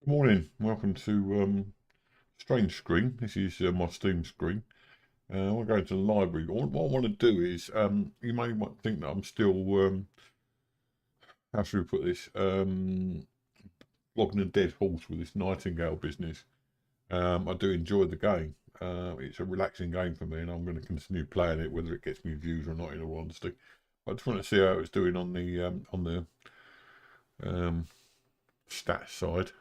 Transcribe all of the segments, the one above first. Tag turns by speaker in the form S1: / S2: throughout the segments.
S1: Good morning, welcome to Strange Screen. This is my Steam screen. I want to go to the library. What I want to do is, you may might think that I'm still, how should we put this, flogging a dead horse with this Nightingale business. I do enjoy the game. It's a relaxing game for me, and I'm going to continue playing it, whether it gets me views or not. In all honesty, I just want to see how it's doing on the um, stats side.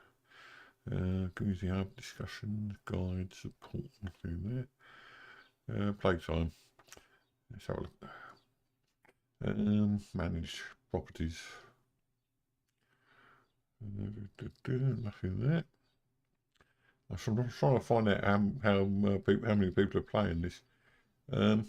S1: Community hub, discussions, guide, support, nothing there. Playtime. Let's have a look. Manage properties. Nothing there. I'm trying to find out how many people are playing this. Um,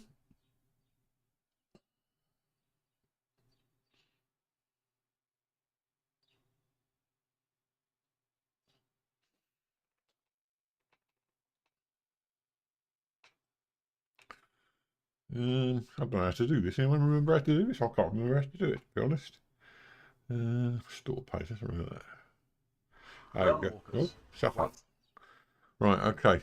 S1: I don't know how to do this. Anyone remember how to do this? I can't remember how to do it, to be honest. Store page, let's remember that. There we go. Oh, shut up. Right, okay.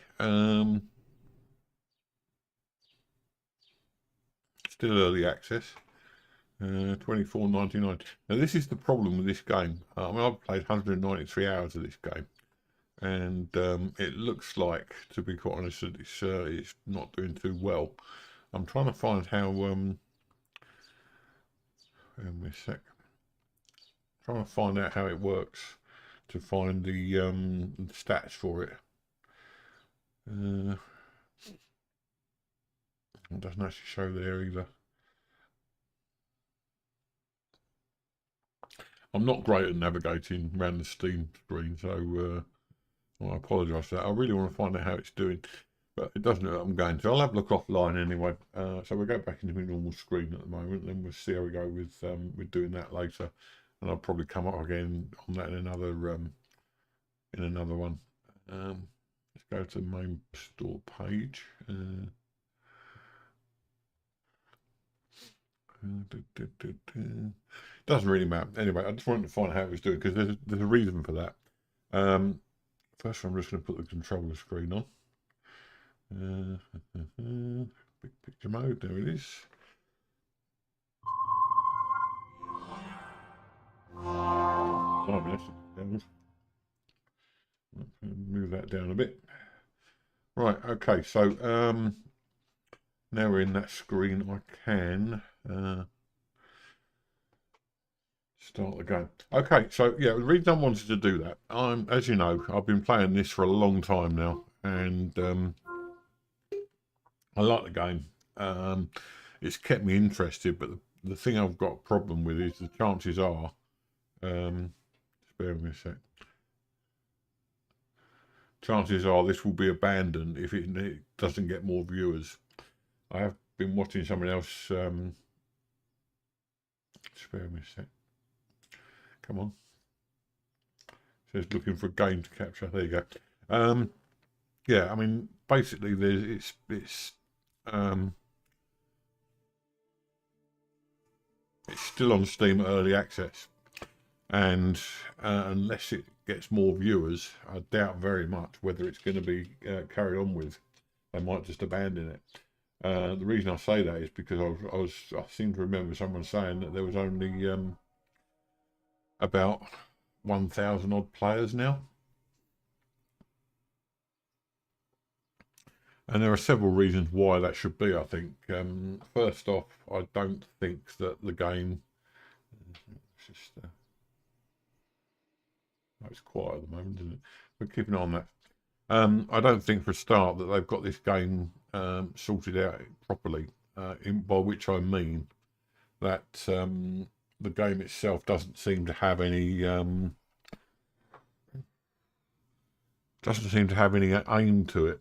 S1: Still early access. 24.99. Now this is the problem with this game. I mean, I've played 193 hours of this game, and it looks like, to be quite honest, that it's not doing too well. I'm trying to find how. Wait a sec. Trying to find out how it works to find the stats for it. It doesn't actually show there either. I'm not great at navigating around the Steam screen, so I apologise for that. I really want to find out how it's doing, but it doesn't know that I'm going to. I'll have a look offline anyway. So we'll go back into my normal screen at the moment, then we'll see how we go with doing that later, and I'll probably come up again on that in another one. Let's go to the main store page. Doesn't really matter. Anyway, I just wanted to find out how it was doing because there's a reason for that. First, I'm just going to put the controller screen on. Big picture mode. There it is. Move that down a bit. Right. Okay. So now we're in that screen. I can. Start the game. Okay, so yeah, the reason I wanted to do that, as you know, I've been playing this for a long time now, and I like the game. It's kept me interested, but the thing I've got a problem with is the chances are, just bear with me a sec. Chances are this will be abandoned if it doesn't get more viewers. I have been watching someone else. Just bear with me a sec. Come on. Says looking for a game to capture. There you go. Yeah, I mean, basically, it's still on Steam early access, and unless it gets more viewers, I doubt very much whether it's going to be carried on with. They might just abandon it. The reason I say that is because I seem to remember someone saying that there was only about 1,000 odd players now. And there are several reasons why that should be, I think. First off, I don't think that the game. It's quiet at the moment, isn't it? We're keeping an eye on that. I don't think for a start that they've got this game sorted out properly, by which I mean that the game itself doesn't seem to have any aim to it.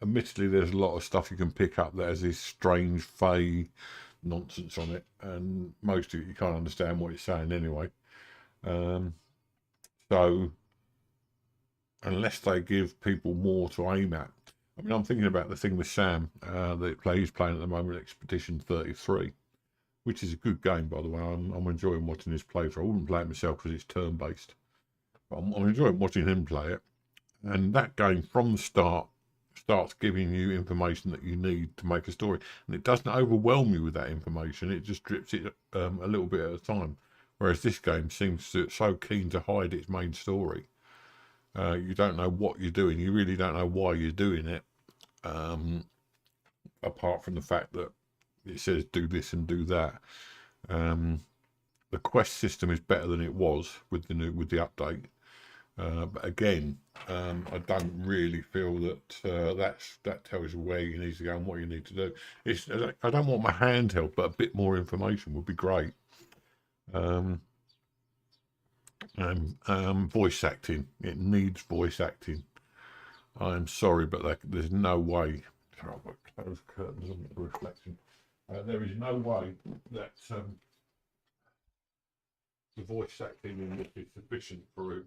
S1: Admittedly, there's a lot of stuff you can pick up that has this strange fey nonsense on it, and most of it you can't understand what it's saying anyway. So unless they give people more to aim at, I mean, I'm thinking about the thing with Sam that he's playing at the moment, Expedition 33, which is a good game, by the way. I'm enjoying watching this playthrough. I wouldn't play it myself because it's turn-based, I'm enjoying watching him play it. And that game from the start starts giving you information that you need to make a story. And it doesn't overwhelm you with that information, it just drips it a little bit at a time. Whereas this game seems to so keen to hide its main story. You don't know what you're doing, you really don't know why you're doing it, apart from the fact that it says do this and do that. The quest system is better than it was with the update. But again, I don't really feel that that tells you where you need to go and what you need to do. I don't want my hand held, but a bit more information would be great. Voice acting. It needs voice acting. I'm sorry, but there's no way. Sorry, I've got closed curtains on the reflection. There is no way that the voice acting in this is sufficient for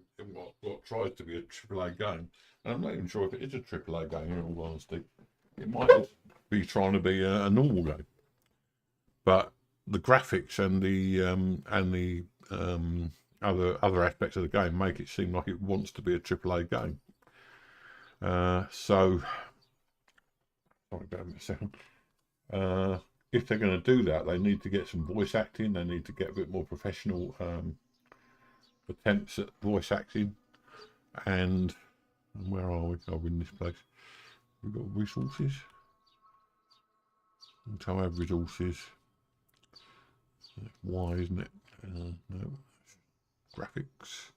S1: what tries to be a AAA game. And I'm not even sure if it is a AAA game, in all honesty. It might just be trying to be a normal game. But the graphics and the other aspects of the game make it seem like it wants to be a AAA game. So, sorry about a second. If they're going to do that, they need to get some voice acting. They need to get a bit more professional attempts at voice acting. And where are we? Are we in this place? We've got resources. So I have resources. Why isn't it? No. Graphics.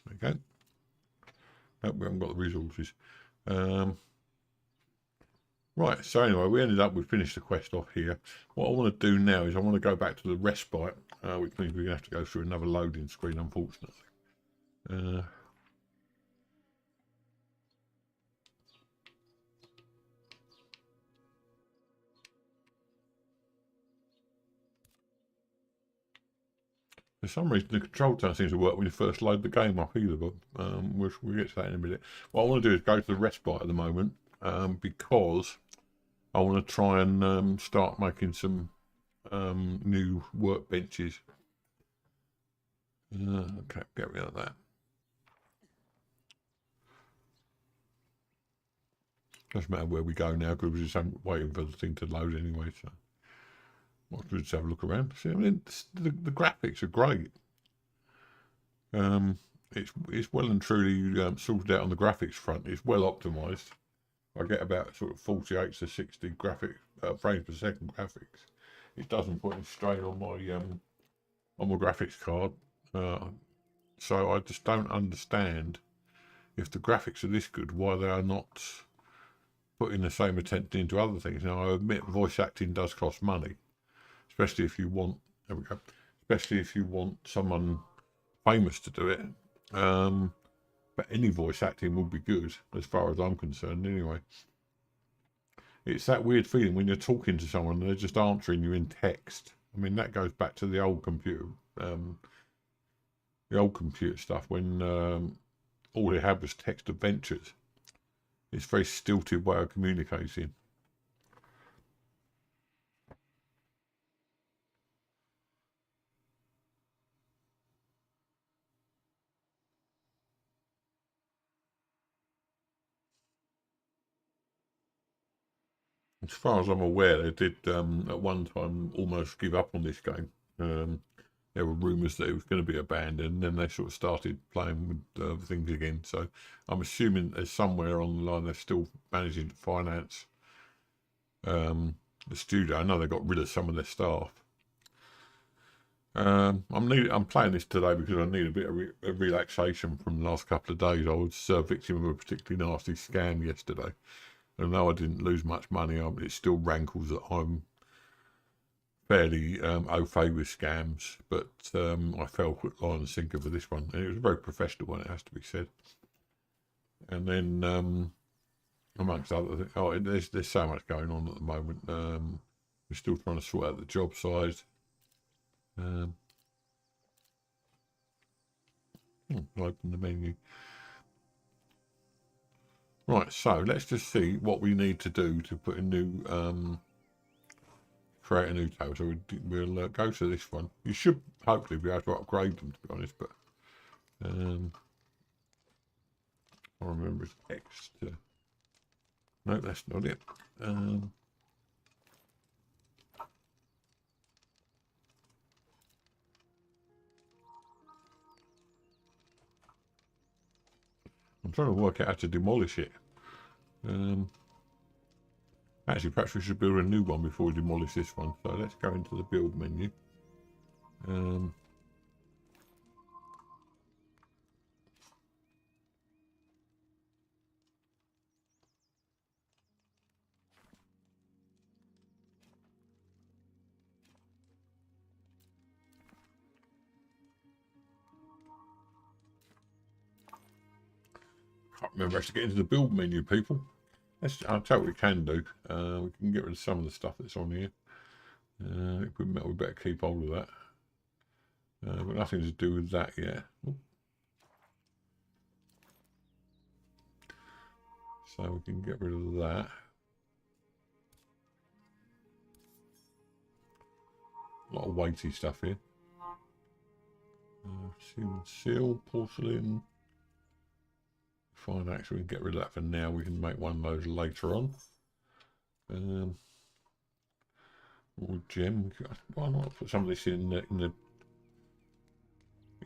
S1: There we go. Nope, we haven't got the resources. Right, so anyway, we finished the quest off here. What I want to do now is I want to go back to the respite, which means we're going to have to go through another loading screen, unfortunately. For some reason, the control tower seems to work when you first load the game up either, but we'll get to that in a minute. What I want to do is go to the respite at the moment, because I want to try and start making some new workbenches. Okay, get rid of that. Doesn't matter where we go now because we're just waiting for the thing to load anyway. So we'll just have a look around. See, I mean, the graphics are great. It's well and truly sorted out on the graphics front. It's well optimized. I get about sort of 48 to 60 frames per second graphics. It doesn't put any strain on my graphics card. So I just don't understand, if the graphics are this good, why they are not putting the same attention into other things. Now, I admit voice acting does cost money, especially if you want. There we go. Especially if you want someone famous to do it. But any voice acting will be good, as far as I'm concerned. Anyway, it's that weird feeling when you're talking to someone and they're just answering you in text. I mean, that goes back to the old computer. The old computer stuff when all they had was text adventures. It's a very stilted way of communicating. As far as I'm aware, they did at one time almost give up on this game. There were rumours that it was going to be abandoned, and then they sort of started playing with things again. So I'm assuming there's somewhere on the line they're still managing to finance the studio. I know they got rid of some of their staff. I'm playing this today because I need a bit of relaxation from the last couple of days. I was victim of a particularly nasty scam yesterday. And though I didn't lose much money, it still rankles that I'm fairly au fait with scams. But I fell hook, line and sinker for this one. And it was a very professional one, it has to be said. And then, amongst other things, there's so much going on at the moment. We're still trying to sort out the job size. I'll open the menu. Right, so let's just see what we need to do to put a new create a new table. So we'll go to this one. You should hopefully be able to upgrade them, to be honest, but I remember it's X to... No, that's not it. I'm trying to work out how to demolish it. Actually, perhaps we should build a new one before we demolish this one. So let's go into the build menu. Can't remember how to get into the build menu, people. I'll tell you what we can do. We can get rid of some of the stuff that's on here. We better keep hold of that. But nothing to do with that yet. So we can get rid of that. A lot of weighty stuff here. Seal, porcelain. Fine, actually, we can get rid of that for now. We can make one of those later on. Or gem. Why not put some of this in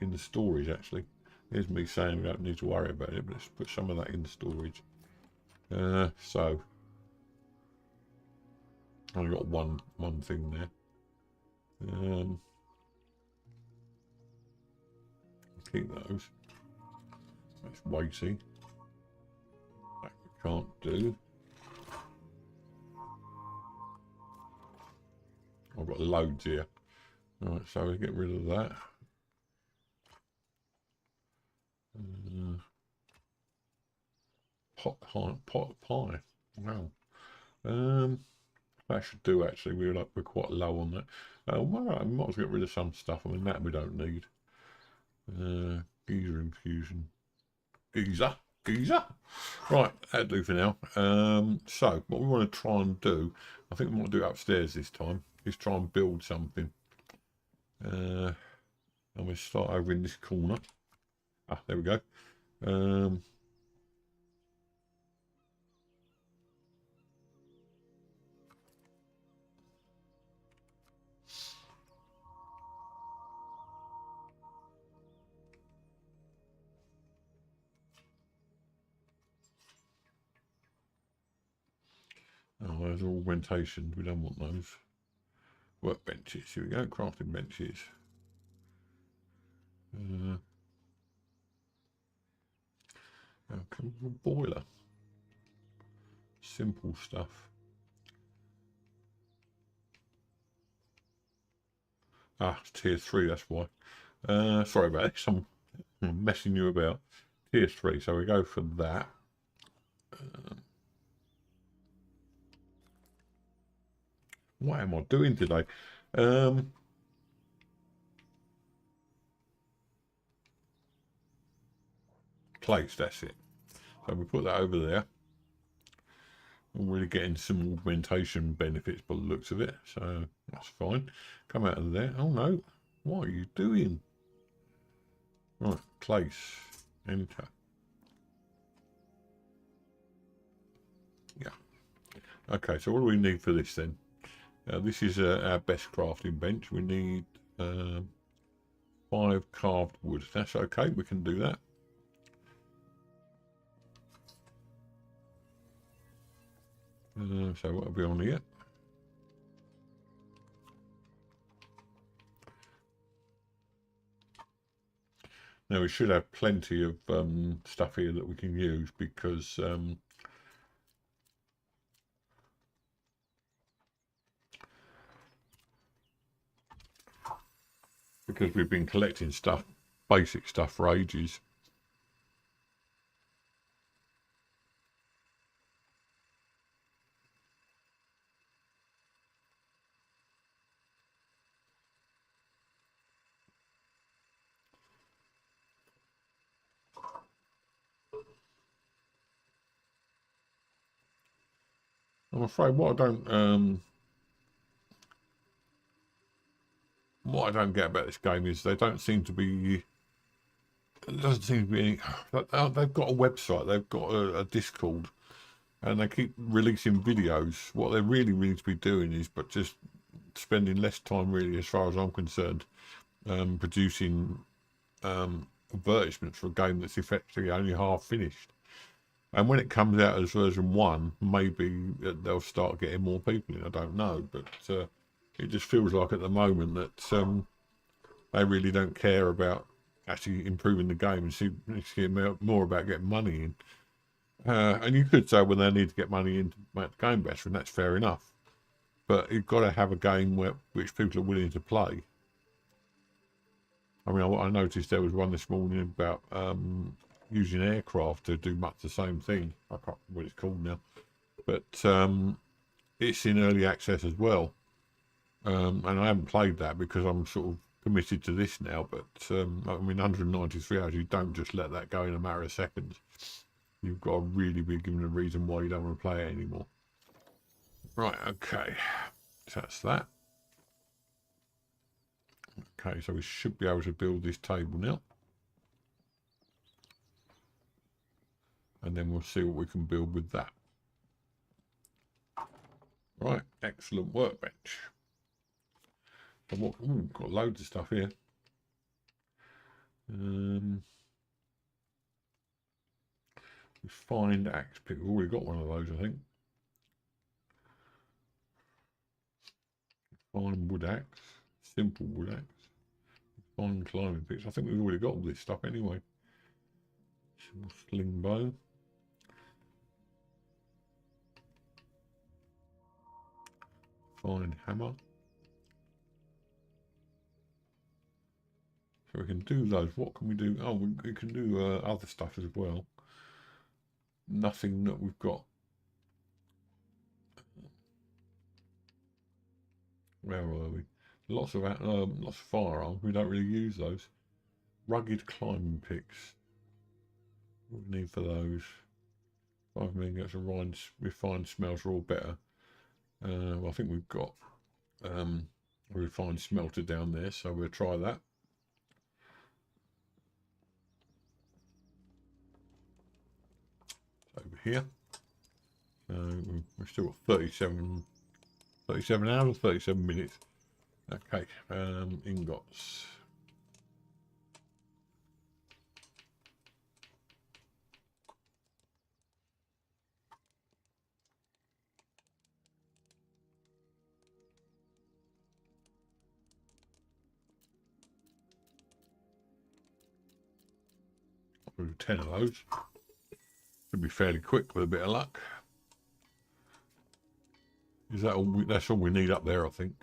S1: the storage? Actually, here's me saying we don't need to worry about it, but let's put some of that in the storage. So I've got one thing there. Keep those. That's weighty. That we can't do. I've got loads here. Right, so we get rid of that. Pot pie. Wow. That should do actually. We're quite low on that. Well, I might as well get rid of some stuff. I mean, that we don't need. Geyser infusion. Geyser. Right, that'll do for now. So what we want to try and do, I think we might do it upstairs this time, is try and build something. And we'll start over in this corner. Ah, there we go. Oh, those are all augmentations. We don't want those. Workbenches. Here we go. Crafting benches. Boiler. Simple stuff. Ah, it's tier 3, that's why. Sorry about this, I'm messing you about. Tier 3, so we go for that. What am I doing today? Place, that's it. So we put that over there. I'm really getting some augmentation benefits by the looks of it, so that's fine. Come out of there. Oh no, what are you doing? Right, place, enter. Yeah. Okay, so what do we need for this then? This is our best crafting bench. We need 5 carved wood. That's okay, we can do that. So what will be on here? Now we should have plenty of stuff here that we can use because we've been collecting stuff, basic stuff for ages. I'm afraid what I don't what I don't get about this game is they don't seem to be. It doesn't seem to be any. They've got a website, they've got a Discord, and they keep releasing videos. What they really need to be doing is, but just spending less time, really, as far as I'm concerned, producing advertisements for a game that's effectively only half finished. And when it comes out as version 1, maybe they'll start getting more people in. I don't know, but it just feels like at the moment that they really don't care about actually improving the game and see more about getting money in. And you could say, well, they need to get money in to make the game better, and that's fair enough. But you've got to have a game which people are willing to play. I mean, I noticed there was one this morning about using aircraft to do much the same thing. I can't remember what it's called now. But it's in early access as well. And I haven't played that because I'm sort of committed to this now. But, I mean, 193 hours, you don't just let that go in a matter of seconds. You've got to really be given a reason why you don't want to play it anymore. Right, okay. So that's that. Okay, so we should be able to build this table now. And then we'll see what we can build with that. Right, excellent workbench. Ooh, got loads of stuff here. Refined axe pick. We've already got one of those, I think. Fine wood axe. Simple wood axe. Fine climbing picks. I think we've already got all this stuff anyway. Simple sling bow. Fine hammer. So we can do those. What can we do? Oh, we can do other stuff as well. Nothing that we've got. Where are we? Lots of firearms. We don't really use those. Rugged climbing picks. What we need for those? 5 million gets a refined smelter, all better. Well, I think we've got a refined smelter down there, so we'll try that. Over here. We've still got 37 hours or 37 minutes. Okay, ingots. I'll do 10 of those. Should be fairly quick with a bit of luck. Is that all? That's all we need up there, I think.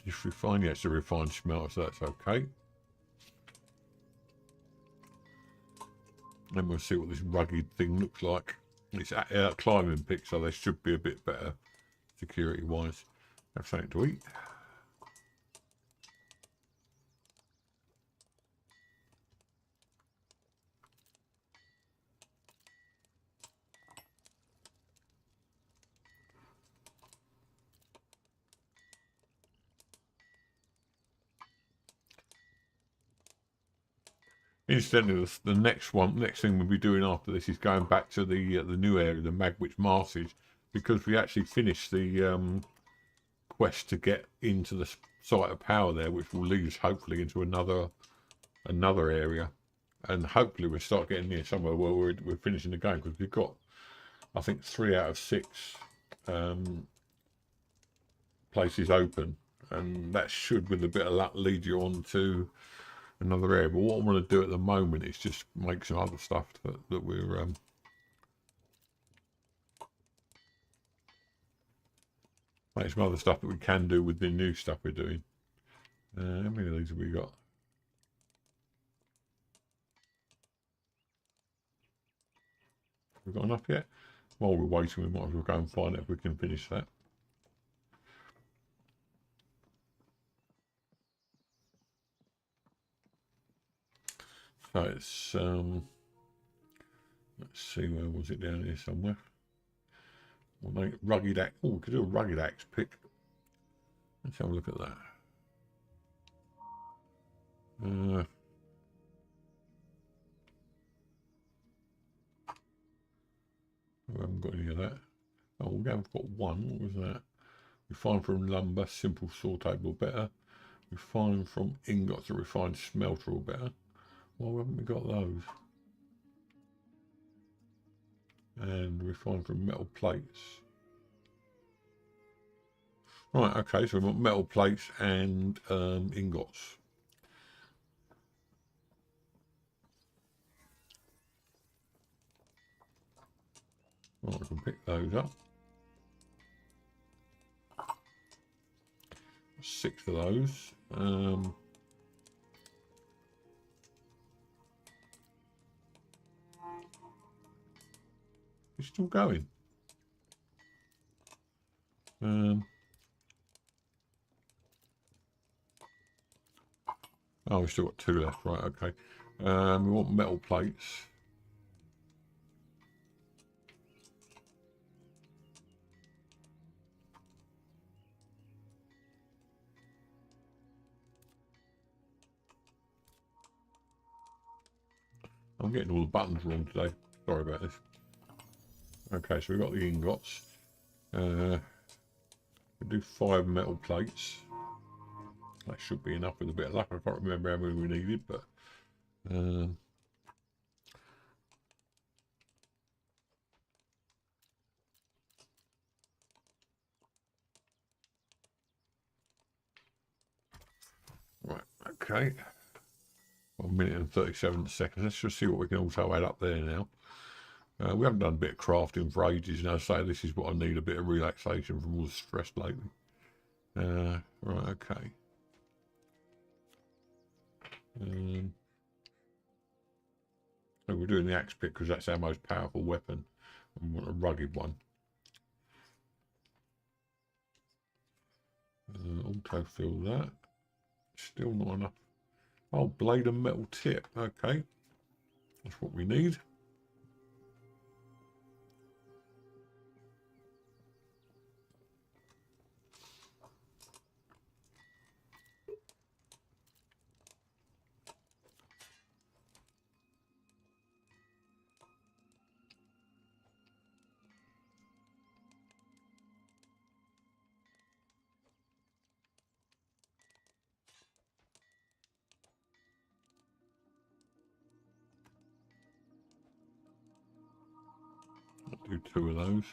S1: Just refine, yeah, it's a refined smelter, so that's okay. Then we'll see what this rugged thing looks like. It's a climbing pick, so they should be a bit better security-wise. Have something to eat. Incidentally, the next thing we'll be doing after this is going back to the new area, the Magwitch Marshes, because we actually finished the quest to get into the site of power there, which will lead us hopefully into another area, and hopefully we'll start getting near somewhere where we're finishing the game, because we've got, I think, 3 out of 6 places open, and that should, with a bit of luck, lead you on to another area. But what I want to do at the moment is just make some other stuff that we're make some other stuff that we can do with the new stuff we're doing. How many of these have we got? Have we got enough yet? While we're waiting, we might as well go and find out if we can finish that. So it's let's see, where was it? Down here somewhere. Well, rugged axe. Oh, we could do a rugged axe pick. Let's have a look at that. We haven't got any of that. Oh, we have got one. What was that? Refined from lumber, simple saw table better. Refined from ingots, a refined smelter or better. Why haven't we got those? And refined from metal plates. Right, okay, so we've got metal plates and ingots. Right, I can pick those up. 6 of those. It's still going. Oh, we've still got 2 left. Right, okay. We want metal plates. I'm getting all the buttons wrong today. Sorry about this. Okay, so we've got the ingots. We'll do 5 metal plates. That should be enough with a bit of luck. I can't remember how many we needed, but right, okay. 1 minute and 37 seconds. Let's just see what we can also add up there now. We haven't done a bit of crafting for ages now, so this is what I need, a bit of relaxation from all the stress lately. Right, okay. So we're doing the axe pick because that's our most powerful weapon. And we want a rugged one. Autofill that. Still not enough. Oh, blade and metal tip. Okay. That's what we need. I'll do 2 of those.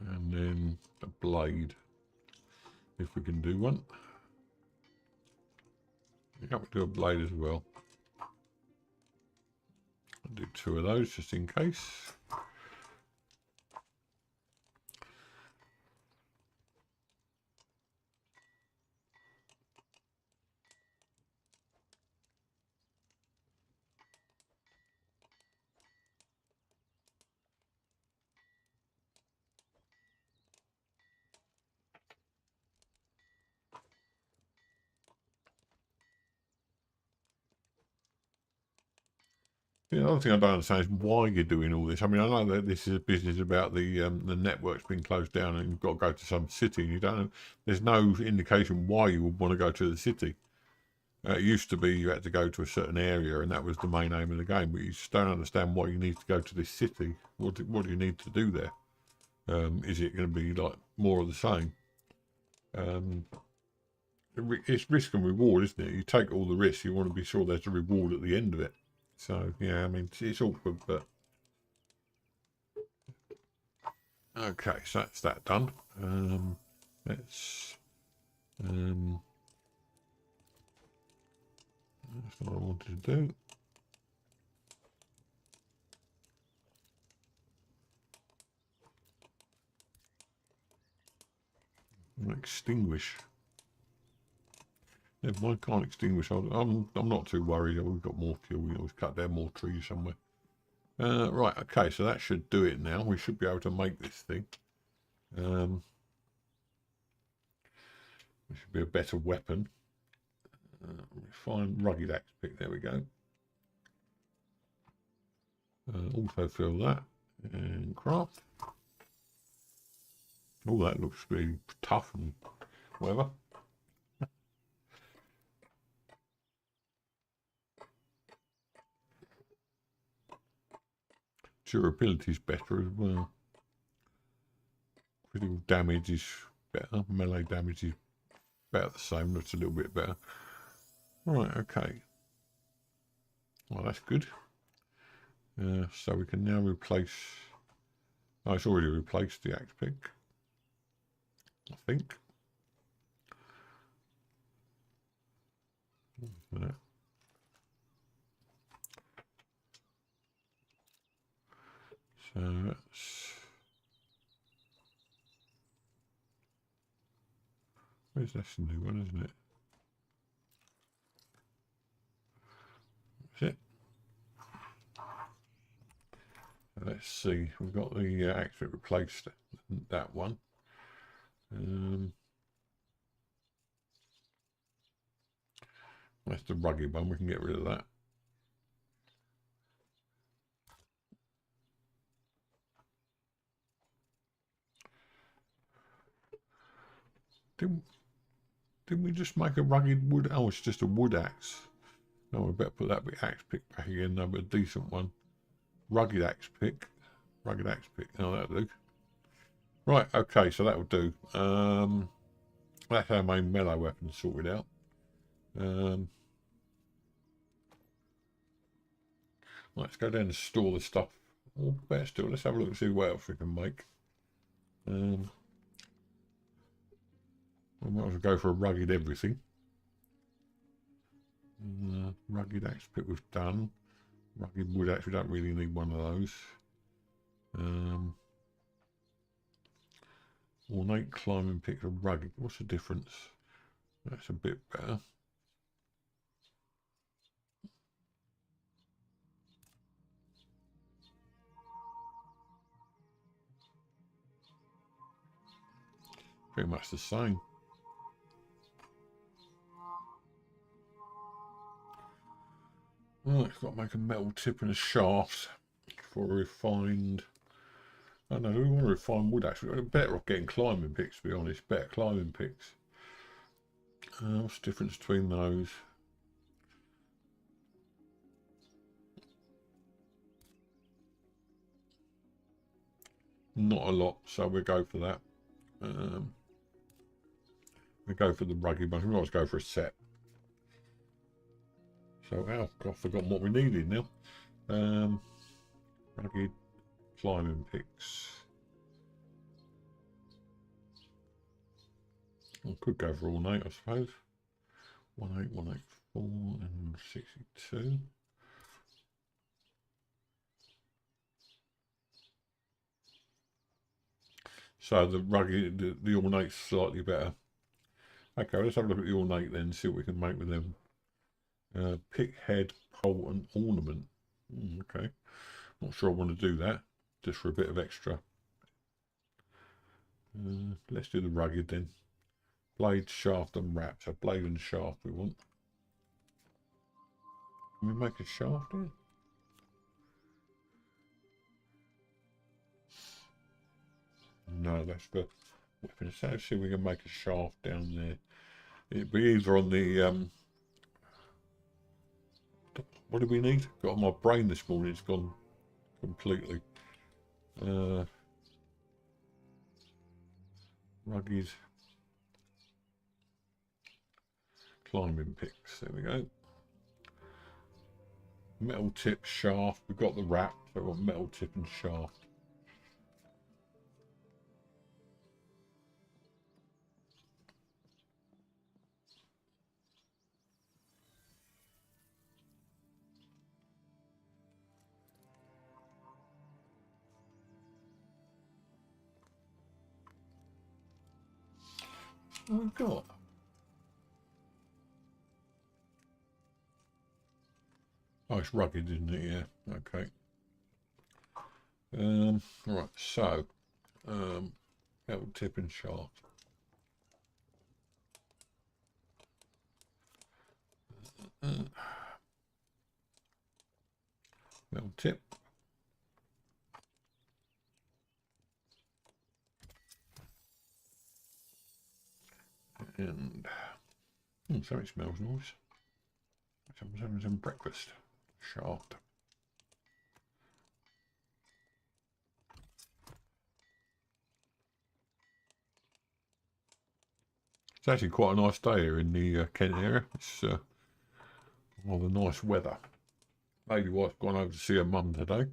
S1: And then a blade, if we can do one. Yeah, we'll do a blade as well. I'll do 2 of those just in case. The other thing I don't understand is why you're doing all this. I mean, I know that this is a business about the network's been closed down and you've got to go to some city. And you don't know, there's no indication why you would want to go to the city. It used to be you had to go to a certain area and that was the main aim of the game. But you just don't understand why you need to go to this city. What do you need to do there? Is it going to be like more of the same? It's risk and reward, isn't it? You take all the risks, you want to be sure there's a reward at the end of it. So yeah, I mean it's awkward, but okay, so that's that done. That's what I wanted to do. Extinguish. Never mind, can't extinguish. I'm not too worried. We've got more fuel. We always cut down more trees somewhere. Right, okay, so that should do it now. We should be able to make this thing. It should be a better weapon. Refine rugged axe pick. There we go. Also fill that and craft. Oh, that looks really tough and whatever. Durability is better as well. Critical damage is better. Melee damage is about the same. Looks a little bit better. Right, okay. Well, that's good. So we can now replace... Oh, it's already replaced the axe pick, I think. Yeah. So that's... Where's this new one, isn't it? That's it. So let's see. We've got the axe pick replaced, that one. That's the rugged one. We can get rid of that. Didn't we just make a rugged wood? Oh, it's just a wood axe. Oh, we better put that bit axe pick back again. No, but a decent one. Rugged axe pick. Rugged axe pick. Oh, that'll do. Right, okay, so that'll do. That's our main melee weapon sorted out. Let's go down and store the stuff. Or better still, let's have a look and see what else we can make. We might as well go for a rugged everything. Rugged axe pick we've done. Rugged wood axe, we don't really need one of those. Ornate climbing picks are rugged. What's the difference? That's a bit better. Pretty much the same. Right, got to make a metal tip and a shaft for a refined. I don't know, we want to refine wood actually. We're better off getting climbing picks, to be honest. Better climbing picks. What's the difference between those? Not a lot, so we'll go for that. We go for the rugged ones. We might as well go for a set. So, I've forgotten what we needed now. Rugged climbing picks. I could go for ornate, I suppose. 18184 and 62. So the rugged, the ornate's slightly better. Okay, let's have a look at the ornate then, see what we can make with them. Pick, head, pole and ornament. Okay, not sure I want to do that, just for a bit of extra. Let's do the rugged then. Blade, shaft and wrap. So blade and shaft we want. Can we make a shaft here? No, that's the weapon. So let's see if we can make a shaft down there. It'd be either on the what do we need? Got on my brain this morning, it's gone completely. Rugged climbing picks, there we go. Metal tip shaft, we've got the wrap, so we've got metal tip and shaft. What have we got? Oh, it's rugged, isn't it? Yeah, okay. Right, so metal tip and shaft. Metal tip. And something smells nice. Someone's having some breakfast. Sharp. It's actually quite a nice day here in the Kent area. It's rather nice weather. Lady wife's gone over to see her mum today.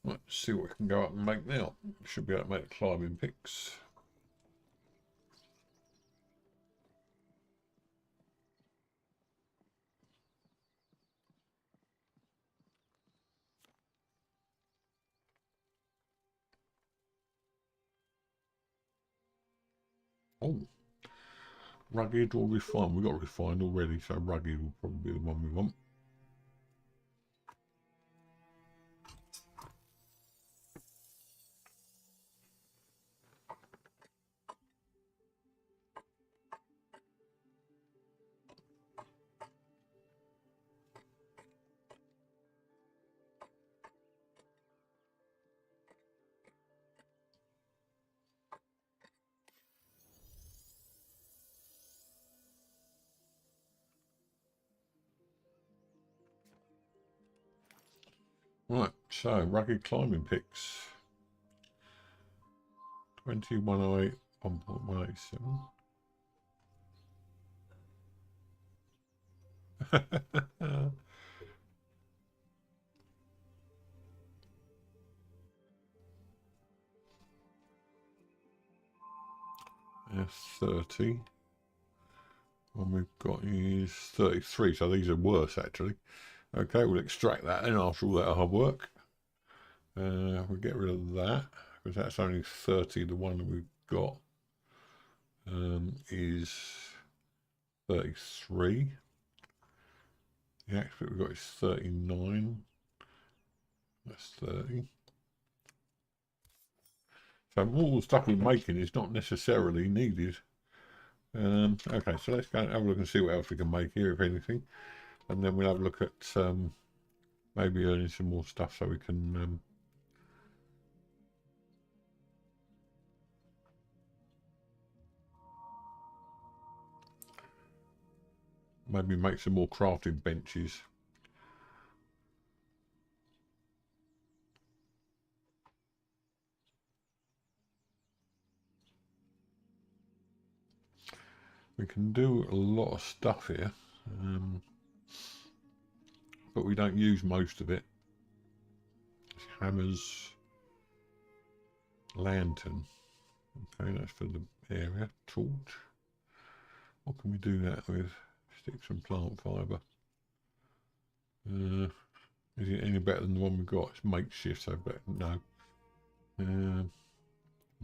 S1: Let's see what we can go up and make now. Should be able to make the climbing picks. Oh, rugged or refined? We've got refined already, so rugged will probably be the one we want. Right, so rugged climbing picks. 2108, 1.187. F30. One we've got is 33, so these are worse actually. Okay, we'll extract that in after all that hard work. We'll get rid of that because that's only 30. The one that we've got is 33. The expert we've got is 39. That's 30. So all the stuff we're making is not necessarily needed. Okay, so let's go and have a look and see what else we can make here, if anything. And then we'll have a look at maybe earning some more stuff so we can maybe make some more crafting benches. We can do a lot of stuff here, but we don't use most of it. Hammers, lantern. Okay, that's for the area. Torch. What can we do that with? Sticks and plant fibre. Is it any better than the one we've got? It's makeshift, so better. No.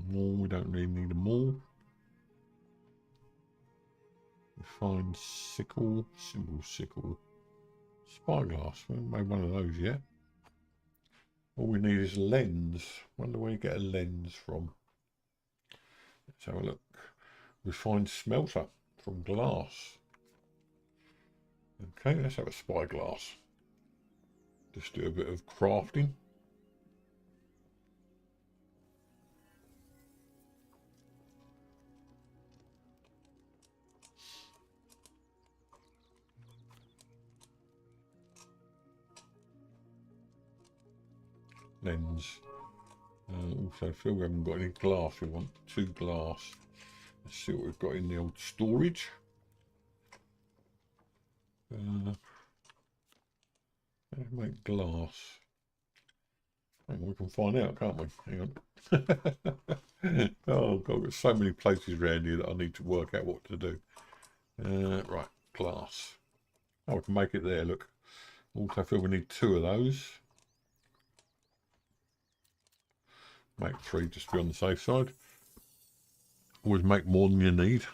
S1: More, we don't really need a more. Refined sickle, simple sickle. Spyglass, we haven't made one of those yet. All we need is a lens. Wonder where you get a lens from. Let's have a look. Refined smelter from glass. Okay, let's have a spyglass. Just do a bit of crafting. Lens. Also feel we haven't got any glass. We want 2 glass. Let's see what we've got in the old storage. Let's make glass. Hang on, we can find out, can't we? Hang on. Oh God, there's so many places around here that I need to work out what to do. Right, glass. Oh, we can make it there, look. Also feel we need 2 of those. Make 3 just to be on the safe side. Always make more than you need.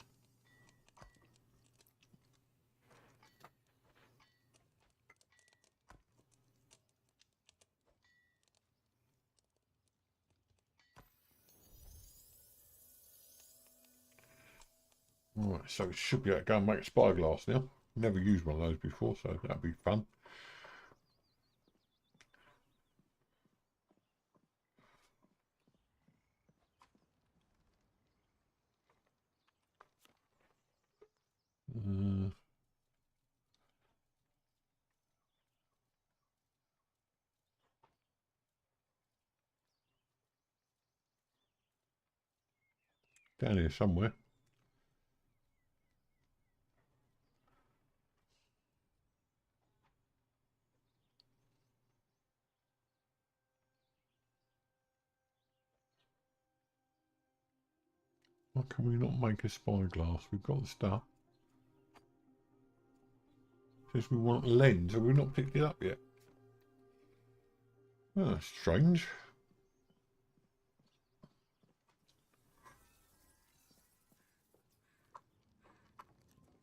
S1: Right, so we should be able to go and make a spyglass now. Never used one of those before, so that'll be fun. Down here somewhere. Why can we not make a spyglass? We've got the stuff. Says we want a lens. Have we not picked it up yet? Oh, that's strange.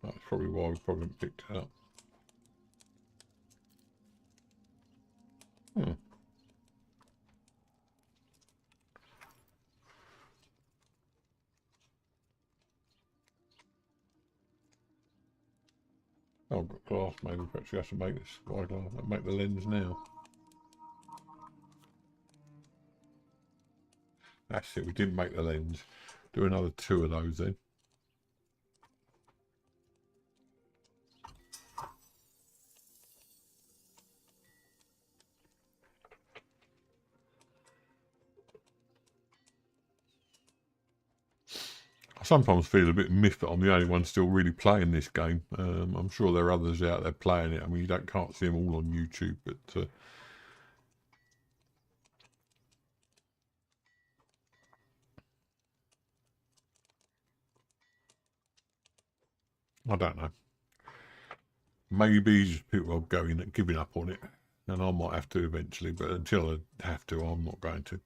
S1: That's probably why we probably haven't picked it up. Hmm. Oh, I've got glass. Maybe perhaps we have to make this spyglass. Make the lens now. That's it. We didn't make the lens. Do another 2 of those then. I sometimes feel a bit miffed that I'm the only one still really playing this game. I'm sure there are others out there playing it. I mean, can't see them all on YouTube, but I don't know. Maybe people are giving up on it, and I might have to eventually. But until I have to, I'm not going to.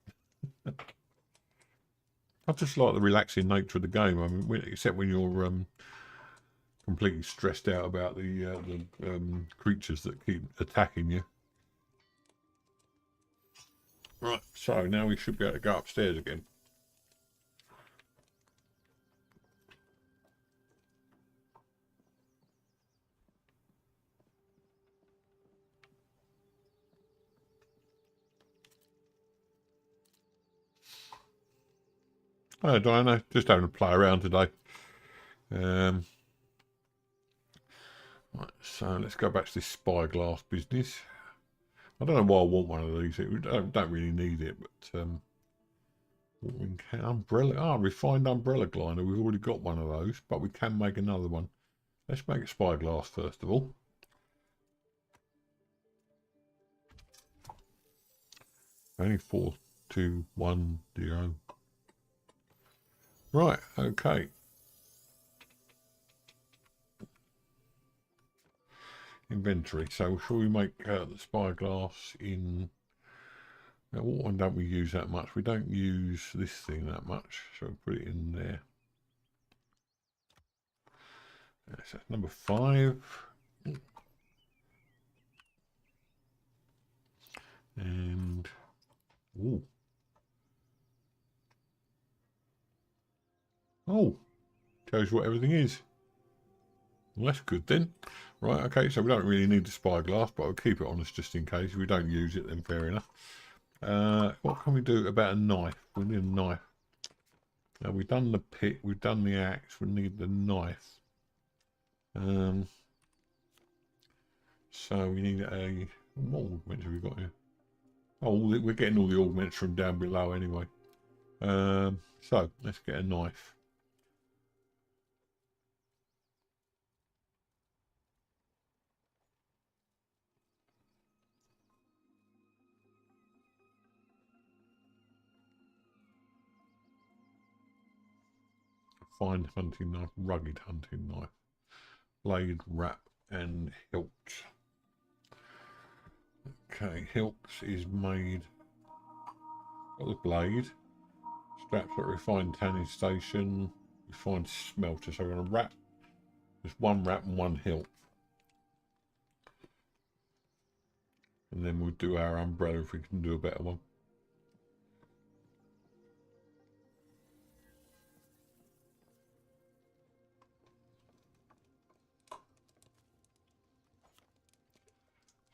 S1: I just like the relaxing nature of the game. I mean, except when you're completely stressed out about the creatures that keep attacking you. Right, so now we should be able to go upstairs again. Hi Diana, just having a play around today. Right, so let's go back to this spyglass business. I don't know why I want one of these. We don't really need it, but umbrella. Refined umbrella glider. We've already got one of those, but we can make another one. Let's make a spyglass first of all. Only 4, 2, 1, 0. Right, okay. Inventory. So shall we make the spyglass in... Now, what one don't we use that much? We don't use this thing that much, so we'll put it in there. That's number 5. And... Ooh. Oh, tells you what everything is. Well, that's good then. Right, okay, so we don't really need the spyglass, but I'll keep it on us just in case. If we don't use it, then fair enough. What can we do about a knife? We need a knife. Now, we've done the pick, we've done the axe, we need the knife. So we need a... What augments have we got here? Oh, we're getting all the augments from down below anyway. So, let's get a knife. Fine hunting knife, rugged hunting knife. Blade, wrap, and hilt. Okay, hilt is made... Got the blade. Straps at refined tanning station. Refined smelter. So we're going to wrap. There's one wrap and one hilt. And then we'll do our umbrella if we can do a better one.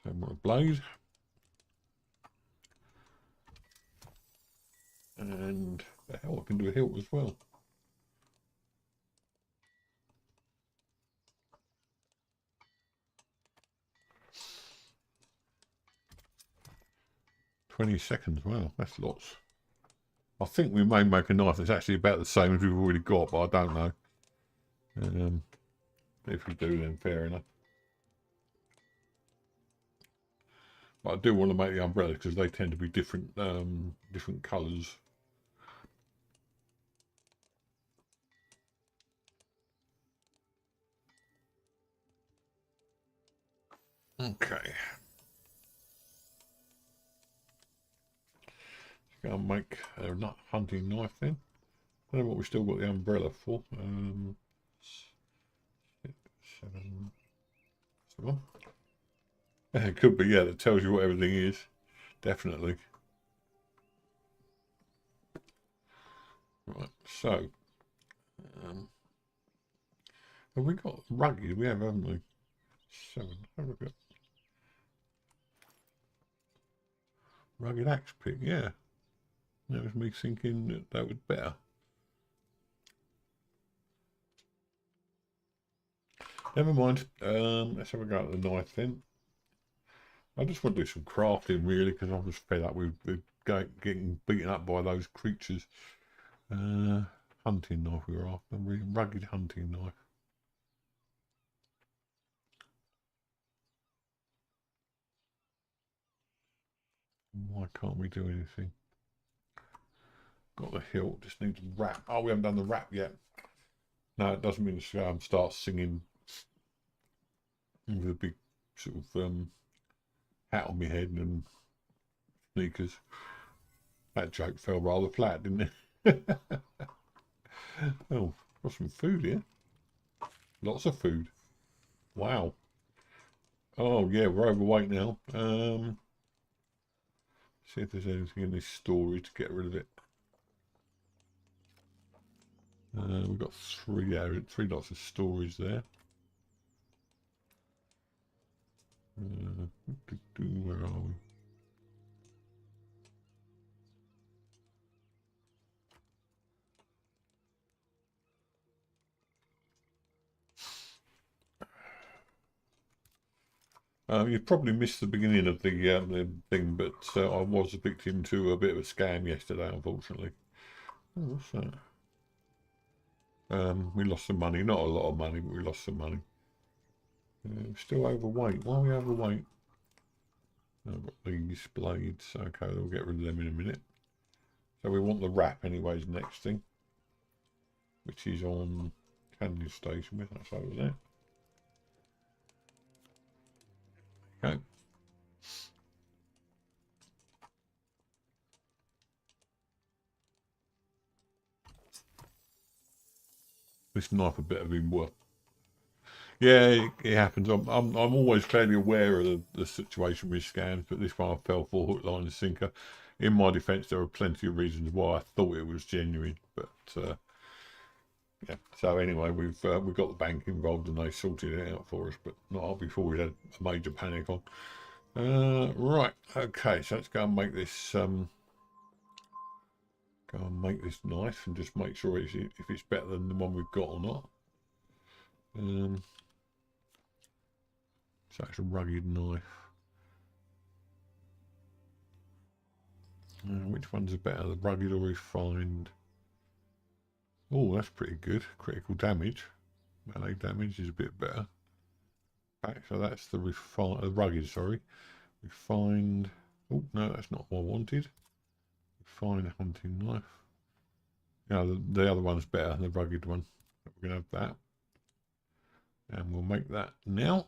S1: Then want a blade. And the hell, I can do a hilt as well. $20. Wow, that's lots. I think we may make a knife that's actually about the same as we've already got, but I don't know. If we do, then fair enough. But I do want to make the umbrellas because they tend to be different, different colours. Okay. Let's go and make a nut hunting knife then. I don't know what we've still got the umbrella for. 7. It could be, yeah, that tells you what everything is. Definitely. Right, so. Have we got rugged? We have, haven't we? 7. Have we got rugged axe pick? Yeah. That was me thinking that that was better. Never mind. Let's have a go at the knife then. I just want to do some crafting really because I'm just fed up with getting beaten up by those creatures. Hunting knife we were after. Rugged hunting knife. Why can't we do anything? Got the hilt, just need to wrap. Oh, we haven't done the wrap yet. No, it doesn't mean to start singing with a big sort of hat on my head and sneakers. That joke fell rather flat, didn't it? Oh, got some food here. Lots of food. Wow. Oh yeah, we're overweight now. See if there's anything in this storage to get rid of it. We've got three lots of storage there. Where are we? You probably missed the beginning of the thing, but I was a victim to a bit of a scam yesterday, unfortunately. Oh, what's that? We lost some money, not a lot of money, but we lost some money. Still overweight. Why are we overweight? I've got these blades. Okay, we'll get rid of them in a minute. So we want the wrap anyways, next thing. Which is on Canyon Station. That's over there. Okay. This knife would better be worth. Yeah, it happens. I'm always fairly aware of the situation with scams, but this one I fell for hook, line, and sinker. In my defence, there are plenty of reasons why I thought it was genuine, but yeah. So anyway, we've got the bank involved and they sorted it out for us, but not before we had a major panic on. Right, okay. So let's go and make this knife and just make sure if it's better than the one we've got or not. So it's a rugged knife. Which one's better, the rugged or refined? Oh, that's pretty good. Critical damage. Melee damage is a bit better. Back, so that's the rugged, sorry. Refined. Oh, no, that's not what I wanted. Refined hunting knife. No, the other one's better, the rugged one. We're going to have that. And we'll make that now.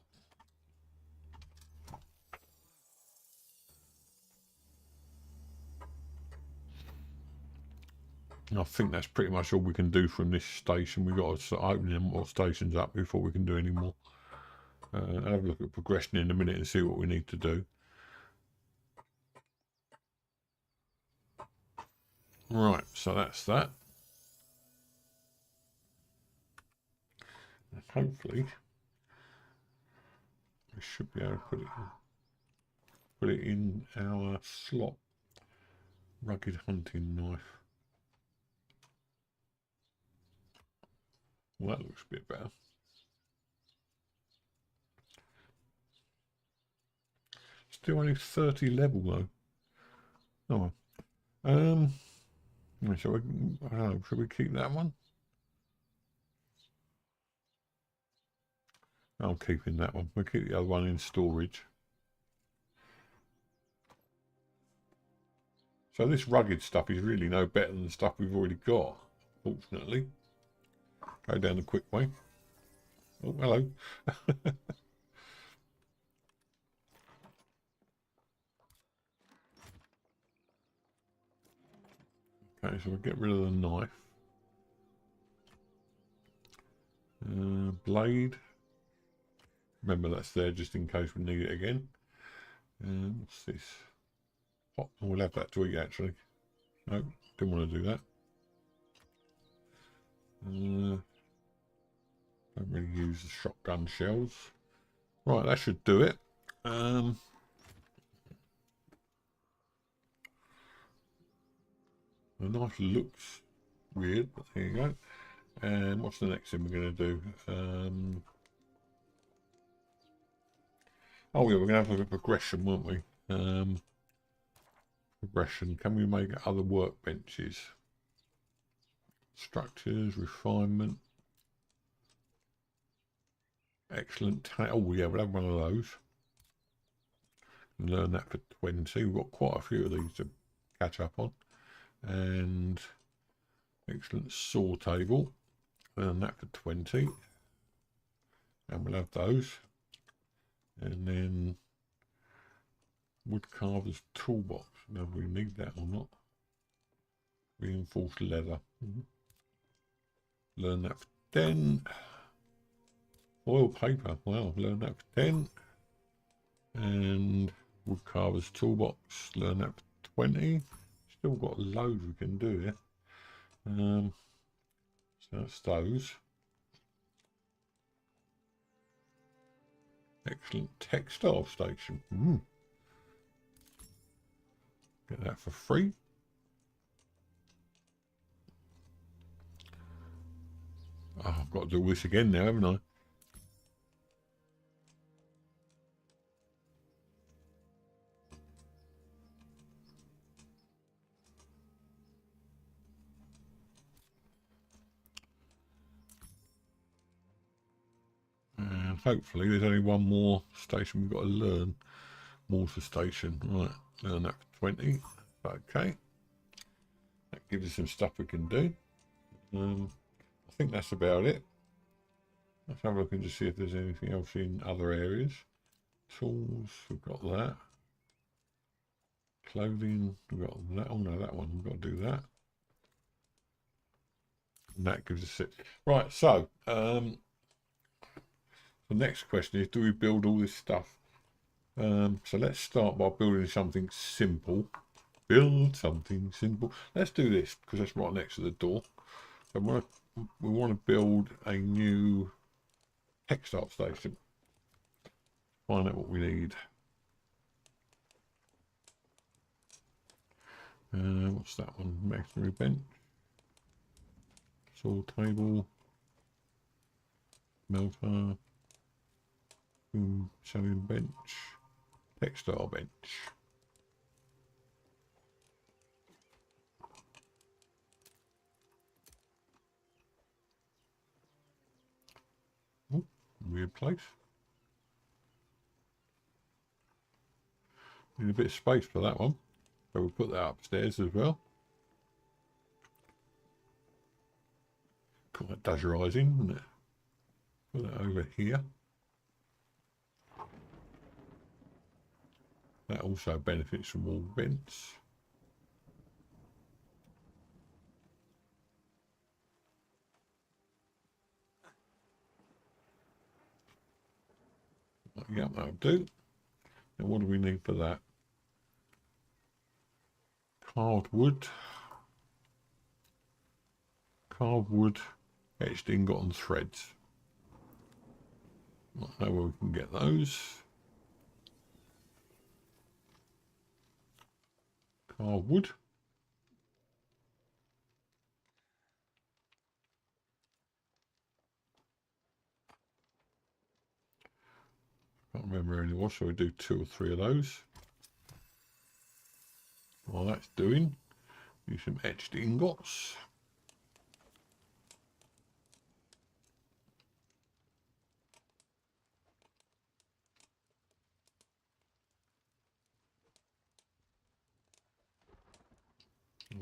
S1: I think that's pretty much all we can do from this station. We've got to start opening more stations up before we can do any more. I'll have a look at progression in a minute and see what we need to do. Right, so that's that. And hopefully, we should be able to put it in. put it in our slot. Rugged hunting knife. Well, that looks a bit better. Still only 30 level though. Oh, shall we? I don't know. Shall we keep that one? I'm keeping that one. We'll keep the other one in storage. So this rugged stuff is really no better than the stuff we've already got, fortunately. Go down the quick way. Oh, hello. Okay, so we'll get rid of the knife. Blade. Remember that's there just in case we need it again. What's this? Oh, we'll have that to eat actually. No, didn't want to do that. Don't really use the shotgun shells. Right, that should do it. The knife looks weird, but there you go. And what's the next thing we're going to do? Oh yeah, we're going to have a progression, won't we? Progression. Can we make other workbenches? Structures, refinement. Excellent. Oh yeah, we'll have one of those. Learn that for 20. We've got quite a few of these to catch up on. And excellent saw table. Learn that for 20. And we'll have those. And then woodcarver's toolbox. Now we need that or not. Reinforced leather. Learn that for 10. Oil paper. Wow, learn that for 10. And woodcarver's toolbox. Learn that for 20. Still got loads we can do here. So that's those. Excellent textile station. Get that for free. Oh, I've got to do this again now, haven't I? And hopefully there's only one more station we've got to learn. Mortar station. Right, learn that for 20. Okay. That gives us some stuff we can do. I think that's about it. Let's have a look and just see if there's anything else in other areas. Tools, we've got that. Clothing, we've got that. Oh no, that one, we've got to do that. And that gives us it. Right, so the next question is, do we build all this stuff? So let's start by building something simple. Build something simple. Let's do this because that's right next to the door. So we want to build a new textile station. Find out what we need. What's that one? Masonry bench. Saw table. Melter. Sewing bench. Textile bench. Oh, weird place. Need a bit of space for that one. So we'll put that upstairs as well. Cool, that does your eyes in, doesn't it? Put that over here. That also benefits from wall vents. Yeah, that'll do. Now what do we need for that? Carved wood. Carved wood etched ingot and threads. I know where we can get those. Hardwood. Can't remember anymore, so we do 2 or 3 of those. While that's doing, use some etched ingots.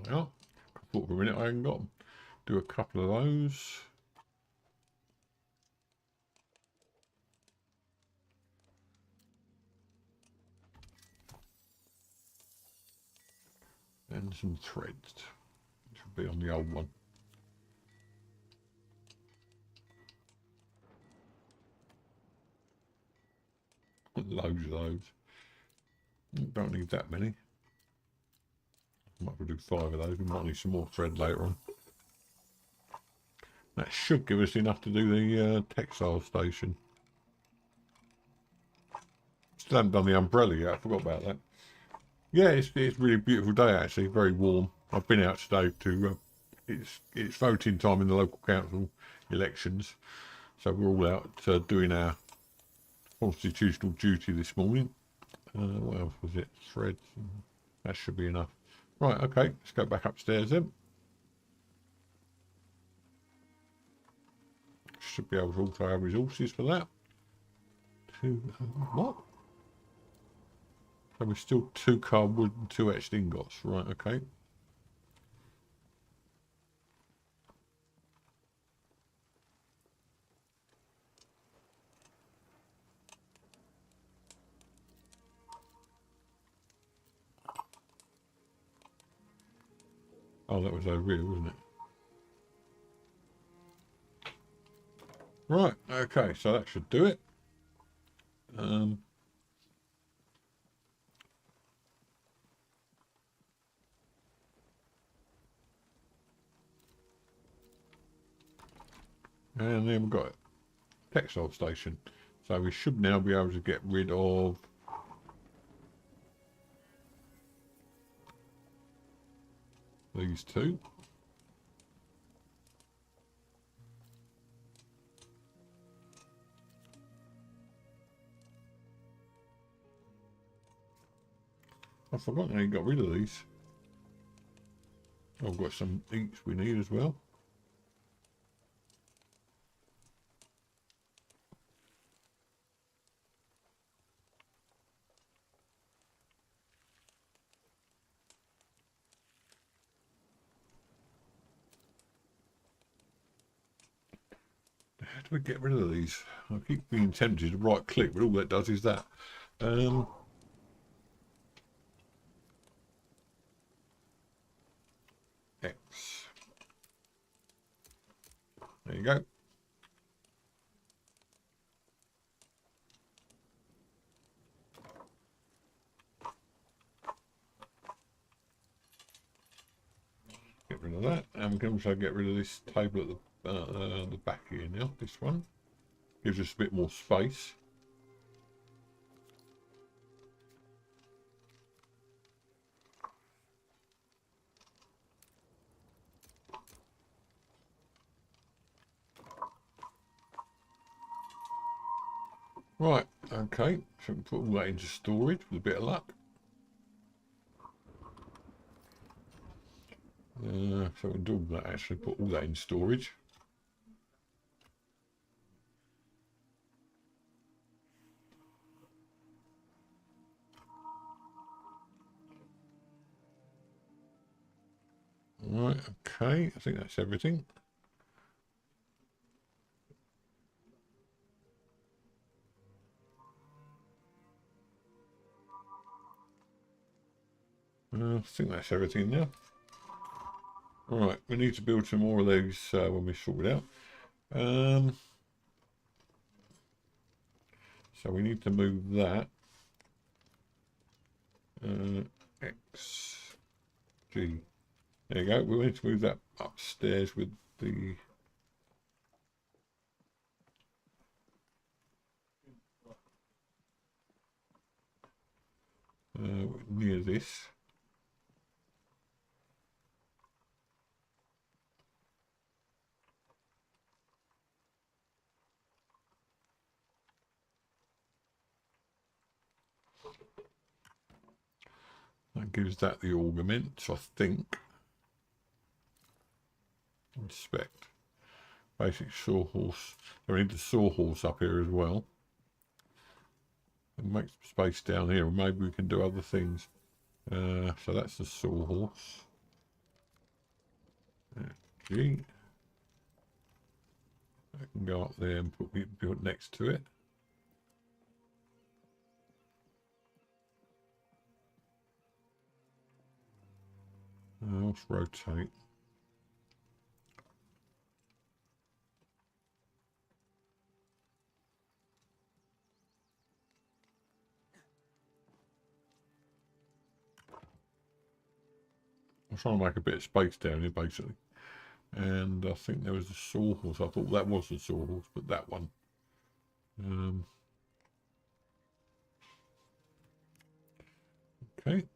S1: Well, I thought for a minute I hadn't got them. Do a couple of those. And some threads. Should be on the old one. Loads of those. Don't need that many. Might as well do 5 of those. We might need some more thread later on. That should give us enough to do the textile station. Still haven't done the umbrella yet. I forgot about that. Yeah, it's a really beautiful day actually. Very warm. I've been out today to. It's voting time in the local council elections, so we're all out doing our constitutional duty this morning. What else was it? Threads. That should be enough. Right, okay, let's go back upstairs then. Should be able to also have resources for that. What? So we're still 2 cardwood and 2 etched ingots. Right, okay. Oh, that was over here, wasn't it? Right, okay, so that should do it. And then we've got a textile station. So we should now be able to get rid of these 2. I've forgotten how you got rid of these. I've got some inks we need as well. How do we get rid of these? I keep being tempted to right click, but all that does is that. X. There you go. Get rid of that, and we can also get rid of this table at the back here now. This one gives us a bit more space. Right, okay, so we can put all that into storage with a bit of luck. So we can do all that, actually put all that in storage. Right, okay, I think that's everything. I think that's everything now. Right, we need to build some more of those when we sort it out. So we need to move that. X, G. There you go. We need to move that upstairs with the... near this. That gives that the augment, I think. Inspect. Basic sawhorse. So we need the sawhorse up here as well. And make some space down here, and maybe we can do other things. So that's the sawhorse. G. I can go up there and put next to it. Let's rotate. I'm trying to make a bit of space down here, basically. And I think there was a sawhorse. I thought that was the sawhorse, but that one. Okay.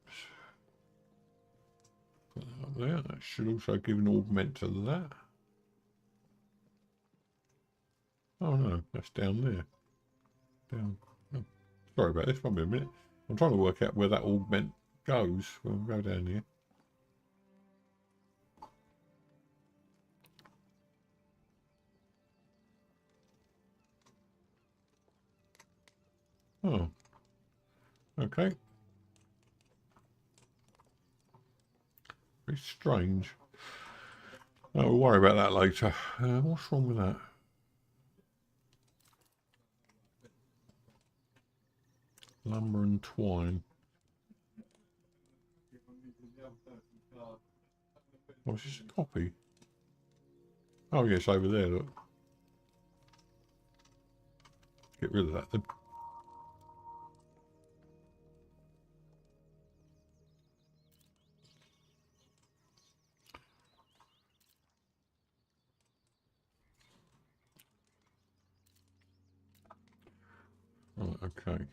S1: Put that up there. That should also give an augment to that. Oh no, that's down there. Down. Oh, sorry about this. Won't be a minute. I'm trying to work out where that augment goes. We'll go down here. Oh. Okay. Very strange. Oh, we'll worry about that later. What's wrong with that? Lumber and twine. Oh, is this a copy? Oh, yes, over there, look. Get rid of that then. Right, okay.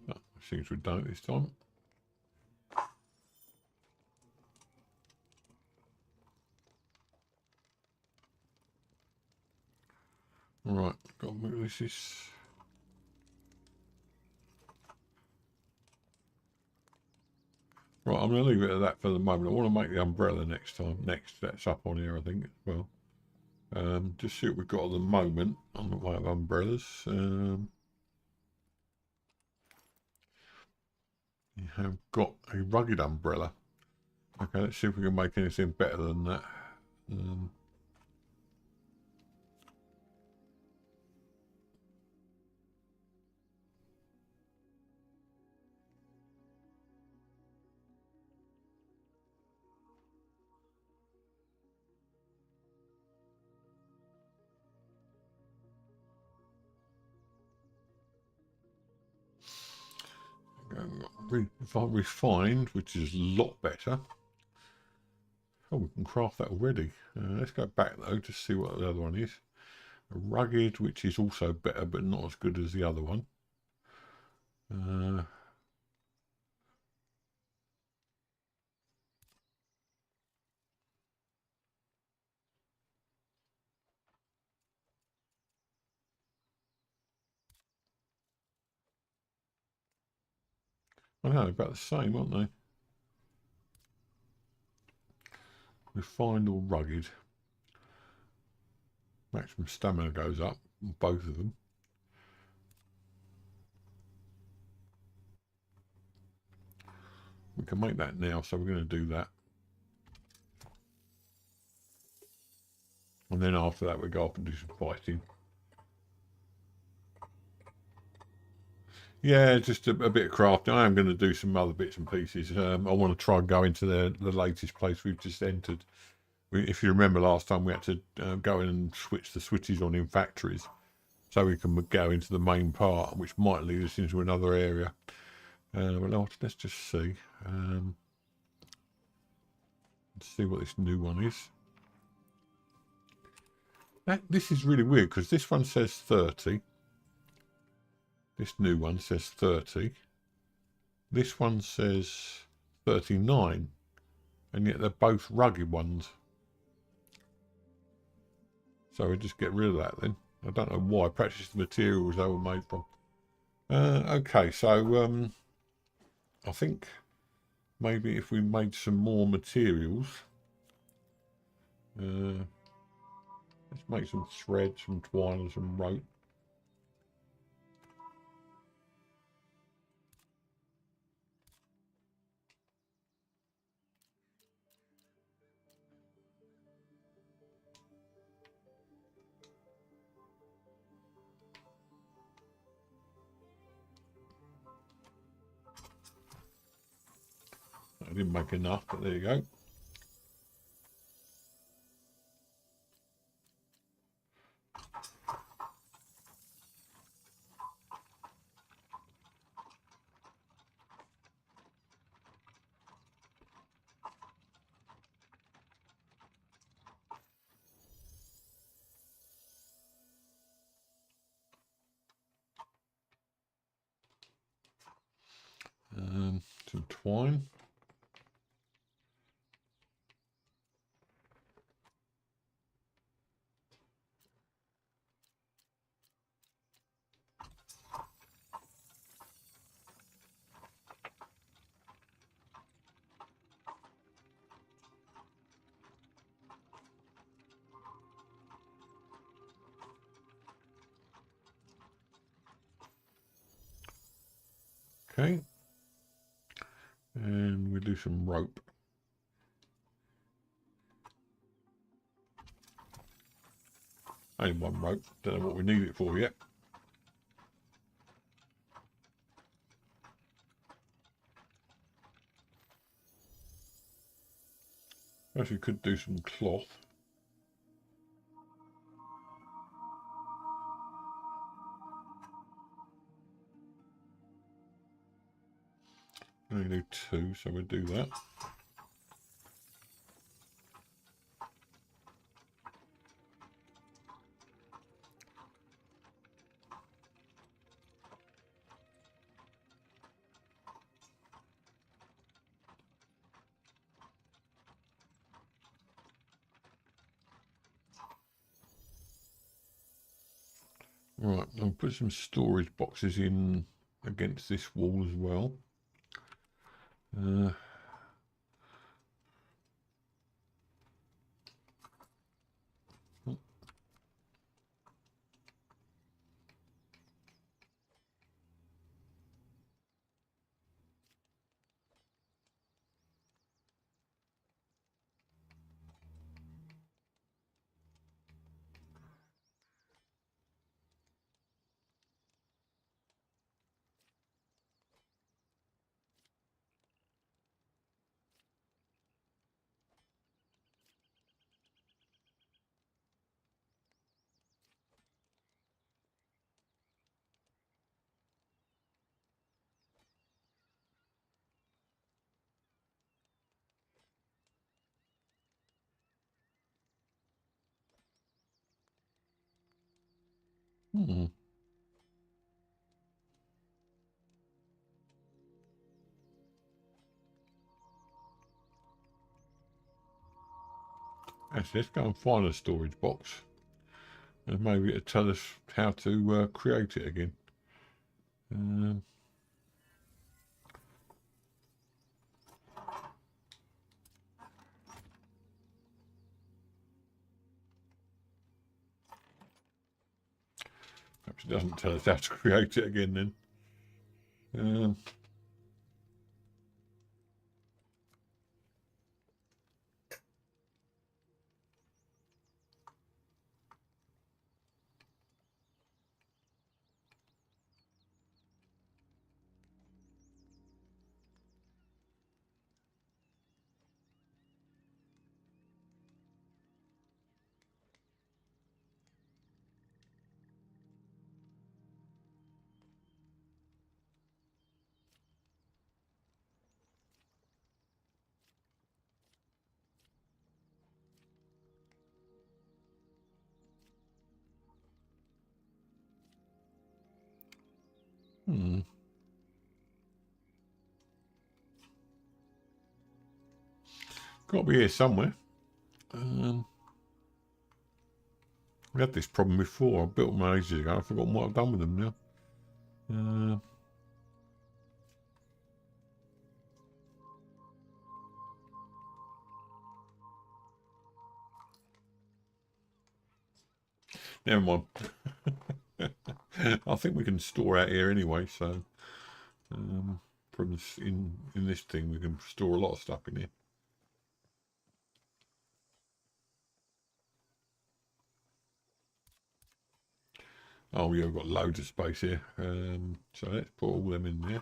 S1: Oh, seems we've done it this time. Right, got to move this. Right, I'm going to leave it at that for the moment. I want to make the umbrella next time. Next, that's up on here, I think, as well. Just see what we've got at the moment on the way of umbrellas. You have got a rugged umbrella. Okay, let's see if we can make anything better than that. Refined, which is a lot better. Oh, we can craft that already. Let's go back though to see what the other one is. Rugged, which is also better, but not as good as the other one. I know, about the same, aren't they? Refined or rugged. Maximum stamina goes up on both of them. We can make that now, so we're going to do that. And then after that we go up and do some fighting. Yeah, just a bit of crafting. I am going to do some other bits and pieces. I want to try and go into the latest place we've just entered. If you remember last time, we had to go in and switch the switches on in factories, so we can go into the main part, which might lead us into another area. Well, let's just see. Let's see what this new one is. This is really weird because this one says 30. This new one says 30. This one says 39. And yet they're both rugged ones. So we just get rid of that then. I don't know why. Perhaps it's the materials they were made from. Okay, so I think maybe if we made some more materials, let's make some thread, some twine and some rope. I didn't make enough, but there you go. Some twine. Okay. And we do some rope. Only one rope. Don't know what we need it for yet. Actually, could do some cloth. Only do two, so we'll do that. Right, I'll put some storage boxes in against this wall as well. Hmm. Actually, let's go and find a storage box. And maybe it'll tell us how to create it again. Perhaps it doesn't tell us how to create it again then. Got to be here somewhere. We had this problem before. I built them ages ago. I've forgotten what I've done with them now. Never mind. I think we can store out here anyway, so from this, in this thing we can store a lot of stuff in here. Oh yeah, we've got loads of space here. So let's put all them in there.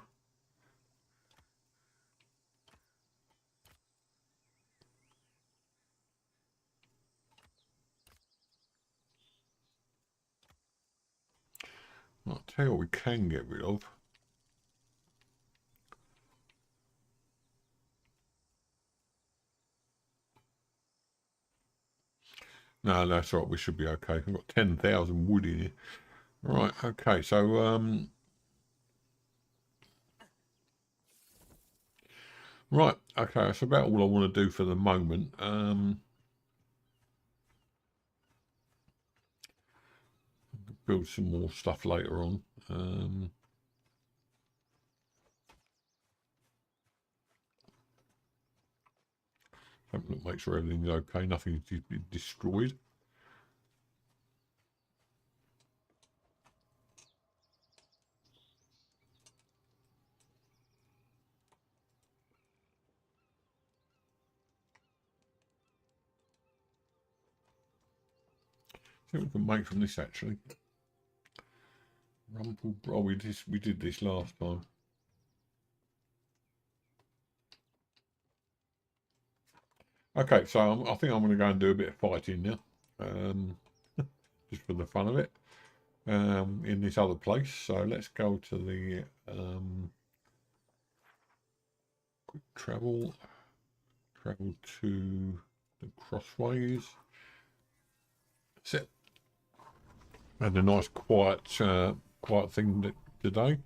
S1: I'll tell you what we can get rid of. No, that's right, we should be okay. We've got 10,000 wood in here. Right, okay, so right, okay, that's about all I want to do for the moment. Build some more stuff later on. Make sure everything's okay, nothing's destroyed. See what we can make from this actually. Oh, we did this last time. Okay, so I think I'm going to go and do a bit of fighting now, just for the fun of it, in this other place. So let's go to the quick travel to the crossways. That's it. Had a nice quiet thing today.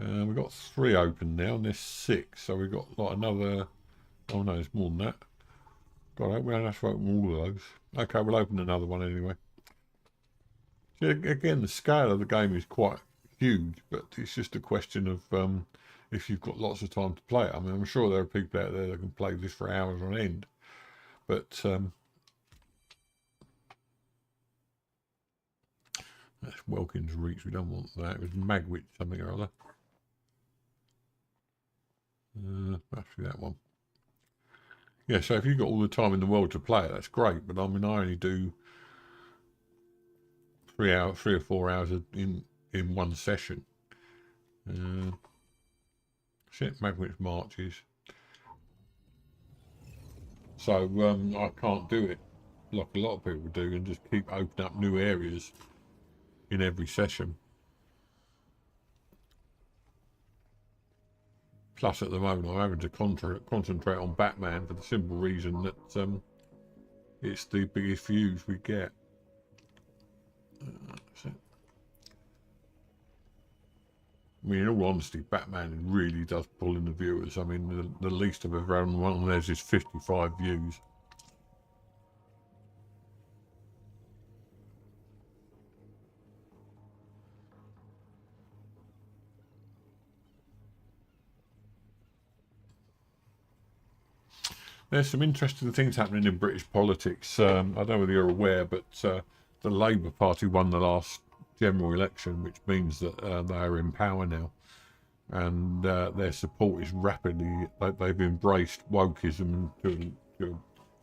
S1: We've got 3 open now, and there's 6, so we've got like another. Oh no, there's more than that. God, we don't have to open all of those. Okay, we'll open another one anyway. So again, the scale of the game is quite huge, but it's just a question of if you've got lots of time to play it. I mean, I'm sure there are people out there that can play this for hours on end, but that's Welkin's Reach. We don't want that. It was Magwitch something or other. Actually, that one. Yeah, so if you've got all the time in the world to play it, that's great. But I mean, I only do 3 or 4 hours in one session. Shit, Magwitch marches. So I can't do it like a lot of people do and just keep opening up new areas in every session. Plus, at the moment, I'm having to concentrate on Batman for the simple reason that it's the biggest views we get. I mean, in all honesty, Batman really does pull in the viewers. I mean, the least I've ever had one of theirs is 55 views. There's some interesting things happening in British politics. I don't know whether you're aware, but the Labour Party won the last general election, which means that they are in power now. And their support is rapidly, they've embraced wokeism to a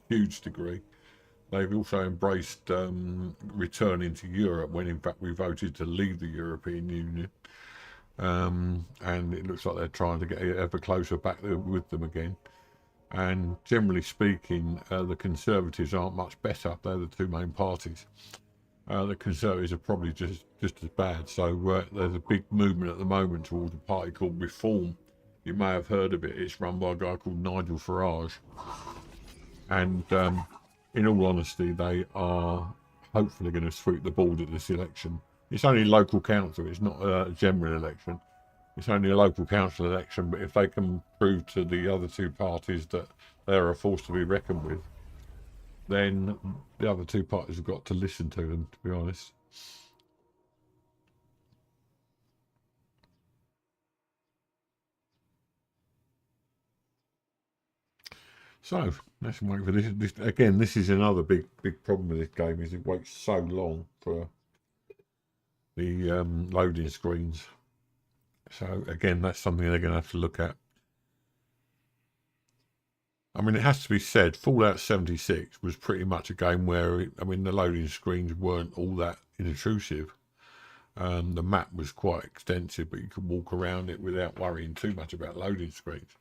S1: huge degree. They've also embraced returning to Europe when in fact we voted to leave the European Union. And it looks like they're trying to get ever closer back with them again. And generally speaking, the Conservatives aren't much better. They're the 2 main parties. The Conservatives are probably just as bad. So there's a big movement at the moment towards a party called Reform. You may have heard of it. It's run by a guy called Nigel Farage. And in all honesty, they are hopefully going to sweep the board at this election. It's only local council. It's not a general election. It's only a local council election, but if they can prove to the other 2 parties that they're a force to be reckoned with, then the other two parties have got to listen to them, to be honest. So let's wait for this. Again, this is another big problem with this game, is it waits so long for the loading screens. So again, that's something they're going to have to look at. I mean, it has to be said, Fallout 76 was pretty much a game where, the loading screens weren't all that intrusive. The map was quite extensive, but you could walk around it without worrying too much about loading screens.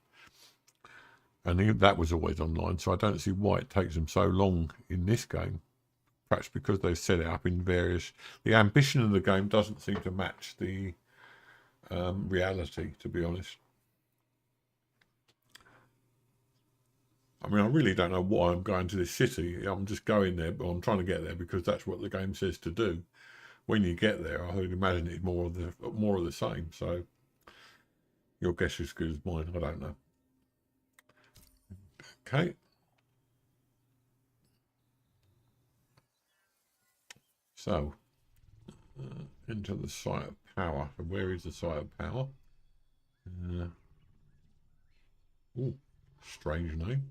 S1: And that was always online, so I don't see why it takes them so long in this game. Perhaps because they've set it up in various... The ambition of the game doesn't seem to match the reality, to be honest. I mean, I really don't know why I'm going to this city. I'm just going there, but I'm trying to get there because that's what the game says to do. When you get there, I would imagine it's more of the same. So your guess is as good as mine. I don't know. Okay. So into the site of power. So where is the site of power? Oh, strange name.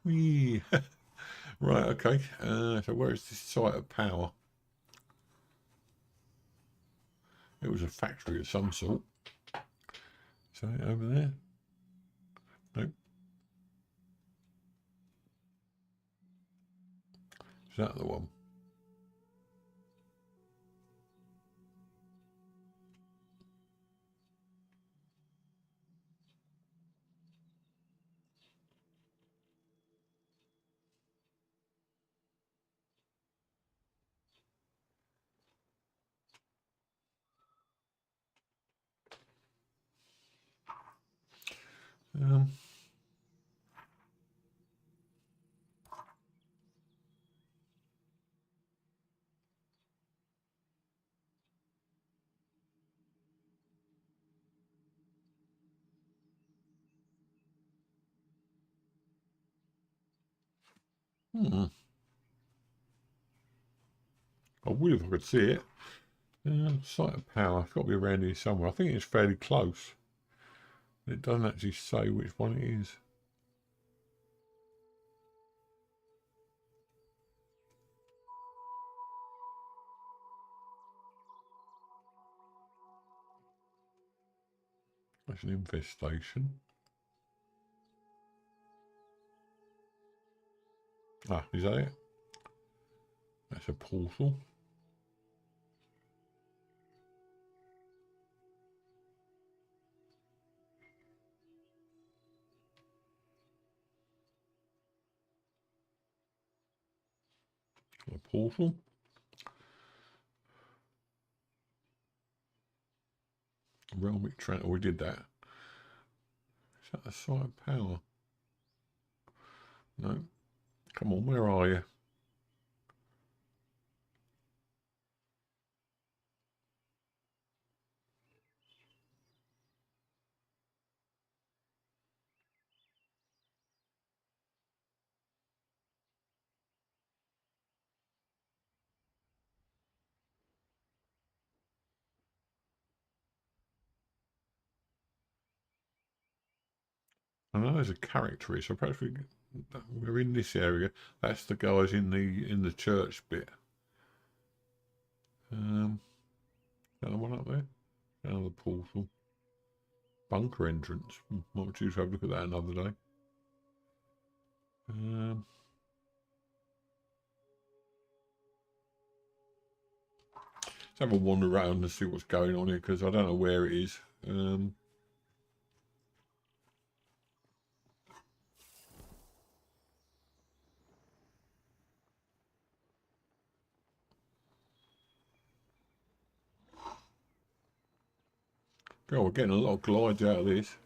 S1: Whee. Right, okay. So where is this site of power? It was a factory of some sort. So over there? Nope. Is that the one? Um, I would if I could see it. Site of power. It's got to be around here somewhere. I think it's fairly close. It doesn't actually say which one it is. That's an infestation. Ah, is that it? That's a portal. A portal. Realmic Trent. Oh, we did that. Is that the site of power? No. Come on, where are you? I know there's a character here, so perhaps we're in this area. That's the guys in the church bit. Another one up there. Another portal. Bunker entrance. Might choose to have a look at that another day. Let's have a wander around and see what's going on here, because I don't know where it is. God, we're getting a lot of glides out of this.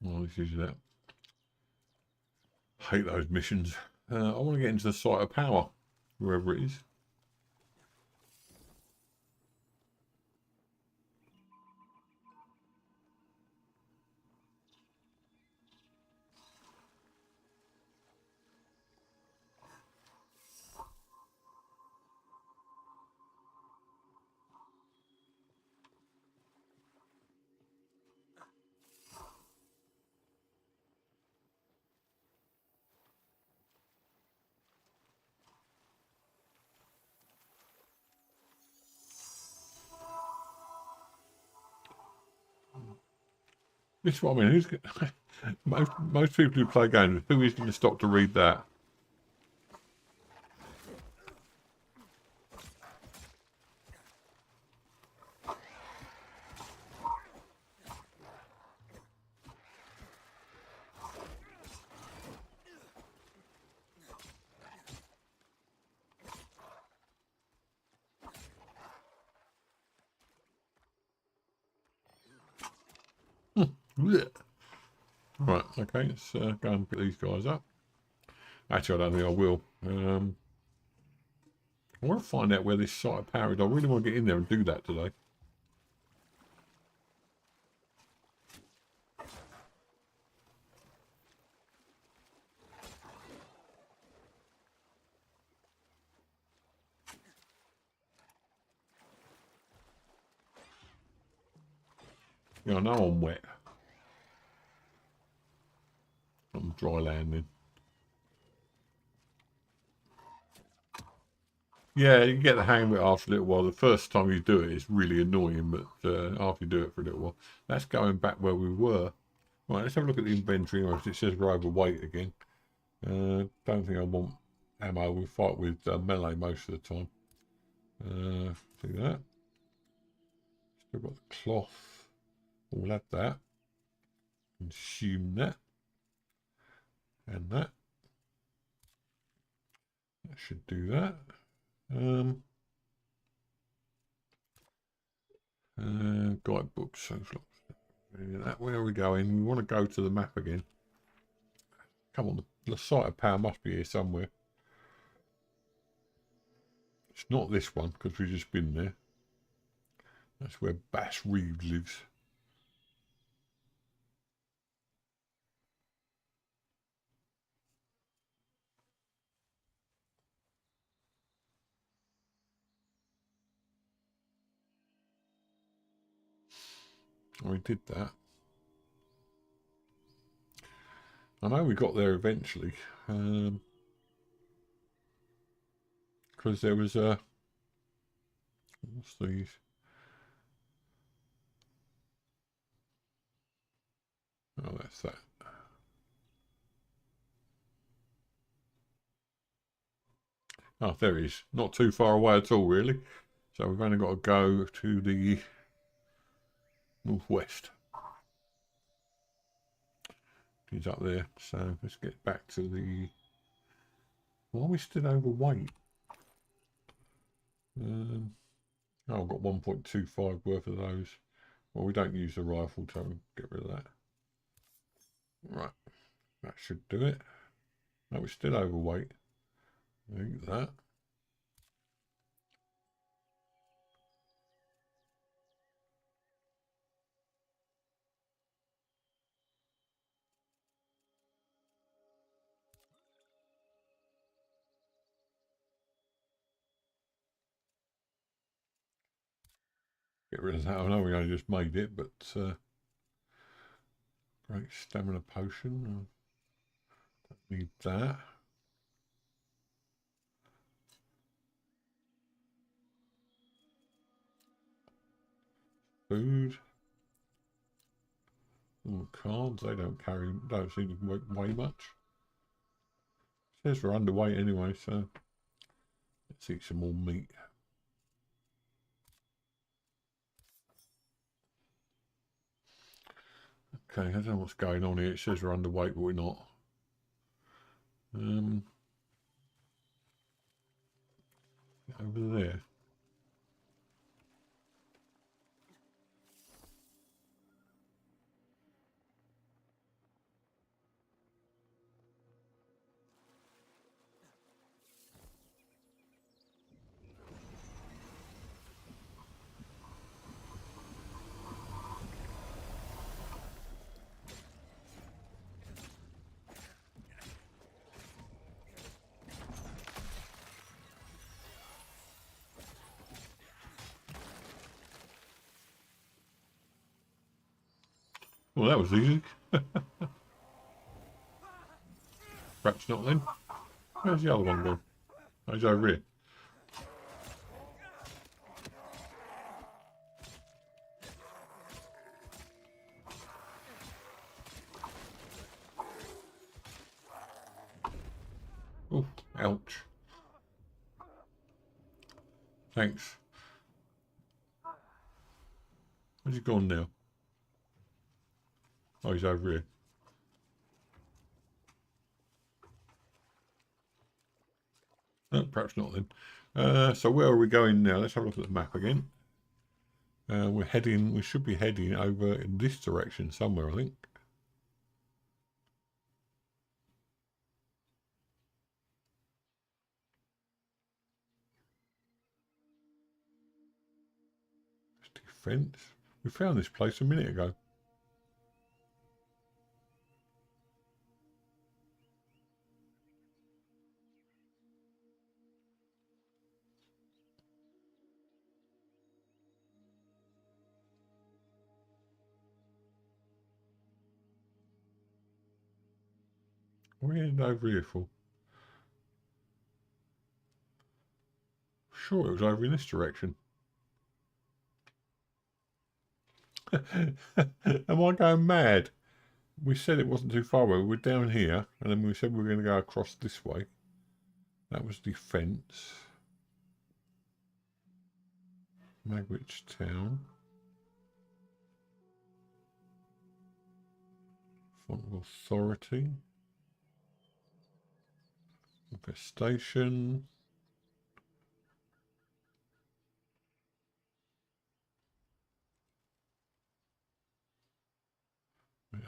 S1: Oh, this is that. Hate those missions. I want to get into the site of power, wherever it is. This is what I mean. Who's most people who play games, who is going to stop to read that? Blech. Right, okay, let's go and pick these guys up. Actually, I don't think I will. I want to find out where this site of power is. I really want to get in there and do that today. Yeah, I know I'm wet. I'm dry landing. Yeah, you get the hang of it after a little while. The first time you do it, it's really annoying, but after you do it for a little while. That's going back where we were. Right, let's have a look at the inventory. It says we're overweight again. Don't think I want ammo. We fight with melee most of the time. See that? Still got the cloth. We'll add that. Consume that. And that. That should do that. Guidebook, social. Where are we going? We want to go to the map again. Come on, the site of power must be here somewhere. It's not this one because we've just been there. That's where Bass Reeves lives. Oh, we did that. I know we got there eventually. Because there was a... What's these? Oh, that's that. Oh, there he is. Not too far away at all, really. So we've only got to go to the northwest. He's up there. So let's get back to the... Why are we still overweight? Oh, I've got 1.25 worth of those. Well, we don't use the rifle, so we'll get rid of that. Right, that should do it. No, we're still overweight. Eat that. Get rid of that. I know we only just made it, but great stamina potion. Don't need that. Food. Oh, cards. They don't seem to weigh much. Says we're underweight anyway, so let's eat some more meat. Okay, I don't know what's going on here. It says we're underweight, but we're not. Over there. Well, that was easy. Perhaps not then. Where's the other one gone? Oh, he's over here. Oh, ouch. Thanks. Where's he gone now? Oh, he's over here. No, perhaps not then. So where are we going now? Let's have a look at the map again. We should be heading over in this direction somewhere, I think. Defence. We found this place a minute ago. What are we heading over here for? Sure, it was over in this direction. Am I going mad? We said it wasn't too far away. We're down here, and then we said we were going to go across this way. That was defence. Magwitch Town. Font of Authority. Infestation.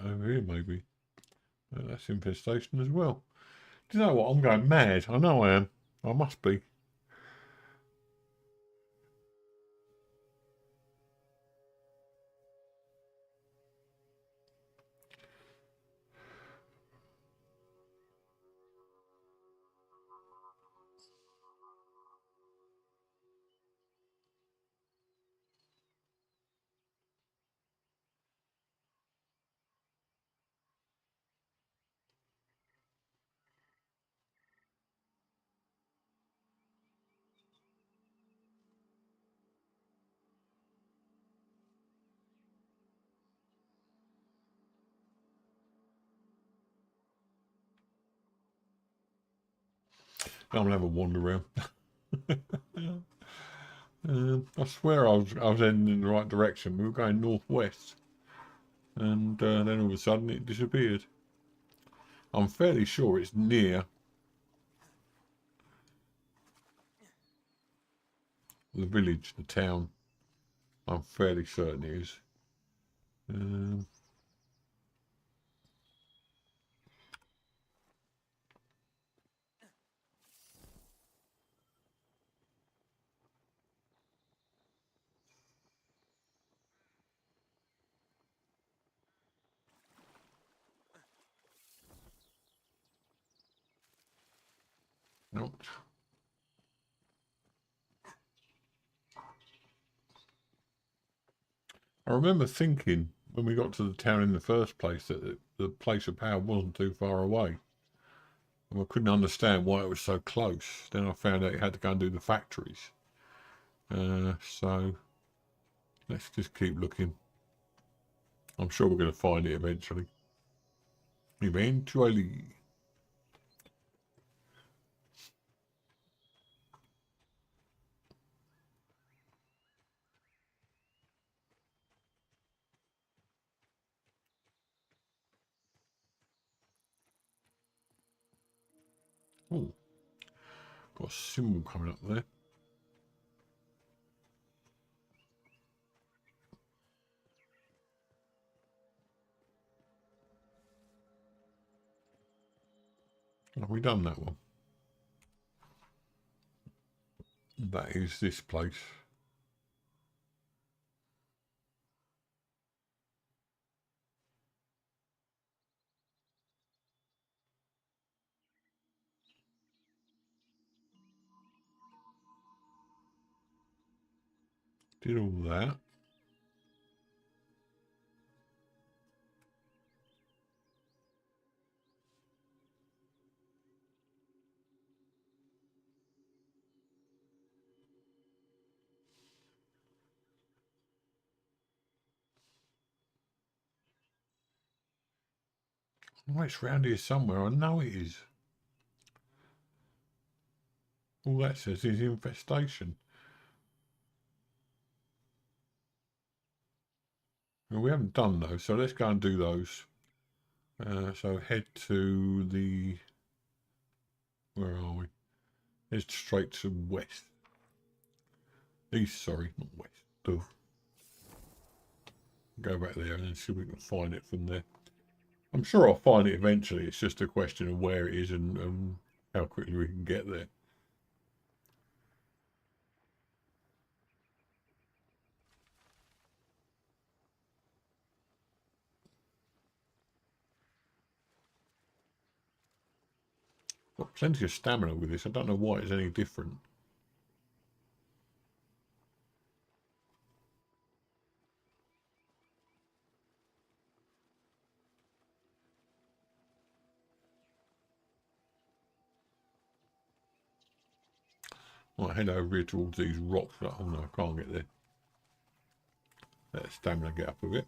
S1: Over here, maybe. That's infestation as well. Do you know what? I'm going mad. I know I am. I must be. I'm gonna have a wander around. I swear I was heading in the right direction. We were going northwest, and then all of a sudden it disappeared. I'm fairly sure it's near the village, the town. I'm fairly certain it is. Ouch. I remember thinking when we got to the town in the first place that the place of power wasn't too far away. And I couldn't understand why it was so close. Then I found out you had to go and do the factories. So let's just keep looking. I'm sure we're going to find it eventually. Eventually. Oh, got a symbol coming up there. Have we done that one? That is this place. Did all that. Oh, it's round here somewhere. I know it is. All that says is infestation. Well, we haven't done those, so let's go and do those. So head to the... Where are we? Head straight to west. East, sorry, not west. Duh. Go back there and then see if we can find it from there. I'm sure I'll find it eventually. It's just a question of where it is and how quickly we can get there. Got plenty of stamina with this. I don't know why it's any different. I'll head over here towards these rocks. Oh no, I can't get there. Let stamina get up a bit.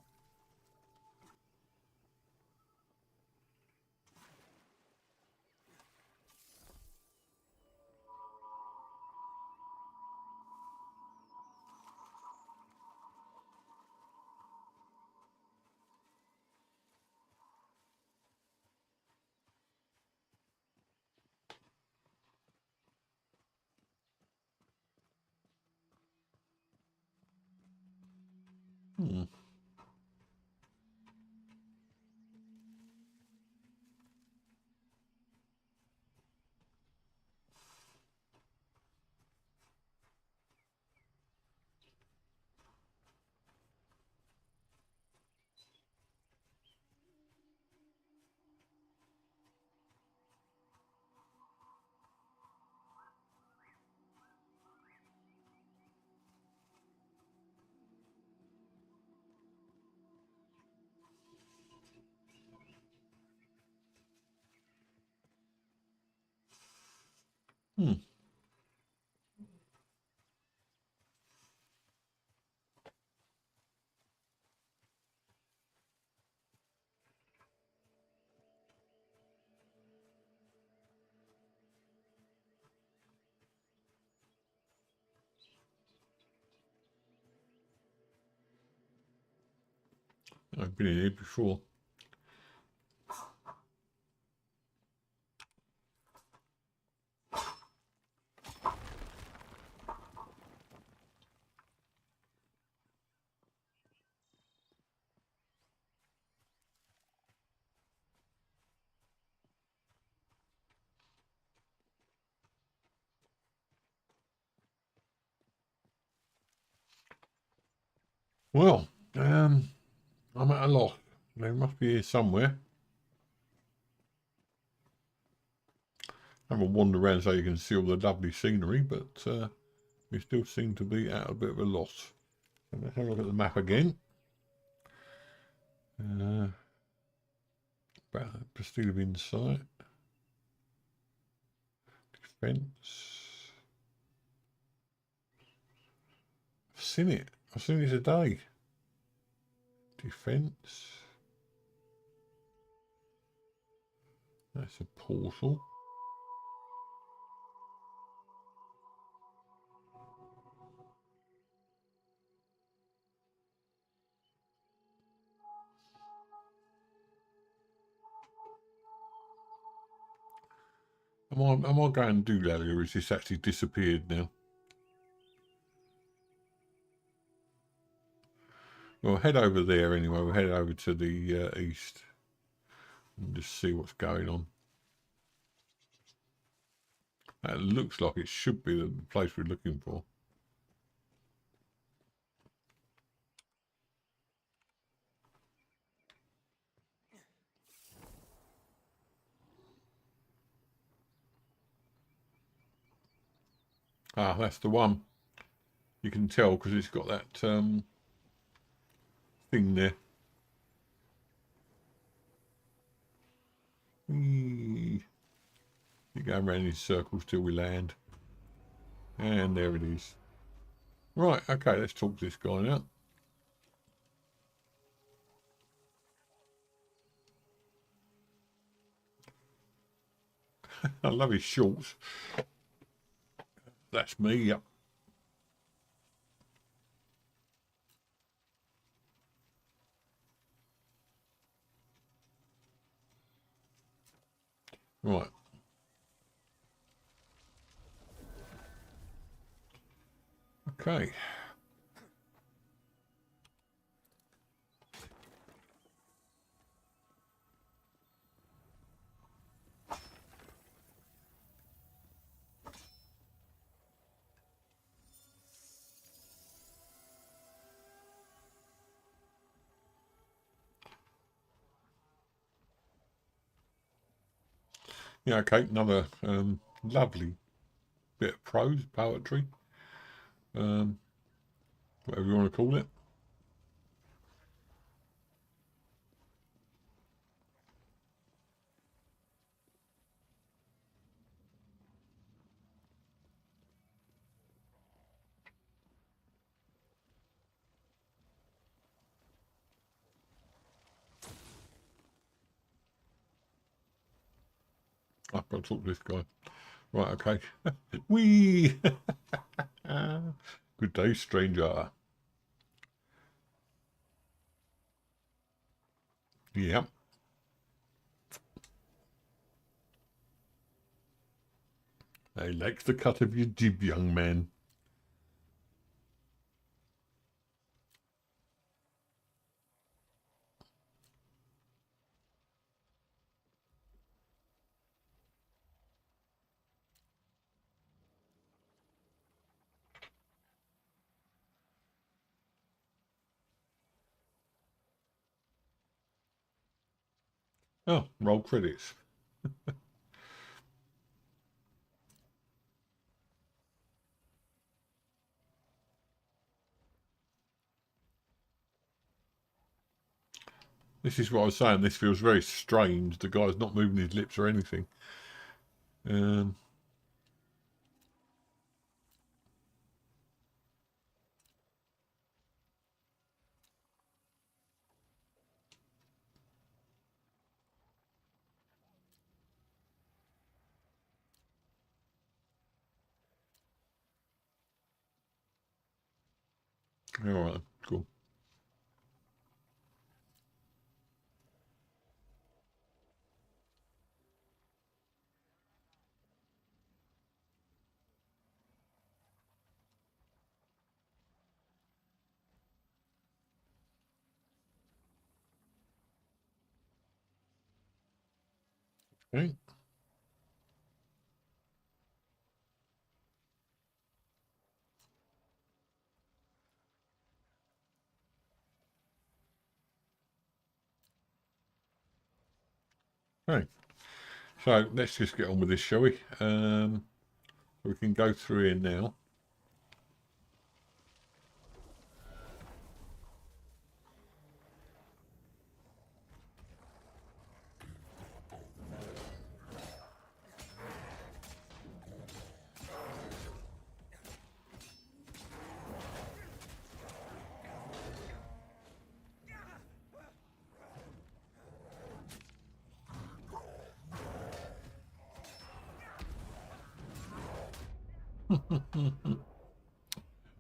S1: Hmm. Hmm. I've been in here before. Well, I'm at a loss. They must be here somewhere. Have a wander around so you can see all the lovely scenery, but we still seem to be at a bit of a loss. So let's have a look at the map again. Pursuit of insight. Defence. I've seen it. I've seen it today. Defence. That's a portal. Am I going doolally, or is this actually disappeared now? Well, head over there anyway. We'll head over to the east and just see what's going on. That looks like it should be the place we're looking for. Ah, that's the one. You can tell because it's got that thing there. You go around in circles till we land. And there it is. Right, okay, let's talk to this guy now. I love his shorts. That's me, yep. Right. Okay. Yeah, okay, another lovely bit of prose, poetry, whatever you want to call it. I've got to talk to this guy. Right, okay. Wee! Good day, stranger. Yeah. I like the cut of your jib, young man. Oh, roll credits. This is what I was saying. This feels very strange. The guy's not moving his lips or anything. Um, all right, cool. Okay. Okay. So let's just get on with this, shall we? We can go through here now.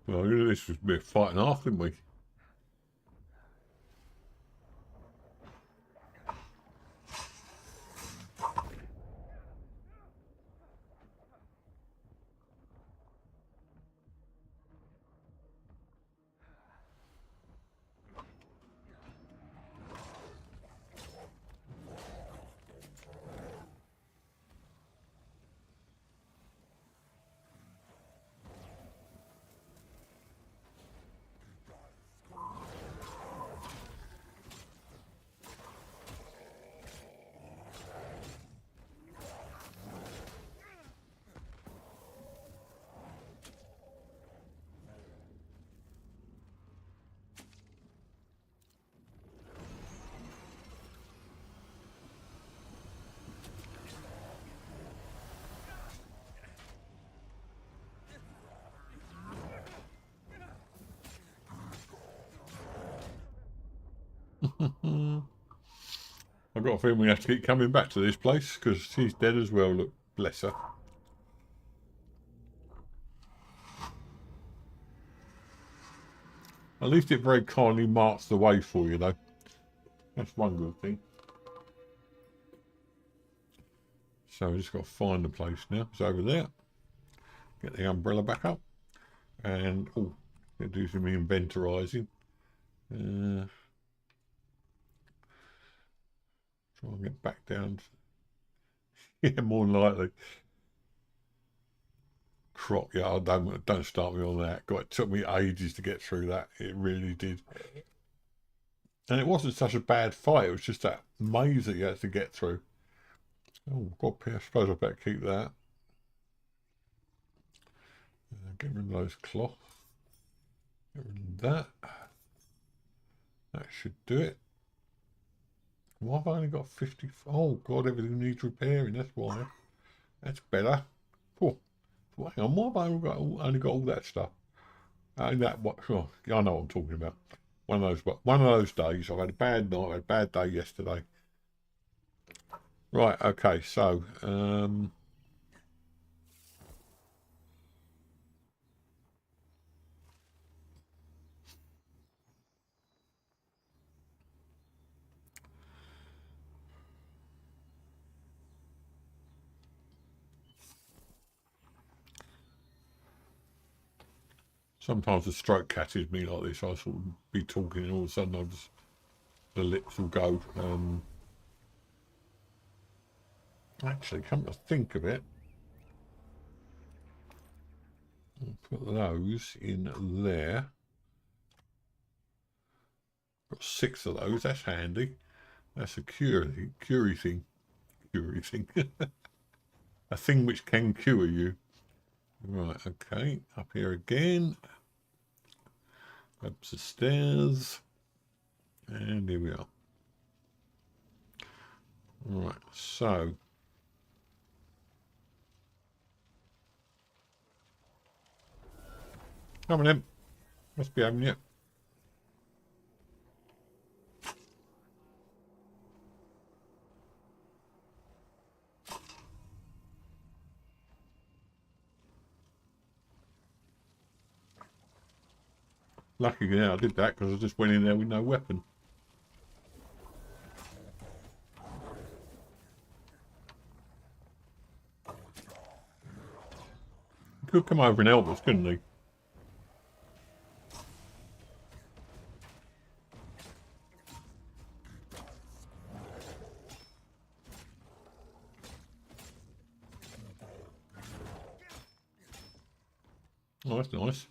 S1: Well, this was a bit of fight and a half, didn't we? I've got a feeling we have to keep coming back to this place because she's dead as well. Look, bless her. At least it very kindly marks the way for you, though. That's one good thing. So we just got to find the place now. It's over there. Get the umbrella back up. And, oh, do some inventorising. Try and get back down. Yeah, more than likely. Croc, yeah, don't start me on that. God, it took me ages to get through that. It really did. And it wasn't such a bad fight. It was just that maze that you had to get through. Oh, God, I suppose I better keep that. Get rid of those cloths. Get rid of that. That should do it. Why have I only got 50? Oh, God, everything needs repairing. That's why. That's better. Oh, hang on. Why have I only got all that stuff? That what? Oh, I know what I'm talking about. One of those days. I've had a bad night. I had a bad day yesterday. Right. Okay. So. Sometimes the stroke catches me like this. I sort of be talking and all of a sudden the lips will go. Actually, come to think of it, I'll put those in there. Got 6 of those. That's handy. That's a curie thing. Curie thing. A thing which can cure you. Right, okay. Up here again. Up the stairs. And here we are. Right, so. Come on in. Must be having you. Lucky I did that because I just went in there with no weapon. He could come over and help us, couldn't he? Oh, that's nice.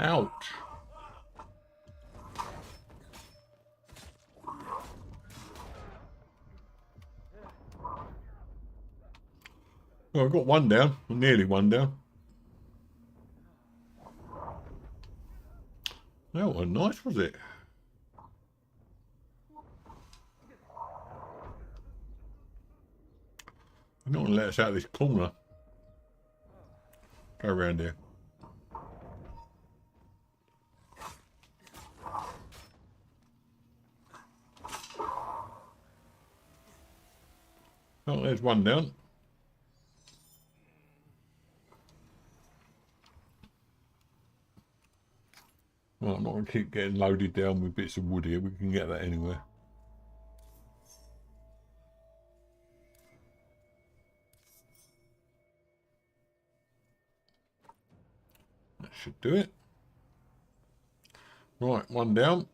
S1: Ouch. Well, I've got one down. Nearly one down. That wasn't nice, was it? You don't want to let us out of this corner. Go around here. Oh, there's one down. Well, I'm not going to keep getting loaded down with bits of wood here. We can get that anywhere. should do it. Right, one down.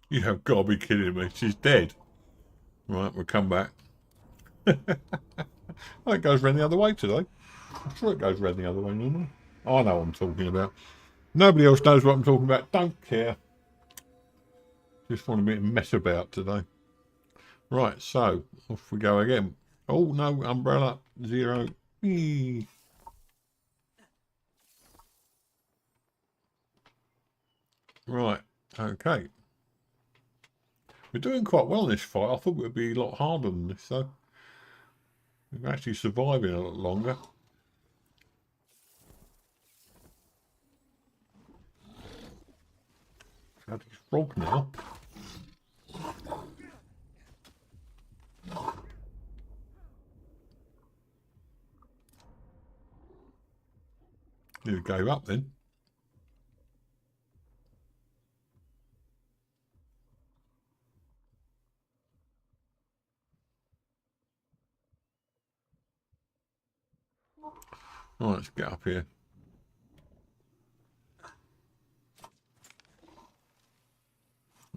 S1: You have got to be kidding me. She's dead. Right, we'll come back. Oh, it goes round the other way today. I'm sure it goes round the other way normally. I know what I'm talking about. Nobody else knows what I'm talking about. Don't care. Just want a bit of mess about today. Right, so off we go again. Oh no, umbrella 0. Whee. Right, okay. We're doing quite well in this fight. I thought it would be a lot harder than this, though. We're actually surviving a lot longer. How do you frog now? Nearly gave up then. Right, let's get up here.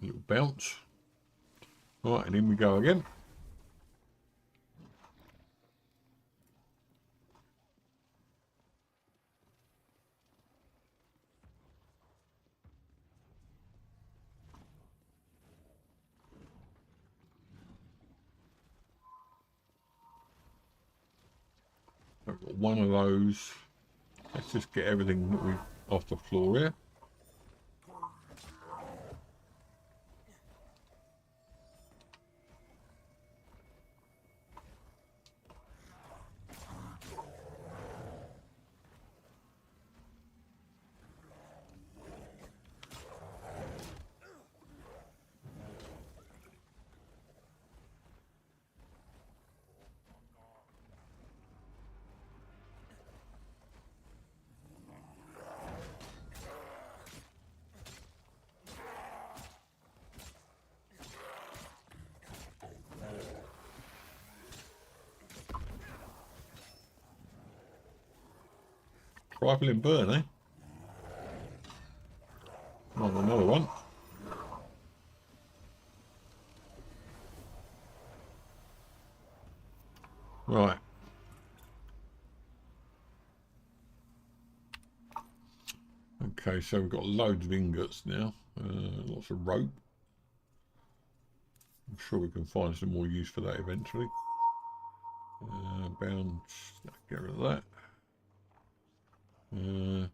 S1: A little bounce. Right, and in we go again. I've got one of those. Let's just get everything that we off the floor here. Trifling burn, eh? Oh, another one. Right. Okay, so we've got loads of ingots now. Lots of rope. I'm sure we can find some more use for that eventually. Bounce. Get rid of that. Right.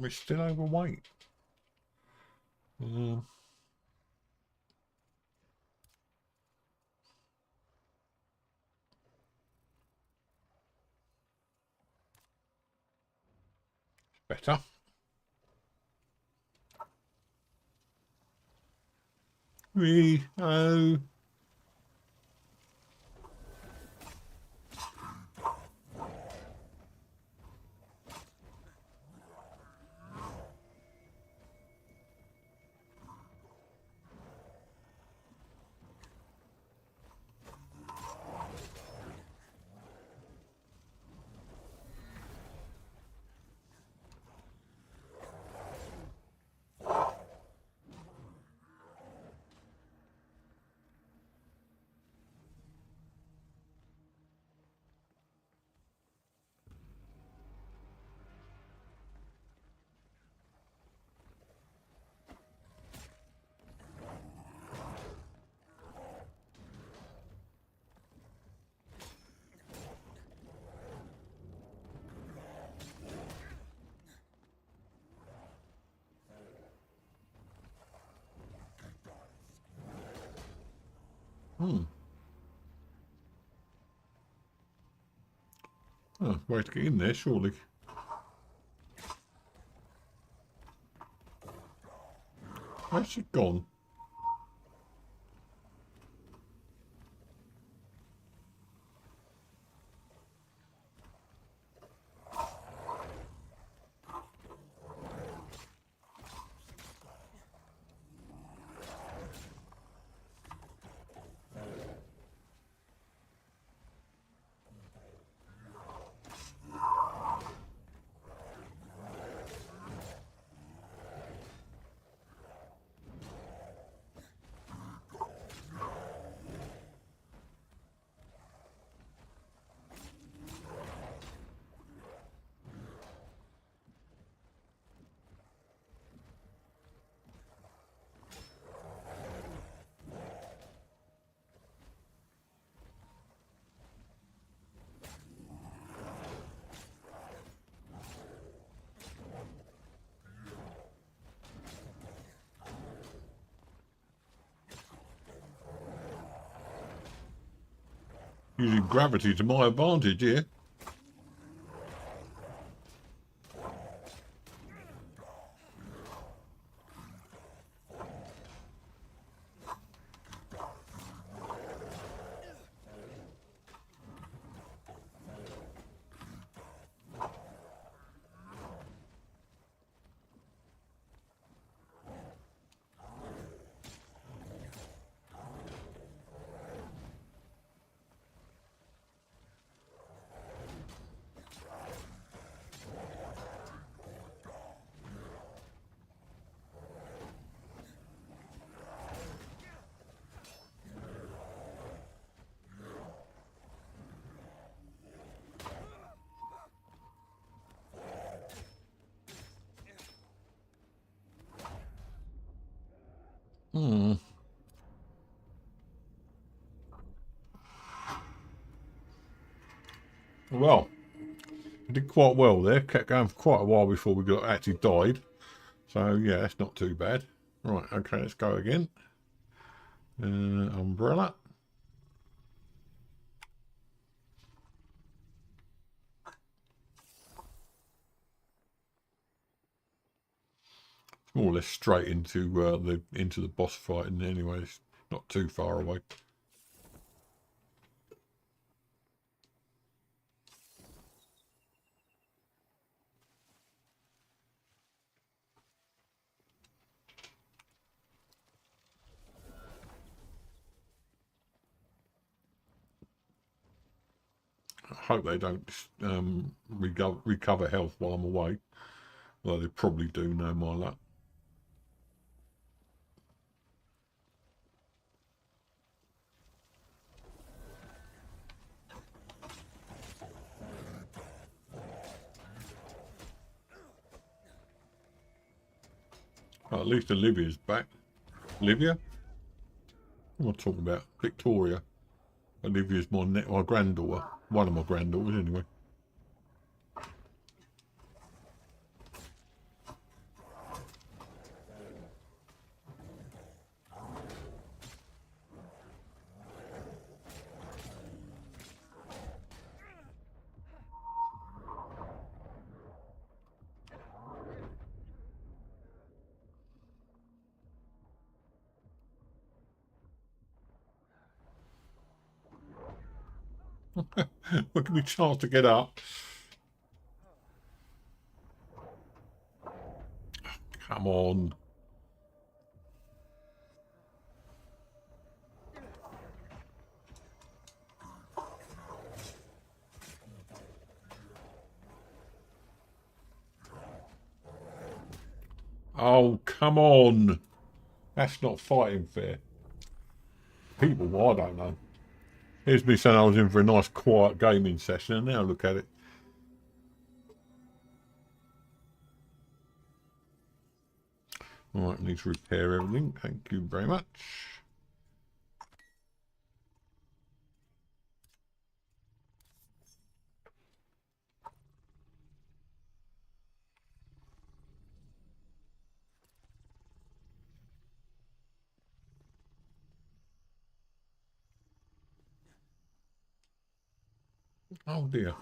S1: We're still overweight. Better. Oh. Oh, way to get in there, surely. Where's she gone? Using gravity to my advantage here. Hmm. Well, we did quite well there. Kept going for quite a while before we got actually died. So yeah, that's not too bad. Right, okay, let's go again. Umbrella. More or less straight into the boss fight, and anyway, it's not too far away. I hope they don't recover health while I'm away. Well, they probably do, no my luck. Oh, at least Olivia's back. Olivia? What am I talking about? Victoria. Olivia's my granddaughter. One of my granddaughters, anyway. What give me a chance to get up? Come on. Oh, come on. That's not fighting fair. People, well, I don't know. Here's me saying I was in for a nice quiet gaming session, and now look at it. Right, I need to repair everything. Thank you very much. Oh dear.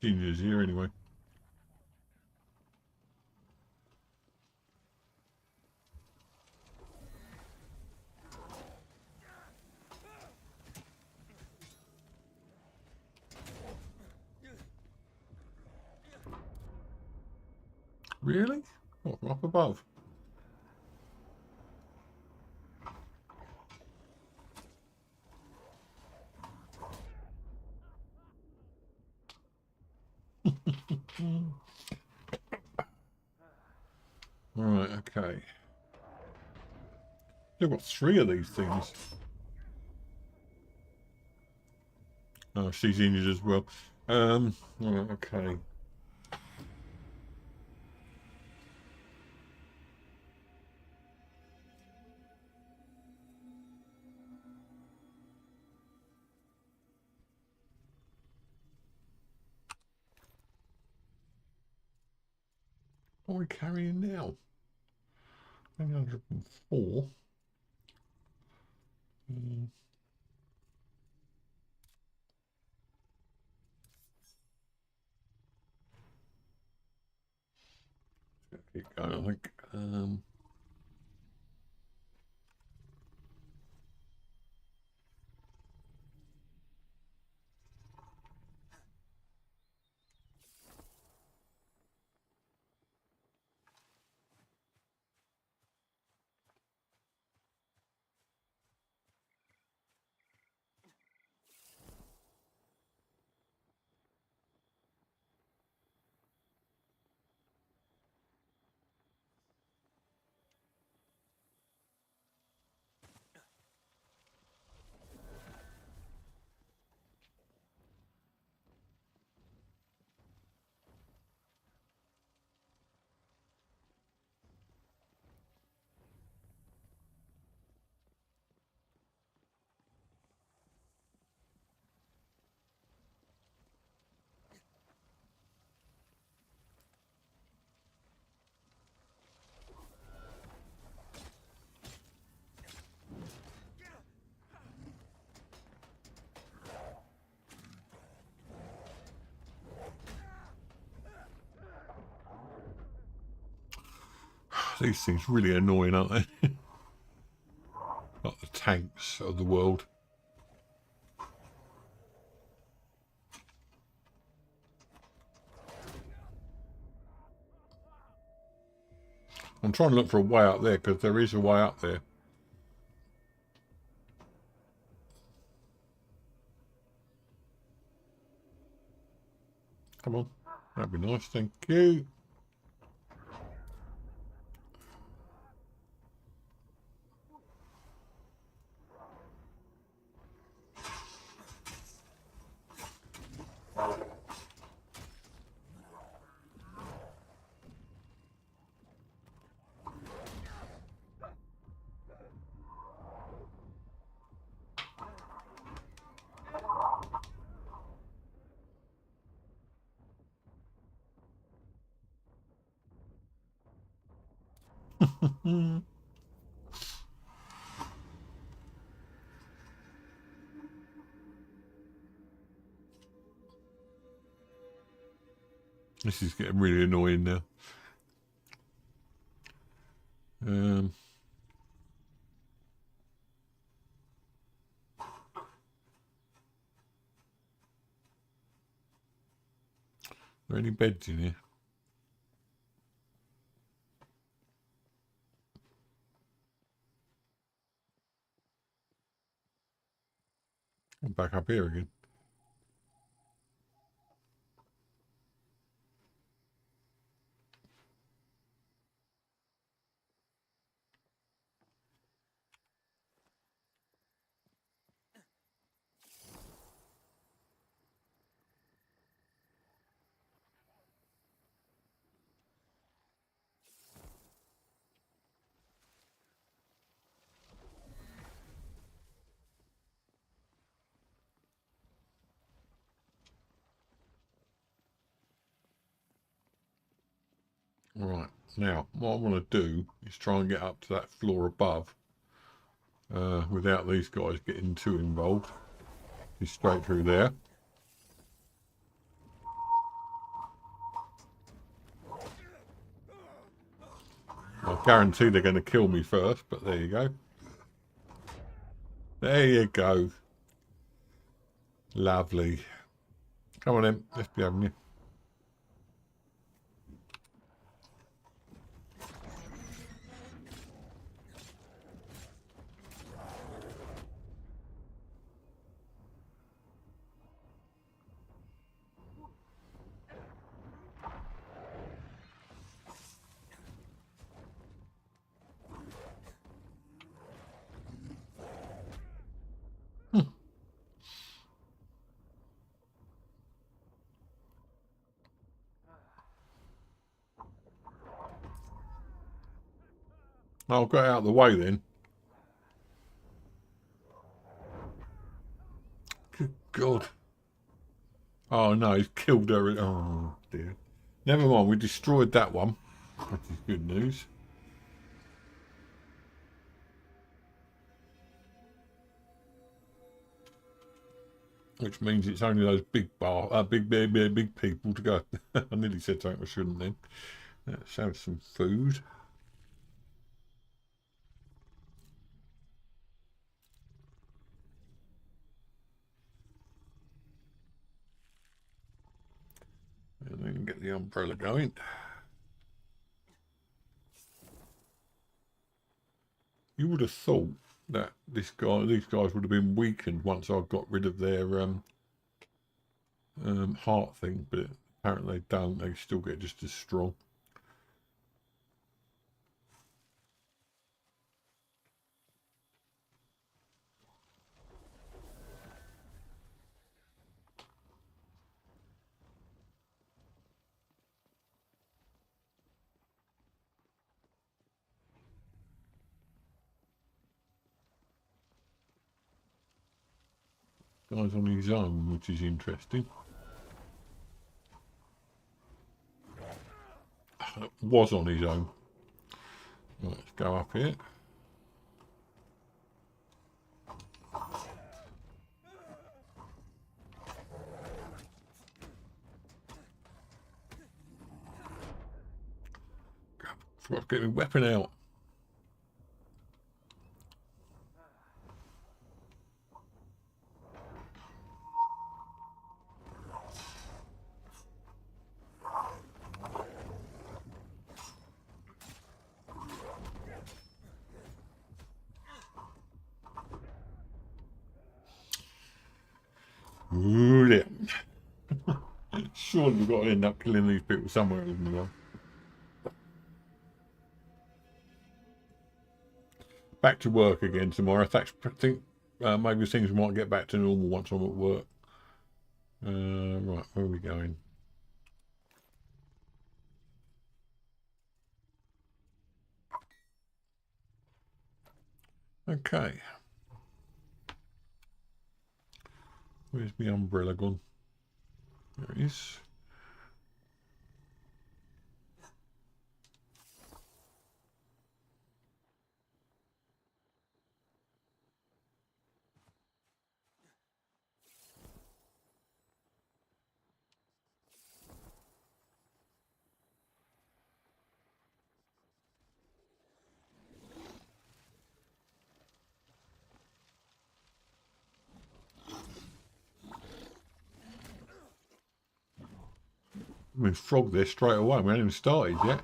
S1: Genius here anyway. Really? What, from up above? Right, okay. They've got 3 of these things. Oh, she's injured as well. Right, okay. What are we carrying now? 104. Keep going, I think. These things really annoying, aren't they? Like the tanks of the world. I'm trying to look for a way up there because there is a way up there. Come on. That'd be nice, thank you. This is getting really annoying now. Are there any beds in here? I'm back up here again. Right, now what I want to do is try and get up to that floor above without these guys getting too involved. He's straight through there. I guarantee they're going to kill me first, but there you go. There you go. Lovely. Come on then, let's be having you. I'll get out of the way then. Good God. Oh no, he's killed her. Oh dear. Never mind, we destroyed that one. That is good news. Which means it's only those big people to go. I nearly said something I shouldn't then. Let's have some food. And then get the umbrella going. You would have thought that these guys would have been weakened once I got rid of their heart thing, but apparently they don't. They still get just as strong. Guy's on his own, which is interesting. Was on his own. Right, let's go up here. Forgot to get my weapon out. Ooh, yeah. Surely we've got to end up killing these people somewhere along the way. Back to work again tomorrow. I think maybe things might get back to normal once I'm at work. Right, where are we going? Okay. Where's my umbrella gone? There it is. I mean, frog there straight away. We haven't even started yet.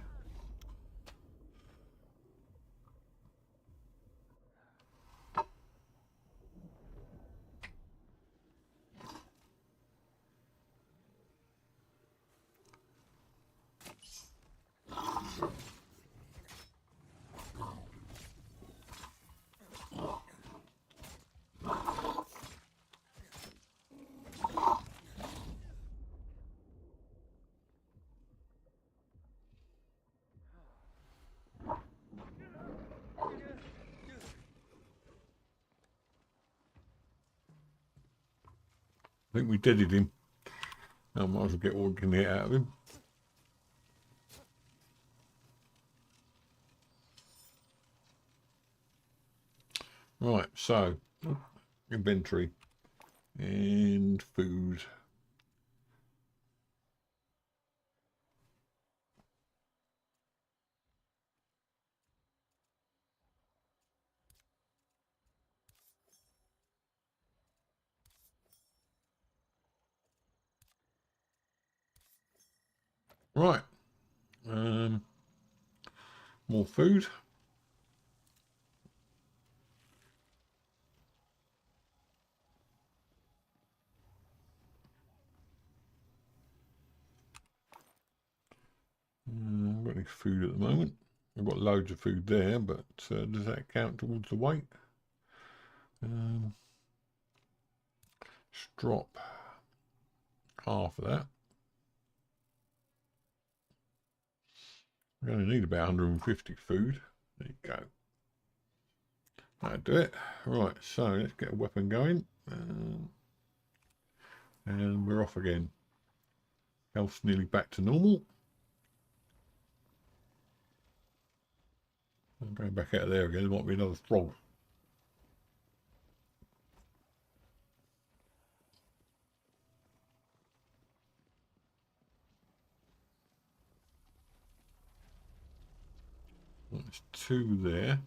S1: I think we deaded him. I might as well get what we can get out of him. Right, so inventory and food. Right, more food. I've got any food at the moment. I've got loads of food there, but does that count towards the weight? Let's drop half of that. We're going to need about 150 food. There you go. That'll do it. Right, so let's get a weapon going. And we're off again. Health's nearly back to normal. I'm going back out of there again. There might be another frog. There's two there.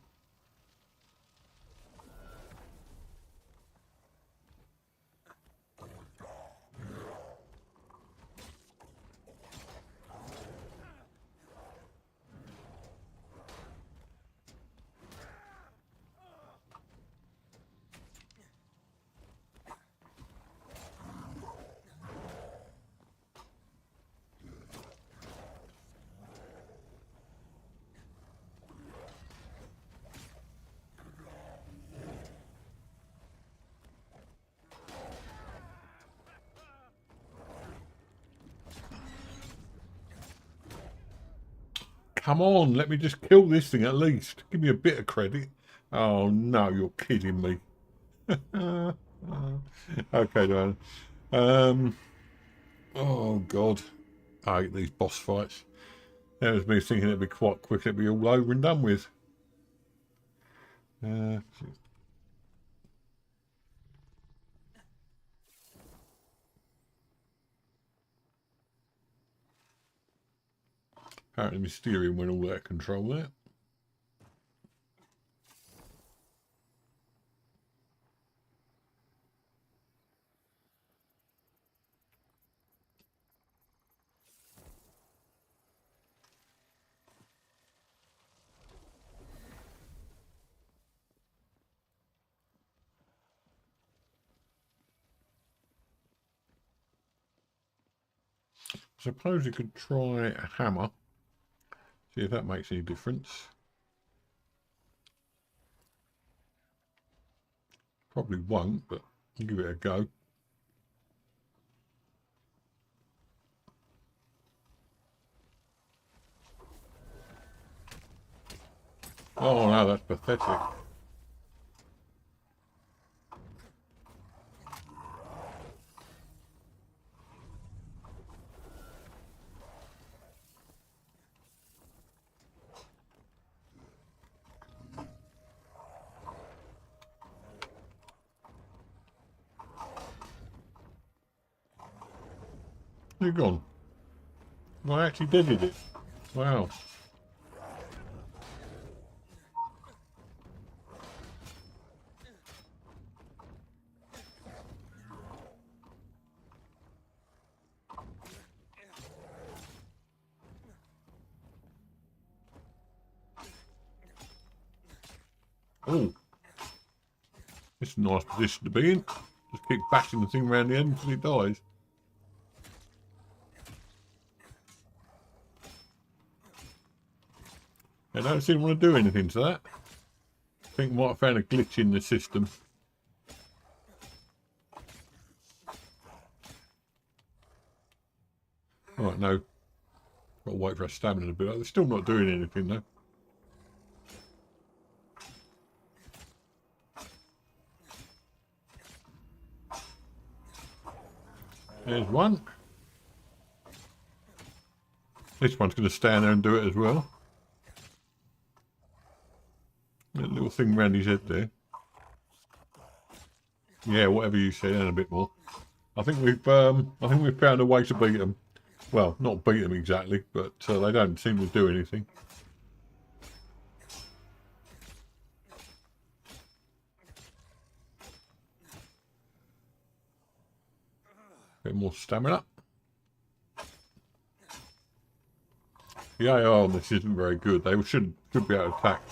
S1: Come on, let me just kill this thing at least. Give me a bit of credit. Oh no, you're kidding me. Okay, then. Oh god, I hate these boss fights. That was me thinking it'd be quite quick. It'd be all over and done with. Apparently, my steering went all out of control there. Suppose you could try a hammer. See if that makes any difference. Probably won't, but I'll give it a go. Oh no, that's pathetic. You're gone. I actually did it. Wow. Oh, this is a nice position to be in. Just keep bashing the thing around the end until it dies. I don't seem to want to do anything to that. I think I might have found a glitch in the system. Right, no. Got to wait for a stamina a bit. They're still not doing anything though. There's one. This one's going to stand there and do it as well. That little thing around his head there. Yeah, whatever you said, and a bit more. I think we've found a way to beat them. Well, not beat them exactly, but they don't seem to do anything. Bit more stamina. The AI on this isn't very good. They should be able to attack.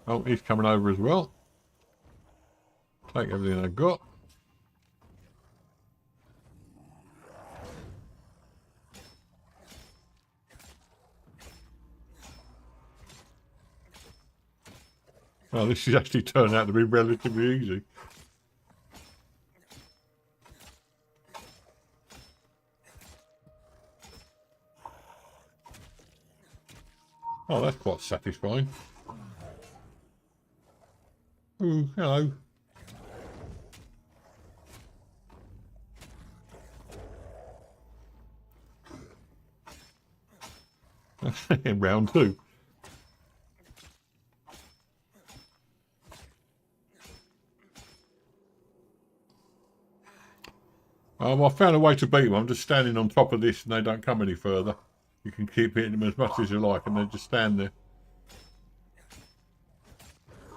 S1: Oh, he's coming over as well. Take everything I've got. Oh, this is actually turned out to be relatively easy. Oh, that's quite satisfying. Ooh, hello. In round 2. I found a way to beat them. I'm just standing on top of this and they don't come any further. You can keep hitting them as much as you like and they just stand there.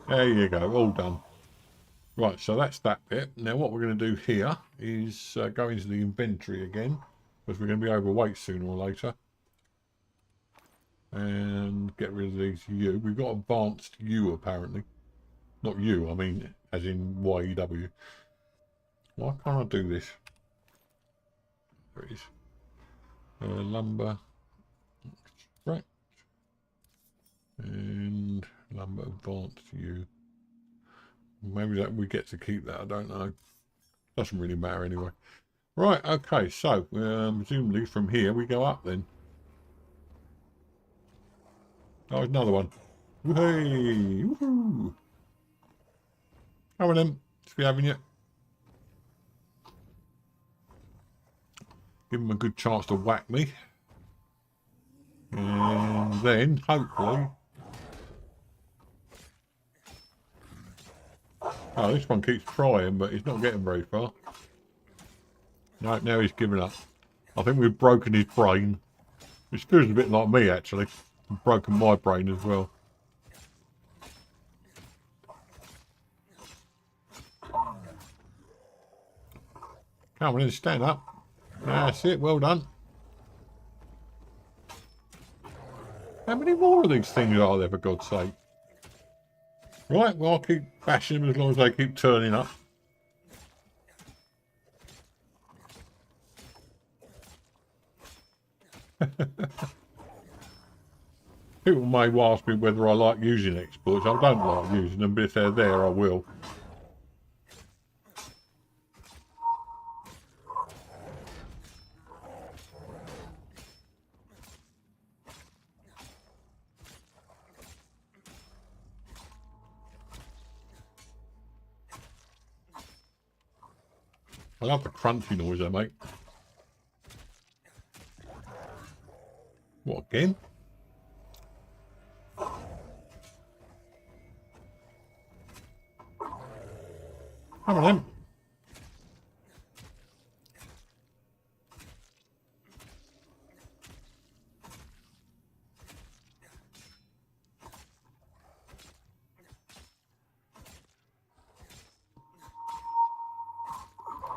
S1: There you go, all done. Right, so that's that bit. Now what we're going to do here is go into the inventory again, because we're going to be overweight sooner or later. And get rid of these U. We've got advanced U apparently. Not U, I mean as in YEW. Why can't I do this? There it is. Lumber. Extract. And lumber advanced U. Maybe that we get to keep that, I don't know. Doesn't really matter anyway. Right, okay, so presumably from here we go up then. Oh, there's another one. Hey, woohoo! Come on then, just be having you. Give him a good chance to whack me. And then, hopefully... Oh, this one keeps trying, but he's not getting very far. No, now he's giving up. I think we've broken his brain. Which feels a bit like me, actually. I've broken my brain as well. Come on in, stand up. That's it, well done. How many more of these things are there, for God's sake? Right, well, I'll keep bashing them as long as they keep turning up. People may ask me whether I like using exploits. I don't like using them, but if they're there, I will. I love the crunchy noise they make. What, again? Come on then.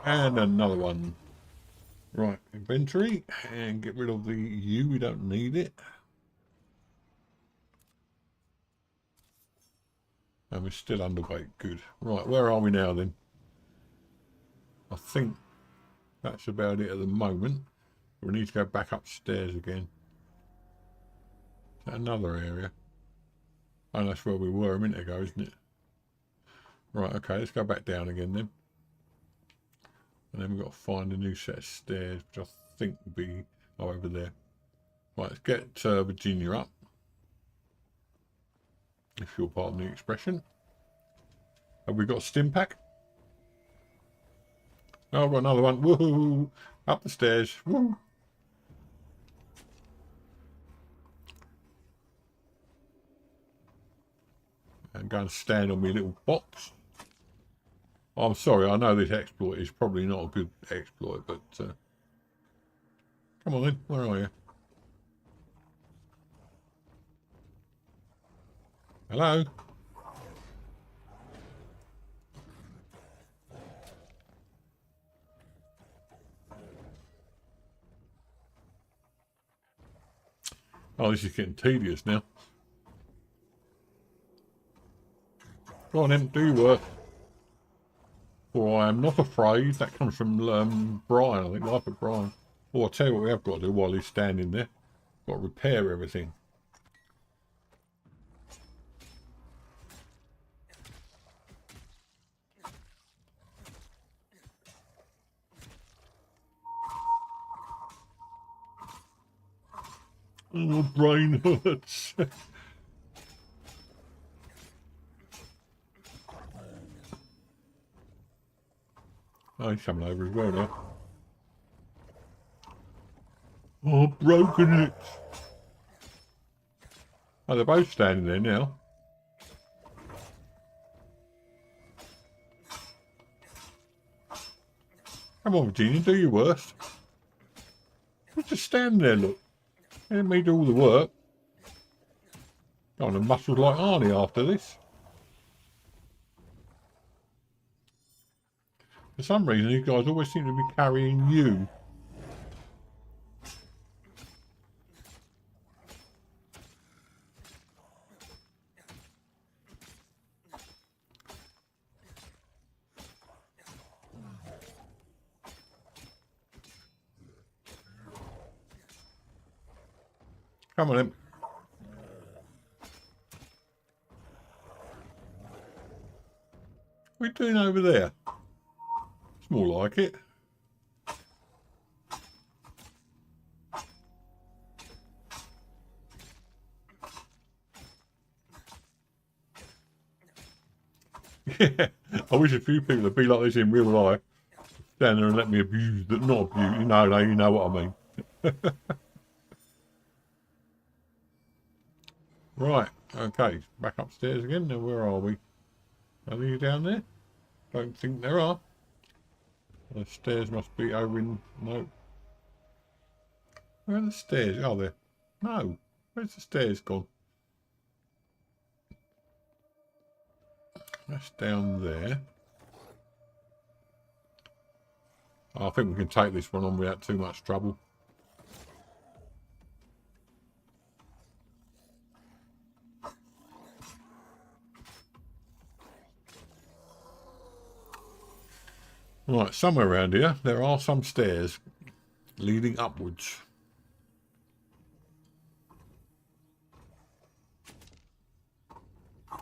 S1: And another one. Right, inventory. And get rid of the U, we don't need it. And we're still underweight, good. Right, where are we now then? I think that's about it at the moment. We need to go back upstairs again. Is that another area? Oh, that's where we were a minute ago, isn't it? Right, okay, let's go back down again then. And then we've got to find a new set of stairs, which I think will be over there. Right, let's get Virginia up. If you'll pardon the expression. Have we got a stim pack? Oh, I've got another one. Woohoo! Up the stairs. Woo! And go and stand on my little box. I'm sorry, I know this exploit is probably not a good exploit, but come on then, where are you? Hello? Oh, this is getting tedious now. Go on then, do your work. For I am not afraid. That comes from Brian, I think, Life of Brian. Oh, I'll tell you what we have got to do while he's standing there. Got to repair everything. Oh, my brain hurts. Oh, he's coming over as well now. Oh, I've broken it. Oh, they're both standing there now. Come on, Virginia, do your worst. Just stand there, look. Let me do all the work. Got the muscles like Arnie after this. For some reason, these guys always seem to be carrying you. Come on then. What are you doing over there? It's more like it. Yeah, I wish a few people would be like this in real life. Stand there and let me abuse, not abuse, no, you know what I mean. Right, okay, back upstairs again. Now, where are we? Are these down there? Don't think there are. The stairs must be over in... No. Where are the stairs? Oh, there. No. Where's the stairs gone? That's down there. Oh, I think we can take this one on without too much trouble. Right, somewhere around here, there are some stairs leading upwards.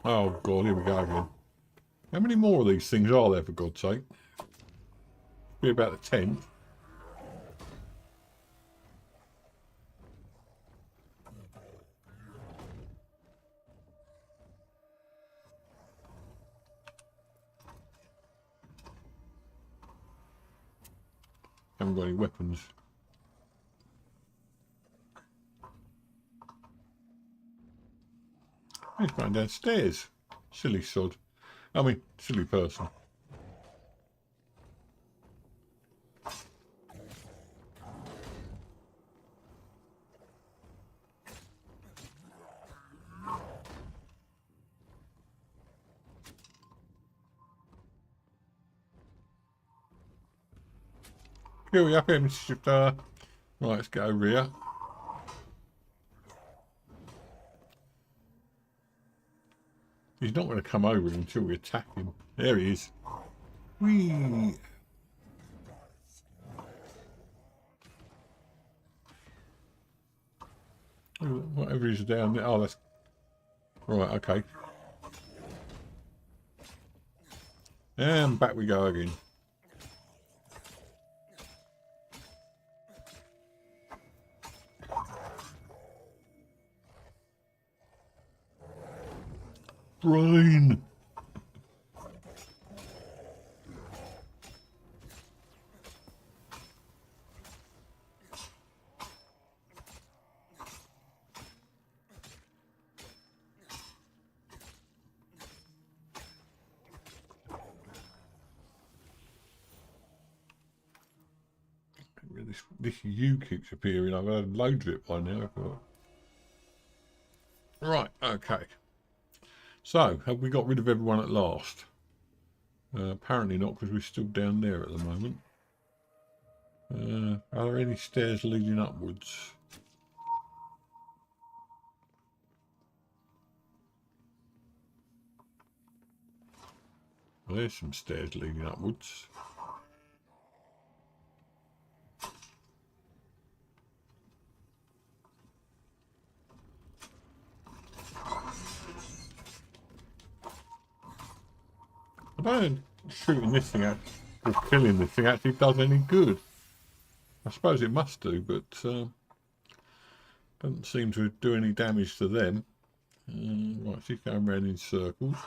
S1: Oh, God, here we go again. How many more of these things are there, for God's sake? Be about the 10th. Haven't got any weapons. He's going downstairs. Silly sod. I mean, silly person. Here we are, Mr. Shifter. Right, let's get over here. He's not going to come over until we attack him. There he is. Whee! Whatever is down there. Oh, that's... Right, okay. And back we go again. Brain! This U keeps appearing. I've had loads of it by now. Right, okay. So, have we got rid of everyone at last? Apparently not, because we're still down there at the moment. Are there any stairs leading upwards? Well, there's some stairs leading upwards. I don't shooting this thing out or killing this thing actually does any good. I suppose it must do, but doesn't seem to do any damage to them. Right, she's going around in circles.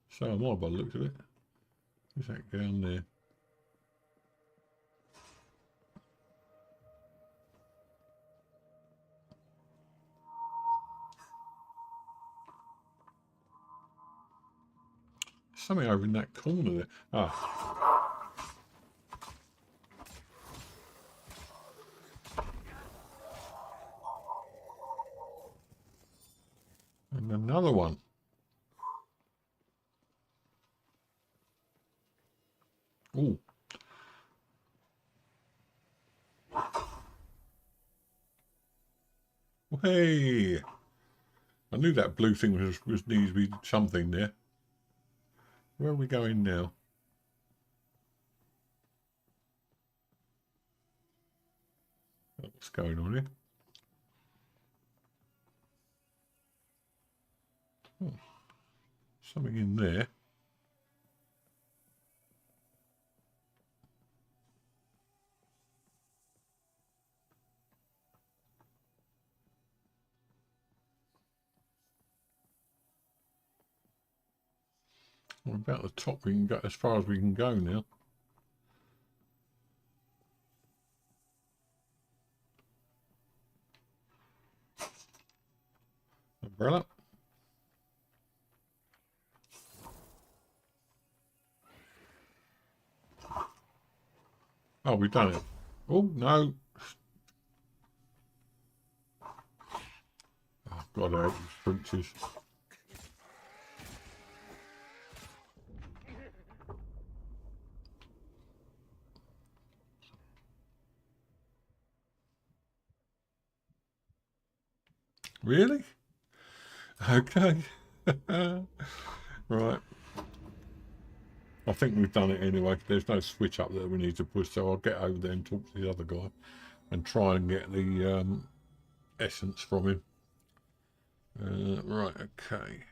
S1: So am I by the looks of it. What's that down there? Something over in that corner there. Ah. And another one. Oh. Hey. I knew that blue thing was needs to be something there. Where are we going now? What's going on here? Oh, something in there. Well, about the top we can go as far as we can go now. Umbrella. Oh, we've done it. Oh, no. Oh, God, I hate these creatures. Really? Okay. Right. I think we've done it anyway. There's no switch up there we need to push, so I'll get over there and talk to the other guy and try and get the essence from him. Right, okay.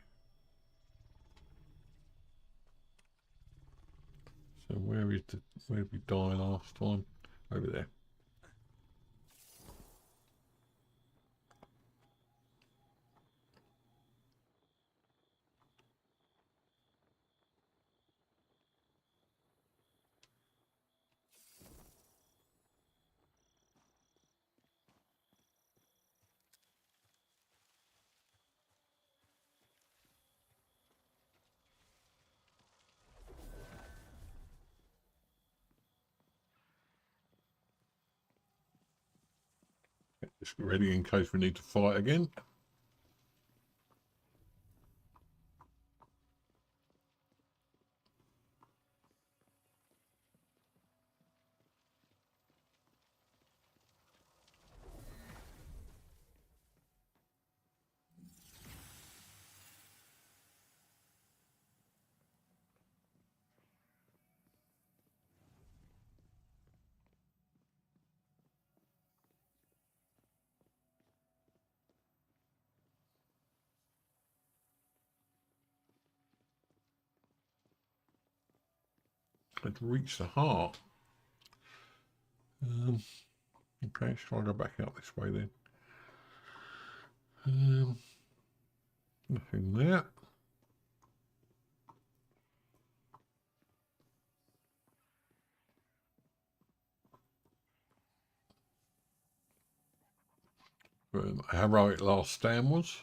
S1: So where did we die last time? Over there. Get this ready in case we need to fight again. Let's reach the heart. Okay, let's try and go back out this way then. Nothing there. Heroic last stand was.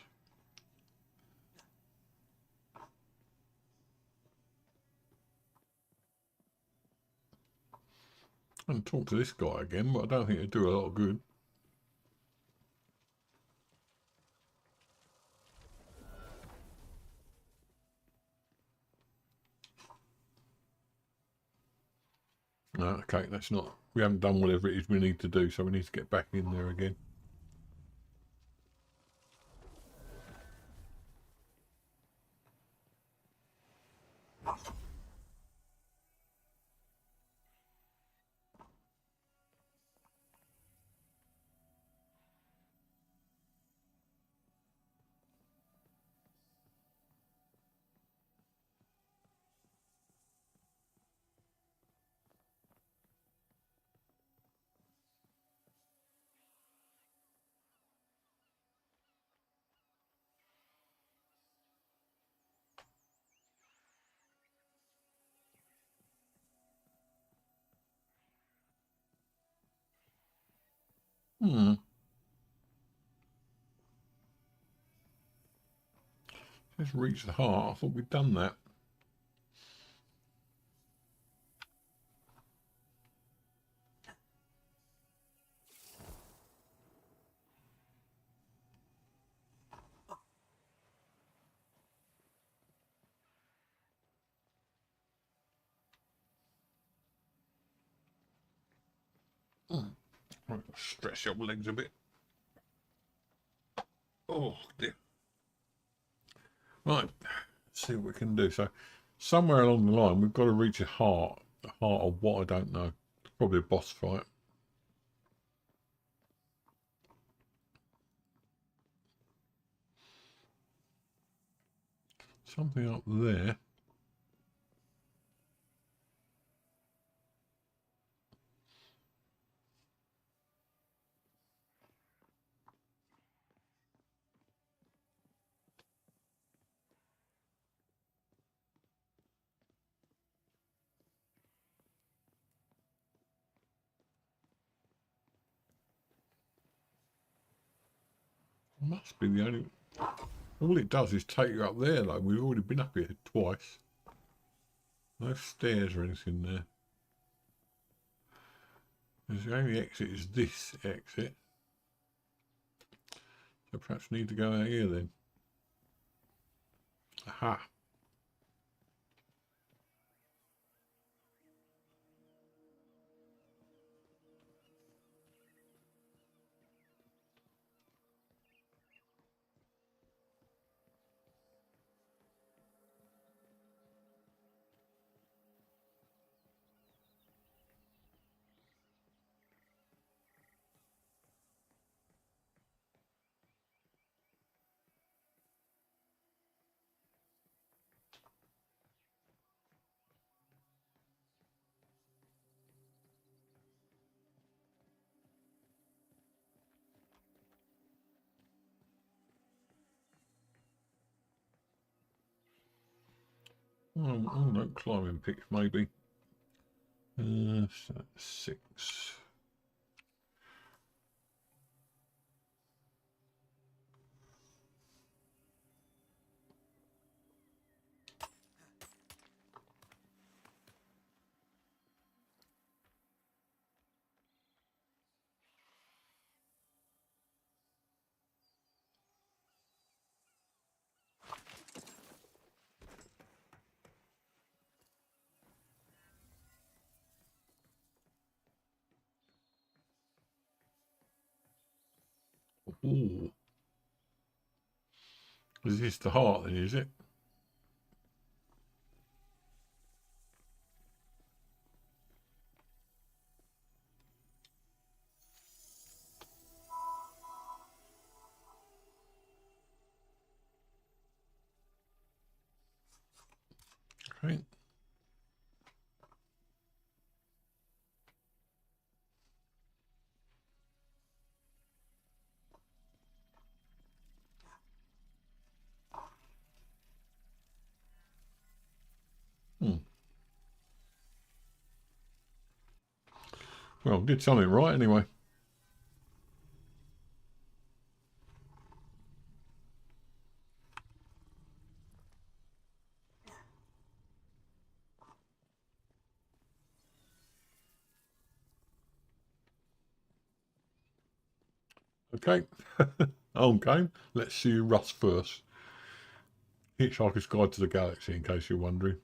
S1: And talk to this guy again, but I don't think it'd do a lot of good. No, okay, that's not. We haven't done whatever it is we need to do, so we need to get back in there again. Let's reach the heart. I thought we'd done that. Right, stretch your legs a bit. Oh dear. Right, let's see what we can do. So, somewhere along the line, we've got to reach a heart. A heart of what, I don't know. Probably a boss fight. Something up there. Must be the only. All it does is take you up there, though. We've already been up here twice. No stairs or anything there. The only exit is this exit. So perhaps need to go out here then. Aha. Oh no, climbing picks maybe. So 6. Ooh. Is this the heart then, is it? Okay. Well, did something right anyway. Okay. On game. Let's see Russ first. Hitchhiker's Guide to the Galaxy, in case you're wondering.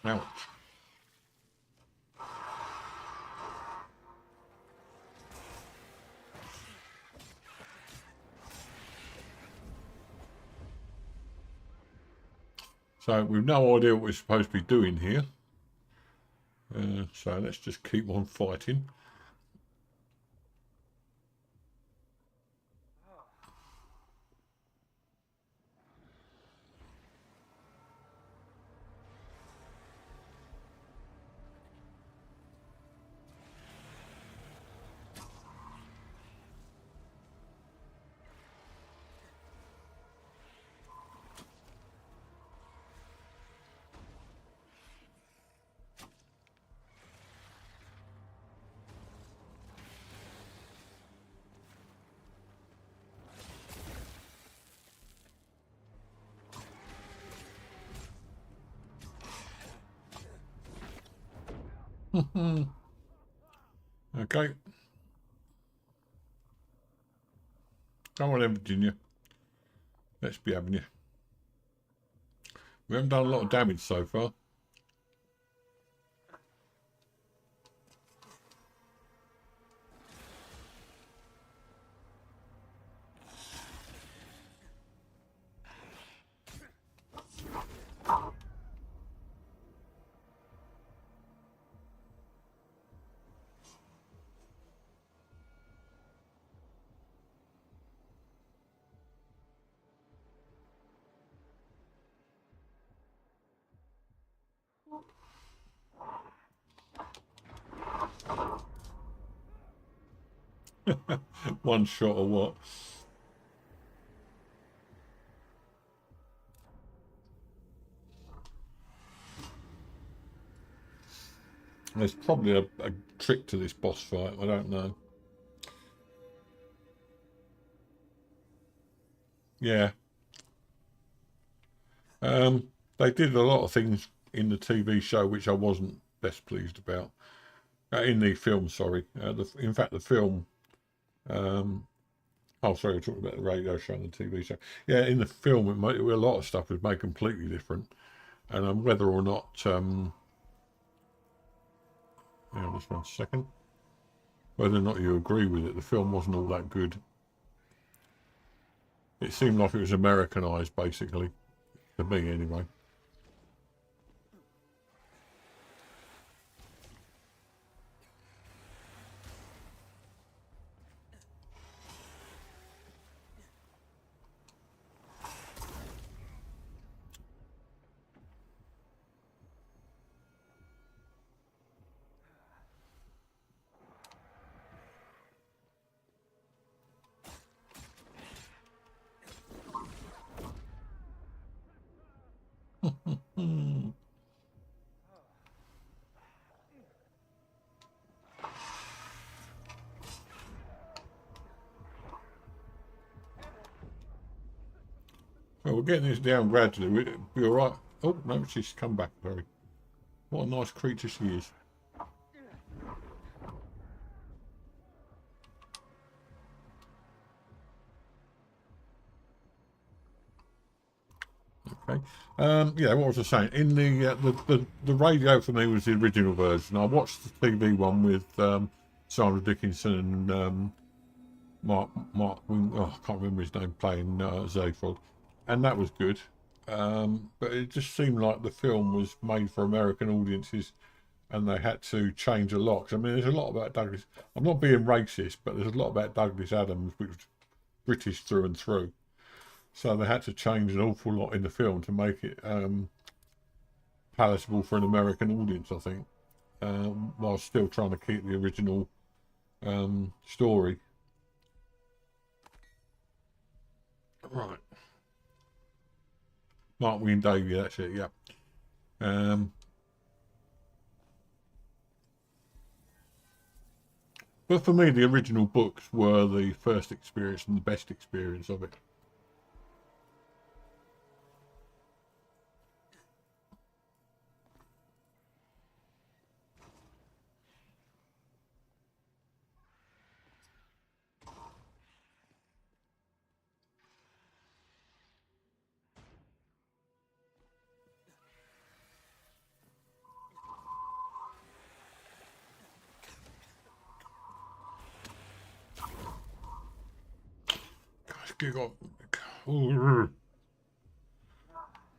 S1: Ouch. So we've no idea what we're supposed to be doing here. So let's just keep on fighting. Okay. Come on then, Virginia. Let's be having you. We haven't done a lot of damage so far. One shot or what? There's probably a trick to this boss fight. I don't know. Yeah. They did a lot of things in the TV show which I wasn't best pleased about. In the film, sorry. In fact, the film. Oh, sorry, we're talking about the radio show and the TV show. Yeah, in the film, a lot of stuff was made completely different, and whether or not. Just 1 second. Whether or not you agree with it, the film wasn't all that good. It seemed like it was Americanized, basically, to me anyway. Well, we're getting this down gradually. We'll be all right. Oh, no, she's come back, very. What a nice creature she is. Okay. Yeah, what was I saying? In the radio for me was the original version. I watched the TV one with Sandra Dickinson and Mark. I can't remember his name, playing Zaphod, and that was good. But it just seemed like the film was made for American audiences, and they had to change a lot. 'Cause, I mean, there's a lot about Douglas. I'm not being racist, but there's a lot about Douglas Adams which was British through and through. So they had to change an awful lot in the film to make it palatable for an American audience, I think, while still trying to keep the original story. Right. Mark Wayne Davey, that's it, yeah. But for me, the original books were the first experience and the best experience of it. Gosh,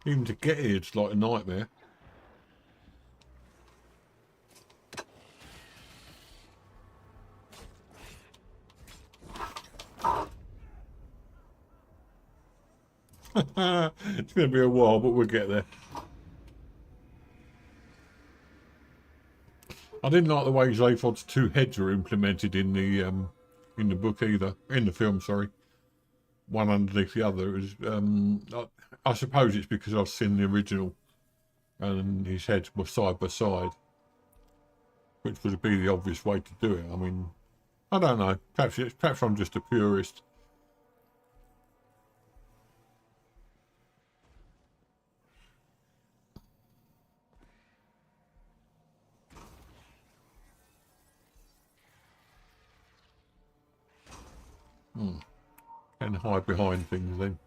S1: even to get here, it's like a nightmare. It's going to be a while, but we'll get there. I didn't like the way Zaphod's two heads were implemented in the book either. In the film, sorry. One underneath the other. It was, I suppose it's because I've seen the original and his heads were side by side, which would be the obvious way to do it. I mean, I don't know. Perhaps I'm just a purist. And hide behind things then.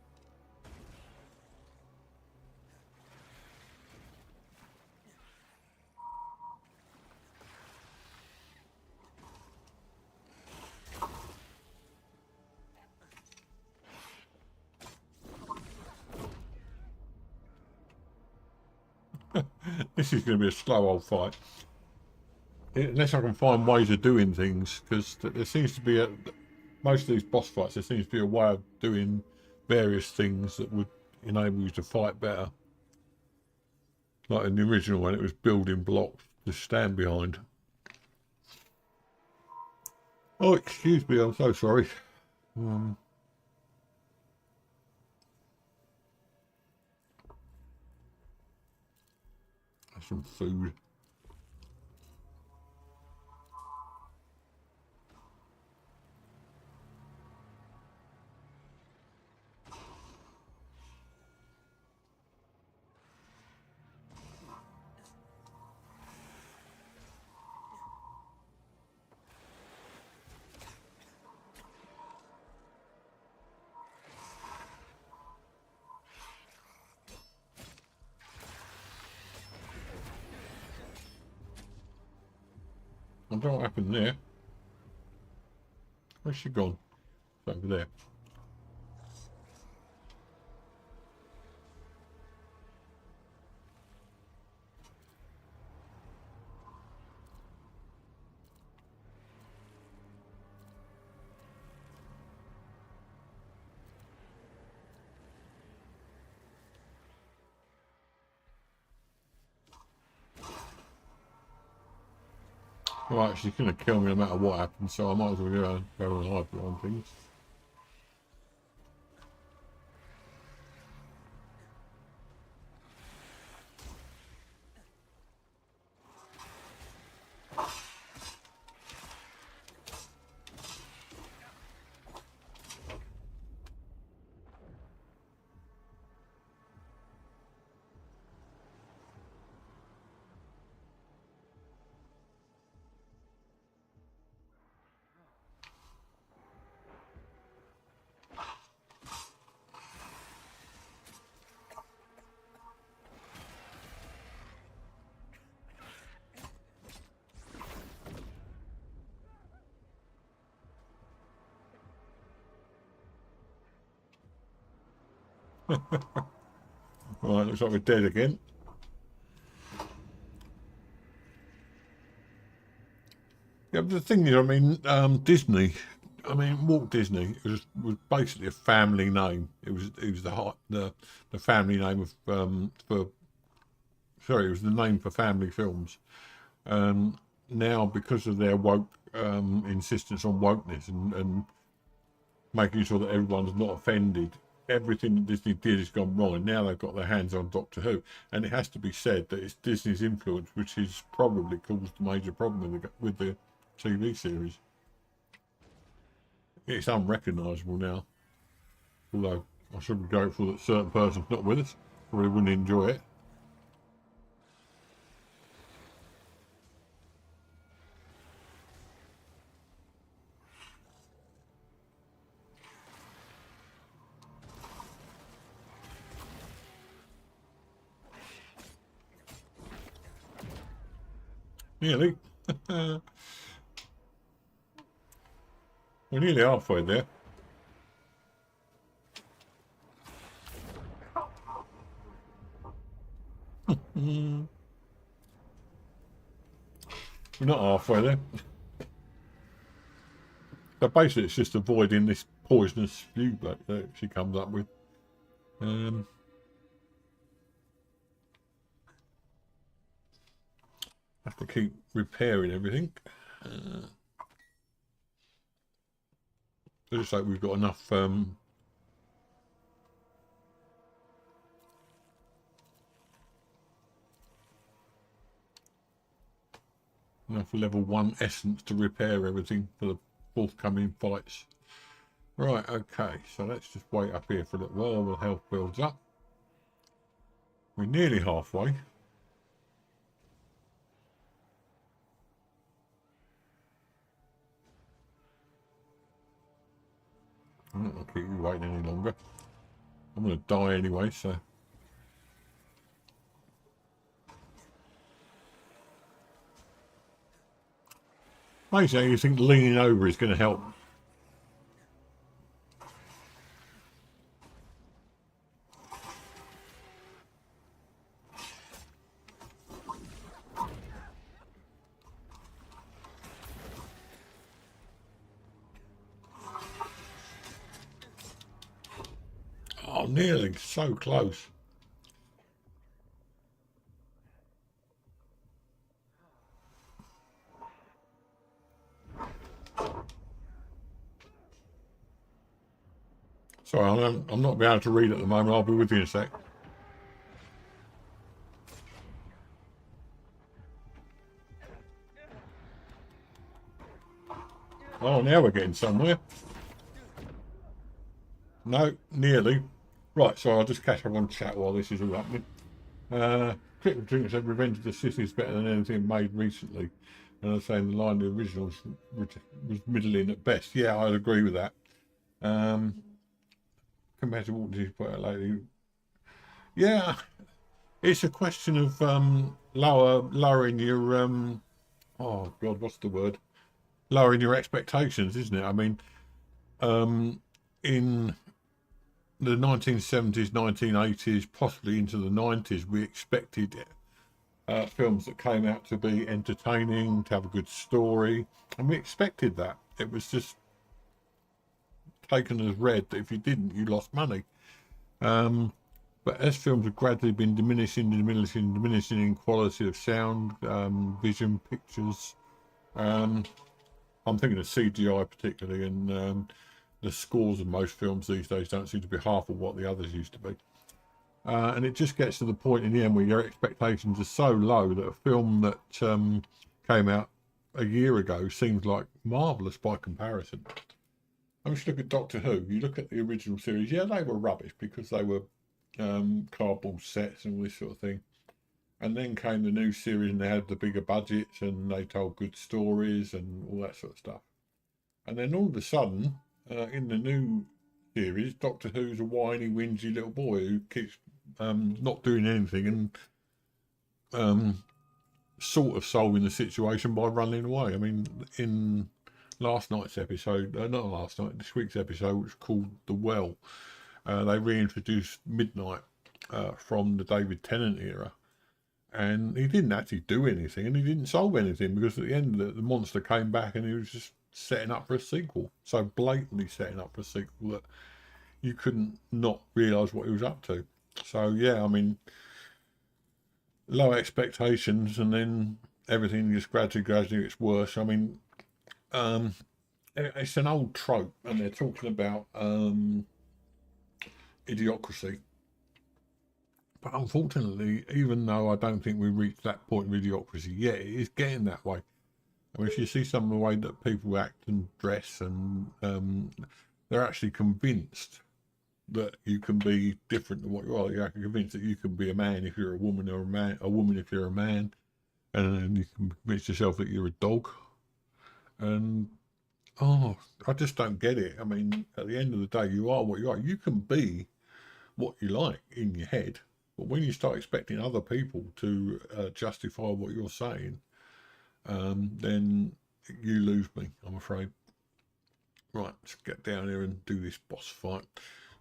S1: This is going to be a slow old fight. Unless I can find ways of doing things, because there seems to be most of these boss fights, there seems to be a way of doing various things that would enable you to fight better. Like in the original one, it was building blocks to stand behind. Oh, excuse me, I'm so sorry. Some food. I don't know what happened there. Where's she gone? It's over there. Right, she's going to kill me no matter what happens, so I might as well go and hide behind things. Right, looks like we're dead again. Yeah, but the thing is, I mean, Disney. I mean, Walt Disney was basically a family name. It was the family name of for sorry, it was the name for family films. Now, because of their woke insistence on wokeness and making sure that everyone's not offended, everything that Disney did has gone wrong, and now they've got their hands on Doctor Who. And it has to be said that it's Disney's influence which has probably caused a major problem with the TV series. It's unrecognisable now. Although I should be grateful that a certain person's not with us, probably wouldn't enjoy it. Nearly. We're nearly halfway there. We're not halfway there. So basically it's just avoiding this poisonous spew that she comes up with. Have to keep repairing everything. Just like we've got enough level 1 essence to repair everything for the forthcoming fights. Right, okay, so let's just wait up here for a little while the health builds up. We're nearly halfway. I'm not going to keep you waiting any longer. I'm going to die anyway, so... Basically, you think leaning over is going to help. Oh, nearly. So close. Sorry, I'm not being able to read at the moment. I'll be with you in a sec. Oh, now we're getting somewhere. No, nearly. Right, so I'll just catch up on chat while this is all happening. Cricket Drink said Revenge of the Sith is better than anything made recently. And I was saying the line of the originals was middling at best. Yeah, I'd agree with that. Compared to what you put out lately. Yeah, it's a question of lowering your oh god, what's the word? Lowering your expectations, isn't it? I mean, in the 1970s, 1980s, possibly into the 90s, we expected films that came out to be entertaining, to have a good story, and we expected that. It was just taken as read that if you didn't, you lost money. But as films have gradually been diminishing in quality of sound, vision, pictures, I'm thinking of CGI particularly, and the scores of most films these days don't seem to be half of what the others used to be. And it just gets to the point in the end where your expectations are so low that a film that came out a year ago seems like marvellous by comparison. I mean, if you look at Doctor Who, you look at the original series, yeah, they were rubbish because they were cardboard sets and all this sort of thing. And then came the new series and they had the bigger budgets and they told good stories and all that sort of stuff. And then all of a sudden, in the new series, Doctor Who's a whiny, whingy little boy who keeps not doing anything and sort of solving the situation by running away. I mean, in last night's episode, not last night, this week's episode, which is called The Well, they reintroduced Midnight from the David Tennant era. And he didn't actually do anything and he didn't solve anything because at the end the monster came back and he was just setting up for a sequel. So blatantly setting up for a sequel that you couldn't not realise what he was up to. So yeah, I mean, low expectations and then everything just gradually gets worse. I mean, it's an old trope and they're talking about idiocracy. But unfortunately, even though I don't think we've reached that point of idiocracy yet, it is getting that way. I mean, if you see some of the way that people act and dress, and they're actually convinced that you can be different than what you are. You're convinced that you can be a man if you're a woman, or a woman if you're a man, and then you can convince yourself that you're a dog. And I just don't get it. I mean, at the end of the day, you are what you are. You can be what you like in your head, but when you start expecting other people to justify what you're saying, then you lose me, I'm afraid. Right, let's get down here and do this boss fight.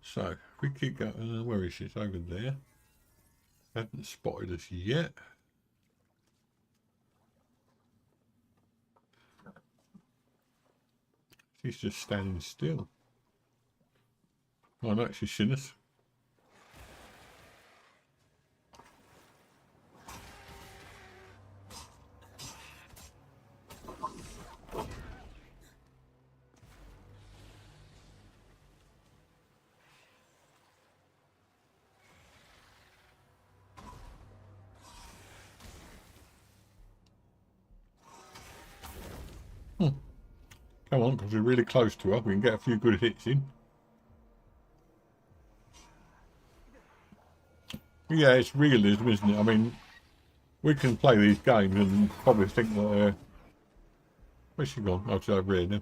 S1: So, if we keep going, where is she? It's over there. Hasn't spotted us yet. She's just standing still. Oh no, she's seen us. Come on, because we're really close to her. We can get a few good hits in. Yeah, it's realism, isn't it? I mean, we can play these games and probably think that... where's she gone? Oh, she's over here now.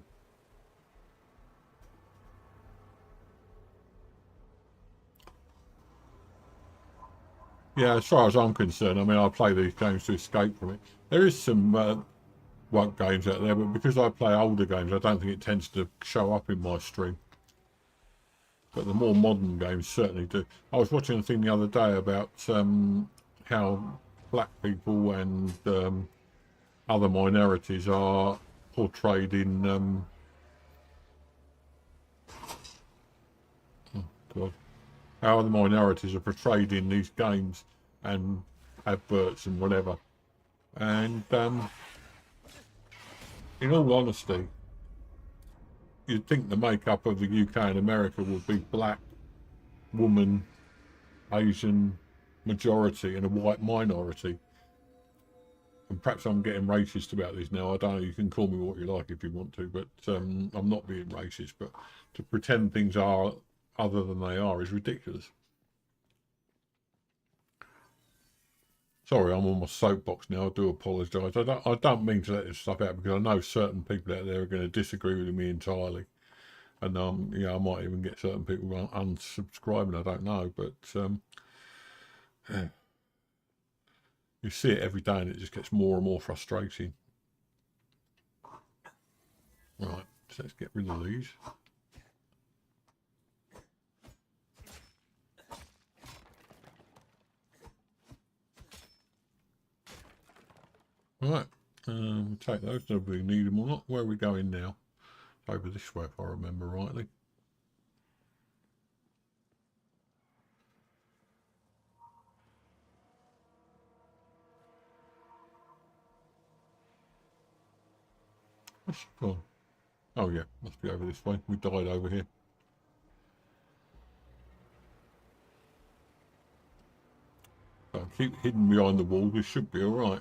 S1: Yeah, as far as I'm concerned, I mean, I play these games to escape from it. There is some woke games out there, but because I play older games, I don't think it tends to show up in my stream. But the more modern games certainly do. I was watching a thing the other day about how black people and other minorities are portrayed in oh God, how other minorities are portrayed in these games and adverts and whatever. And in all honesty, you'd think the makeup of the UK and America would be black, woman, Asian majority and a white minority. And perhaps I'm getting racist about this now. I don't know. You can call me what you like if you want to, but I'm not being racist. But to pretend things are other than they are is ridiculous. Sorry, I'm on my soapbox now. I do apologise. I don't mean to let this stuff out because I know certain people out there are going to disagree with me entirely, and yeah, I might even get certain people unsubscribing. I don't know, but yeah. You see it every day, and it just gets more and more frustrating. Right, so let's get rid of these. Right, take those. Nobody need them or not. Where are we going now? Over this way, if I remember rightly. Where's she gone? Oh yeah, must be over this way. We died over here. So keep hidden behind the wall. This should be all right.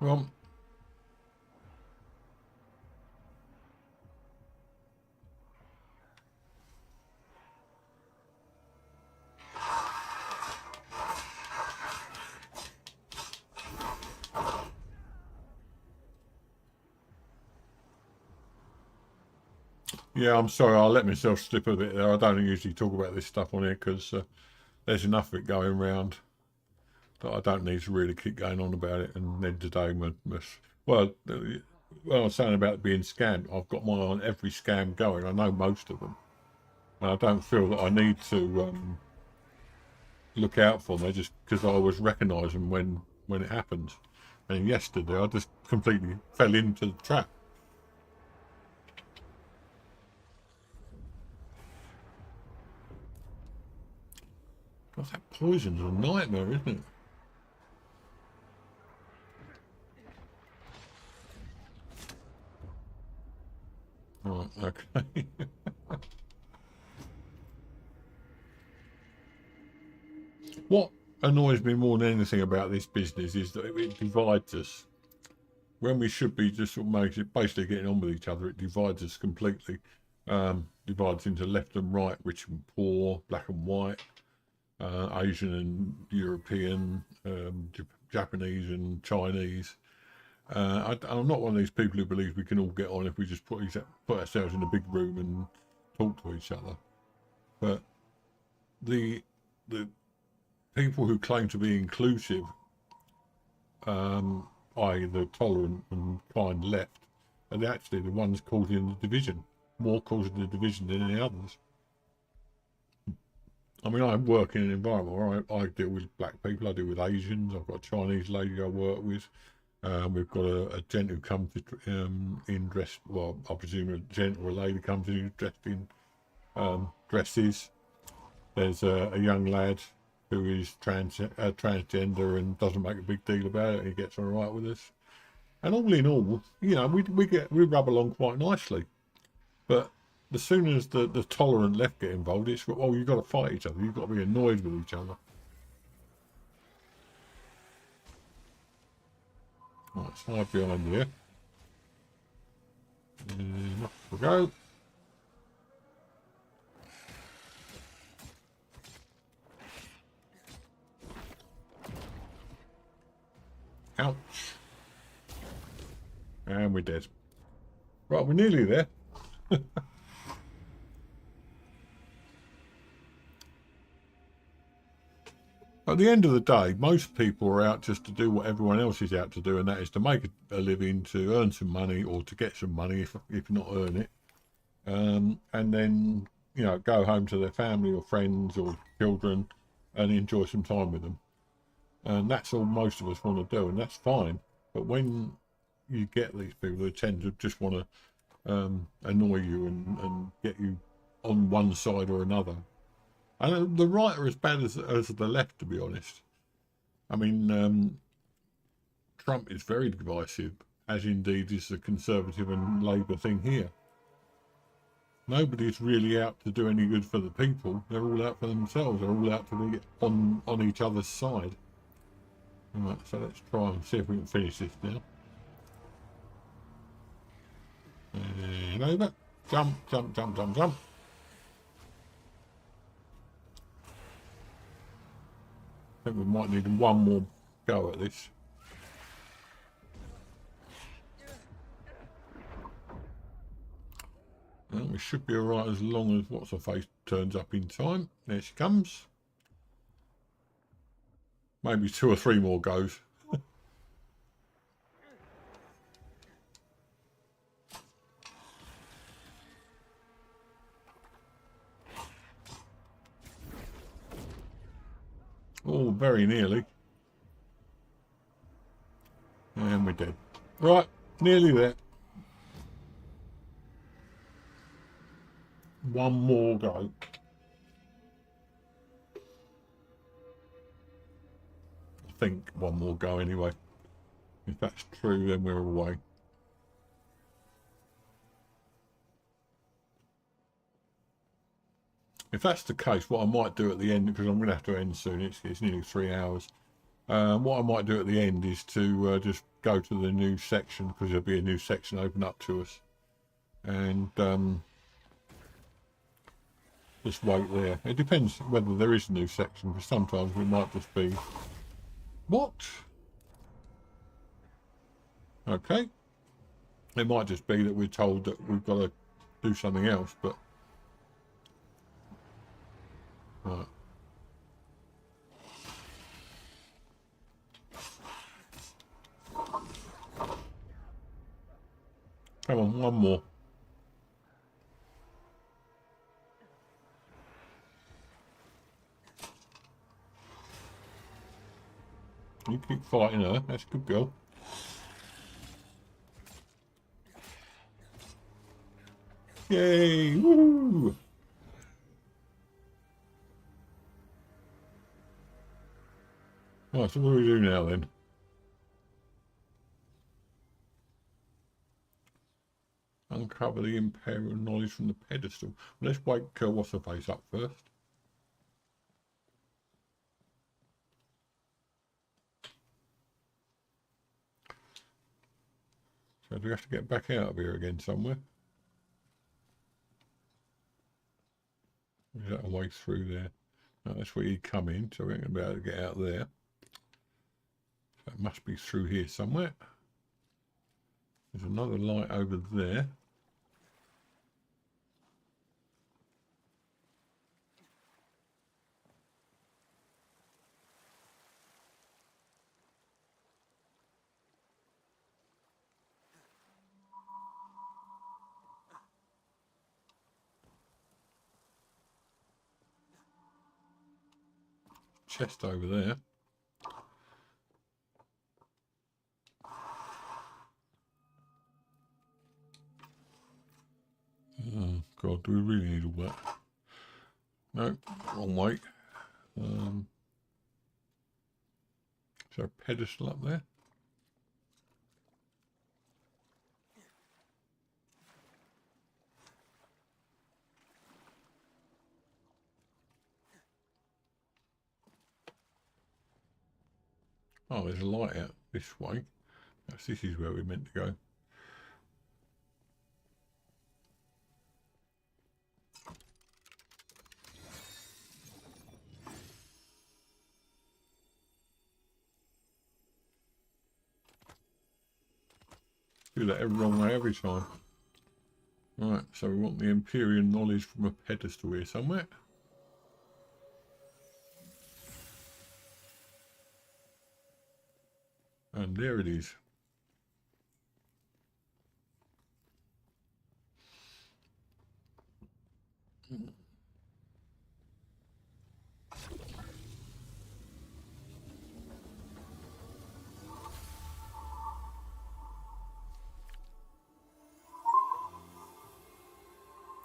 S1: Well, Yeah, I'm sorry, I let myself slip a bit there. I don't usually talk about this stuff on here because there's enough of it going round that I don't need to really keep going on about it. And then today, well, well, I was saying about being scammed. I've got my eye on every scam going. I know most of them, and I don't feel that I need to look out for them. I just because I always recognise them when it happens. And yesterday, I just completely fell into the trap. God, that poison's a nightmare, isn't it? Right, okay. What annoys me more than anything about this business is that it divides us. When we should be just sort of basically getting on with each other, it divides us completely. Divides into left and right, rich and poor, black and white, Asian and European, Japanese and Chinese. I'm not one of these people who believes we can all get on if we just put ourselves in a big room and talk to each other. But the the people who claim to be inclusive, i.e. the tolerant and kind left, are actually the ones causing the division, more causing the division than any others. I mean, I work in an environment where I deal with black people, I deal with Asians, I've got a Chinese lady I work with, we've got a gent who comes in dressed, well, I presume a gent or a lady comes in dressed in dresses. There's a young lad who is transgender and doesn't make a big deal about it, and he gets on right with us. And all in all, you know, we rub along quite nicely. But as soon as the tolerant left get involved, it's well, you've got to fight each other. You've got to be annoyed with each other. Right, let's hide behind here. And off we go. Ouch. And we're dead. Right, we're nearly there. At the end of the day, most people are out just to do what everyone else is out to do, and that is to make a living, to earn some money, or to get some money if not earn it, and then go home to their family or friends or children and enjoy some time with them. And that's all most of us want to do, and that's fine. But when you get these people who tend to just want to annoy you and get you on one side or another, and the right are as bad as the left, to be honest. I mean, Trump is very divisive, as indeed is the Conservative and Labour thing here. Nobody's really out to do any good for the people. They're all out for themselves. They're all out to be on each other's side. Right, so let's try and see if we can finish this now. And over. Jump, jump, jump, jump, jump. I think we might need one more go at this. Well, we should be alright as long as What's-Her-Face turns up in time. There she comes. Maybe 2 or 3 more goes. Oh, very nearly. And we're dead. Right, nearly there. One more go. I think one more go anyway. If that's true, then we're away. If that's the case, what I might do at the end, because I'm going to have to end soon, it's nearly 3 hours. What I might do at the end is to just go to the new section, because there'll be a new section open up to us. And just wait there. It depends whether there is a new section, because sometimes we might just be... What? Okay. It might just be that we're told that we've got to do something else, but right. Come on, one more. You keep fighting her. That's a good girl. Yay! Woo! Right, so what do we do now then? Uncover the imperial knowledge from the pedestal. Well, let's wake what's her face up first. So do we have to get back out of here again somewhere? Is that a way through there? No, that's where you come in, so we ain't going to be able to get out there. So it must be through here somewhere. There's another light over there. Chest over there. Oh God, do we really need all that? No, wrong way. Is there a pedestal up there? Oh, there's a light out this way. This is where we're meant to go. Do that every wrong way every time. Right, so we want the Imperial knowledge from a pedestal here somewhere. And there it is.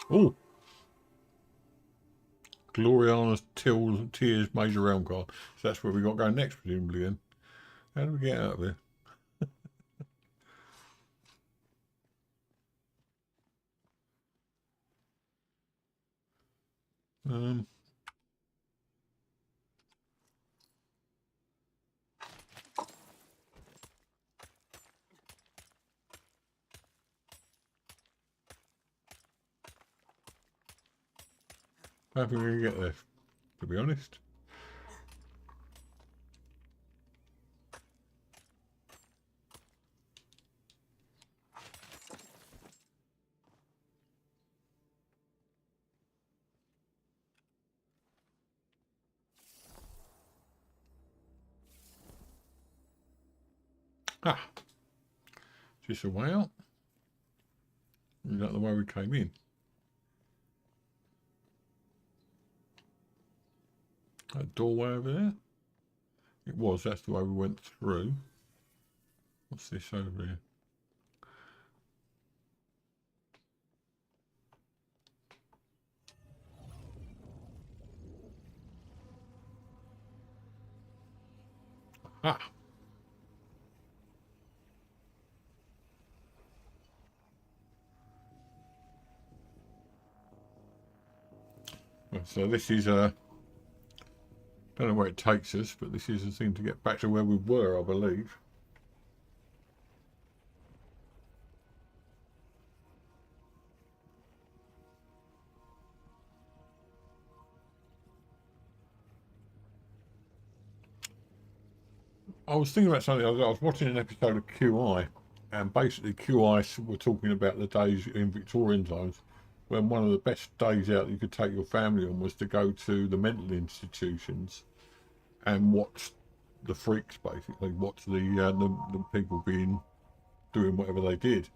S1: Oh! Gloriana's Tears Major Realm card. So that's where we got to go next, presumably then. How do we get out of there? I don't think we're going to get there, to be honest. Ah! Is this a way out? Is that the way we came in? That doorway over there? It was, that's the way we went through. What's this over here? Ah! So this is don't know where it takes us, but this is the thing to get back to where we were, I believe. I was thinking about something. I was watching an episode of QI, and basically QI were talking about the days in Victorian times when one of the best days out you could take your family on was to go to the mental institutions and watch the freaks, basically watch the people doing whatever they did.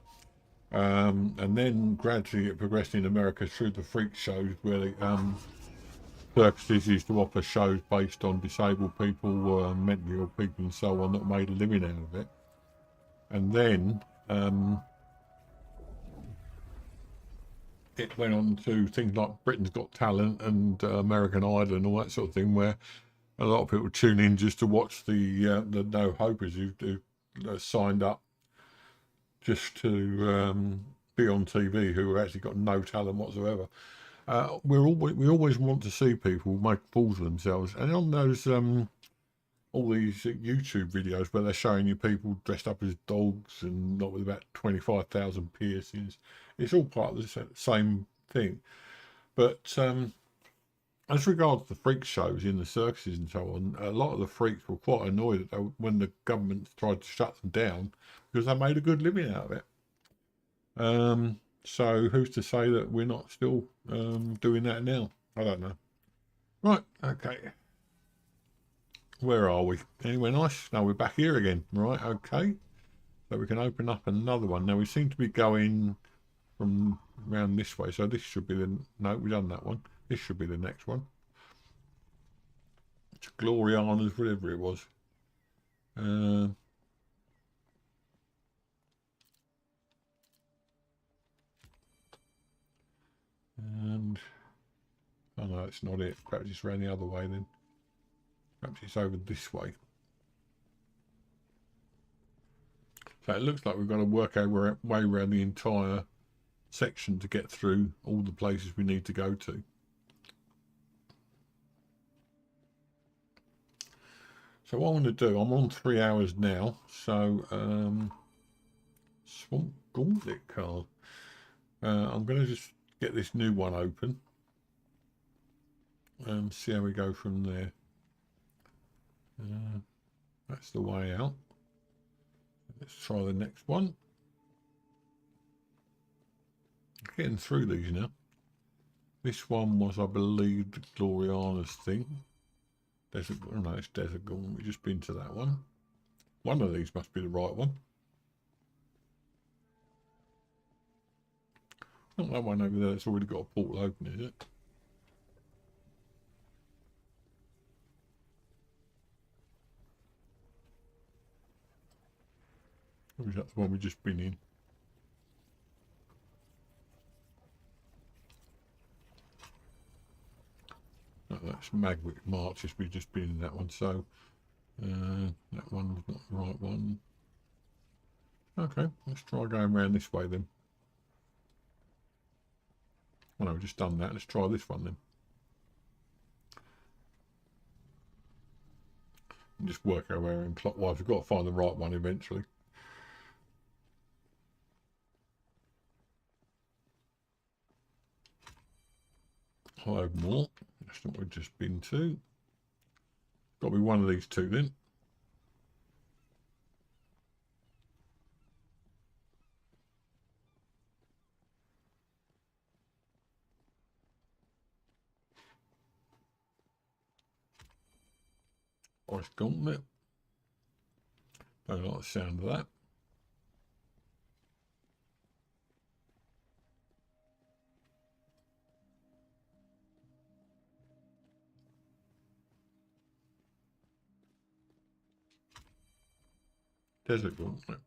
S1: And then gradually it progressed in America through the freak shows where circuses used to offer shows based on disabled people, mentally ill people and so on, that made a living out of it. And then it went on to things like Britain's Got Talent and American Idol and all that sort of thing, where a lot of people tune in just to watch the no hopers who signed up just to be on TV, who have actually got no talent whatsoever. We always want to see people make fools of themselves, and on those all these YouTube videos where they're showing you people dressed up as dogs and not with about 25,000 piercings, it's all part of the same thing. But as regards the freak shows in the circuses and so on, a lot of the freaks were quite annoyed when the government tried to shut them down, because they made a good living out of it. So who's to say that we're not still doing that now? I don't know. Right, okay. Where are we? Anywhere nice? No, we're back here again. Right, okay. So we can open up another one. Now we seem to be going from around this way. So this should be the... No, we've done that one. This should be the next one. It's Gloriana's, whatever it was. And oh no, it's not it. Perhaps it's around the other way then. Perhaps it's over this way. So it looks like we've got to work our way around the entire section to get through all the places we need to go to. So what I'm going to do, I'm on 3 hours now, so Swamp Gauntlet card. I'm going to just get this new one open and see how we go from there. That's the way out. Let's try the next one. Getting through these now. This one was, I believe, the Gloriana's thing. Desert, oh no, it's Desert Gauntlet. We've just been to that one. One of these must be the right one. Not that one over there. It's already got a portal open, is it? Or is that the one we've just been in? No, that's Magwick Marches. We've just been in that one. So that one's not the right one. Okay, let's try going around this way then. Oh no, we've just done that. Let's try this one then. And just work our way around clockwise. We've got to find the right one eventually. Hive more. That's not what we've just been to. Got to be one of these two then. Forest Gauntlet. Don't like the sound of that. Desert Gauntlet.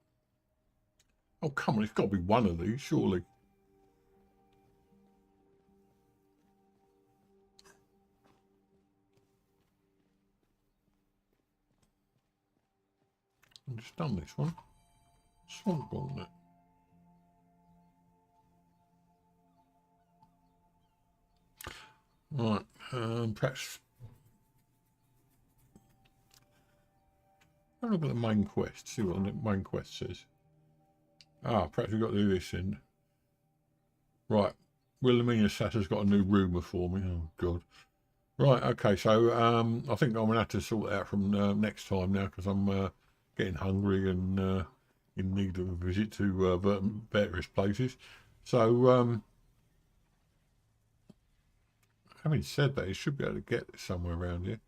S1: Oh, come on, it's got to be one of these, surely. I've just done this one. Swamp Gauntlet. Right, perhaps... I'll look at the main quest, see what the main quest says. Ah, perhaps we've got to do this in. Right, Wilhelmina Satter's got a new rumour for me. Oh, God. Right, okay, so I think I'm going to have to sort it out from next time now, because I'm getting hungry and in need of a visit to various places. So Having said that, you should be able to get this somewhere around here.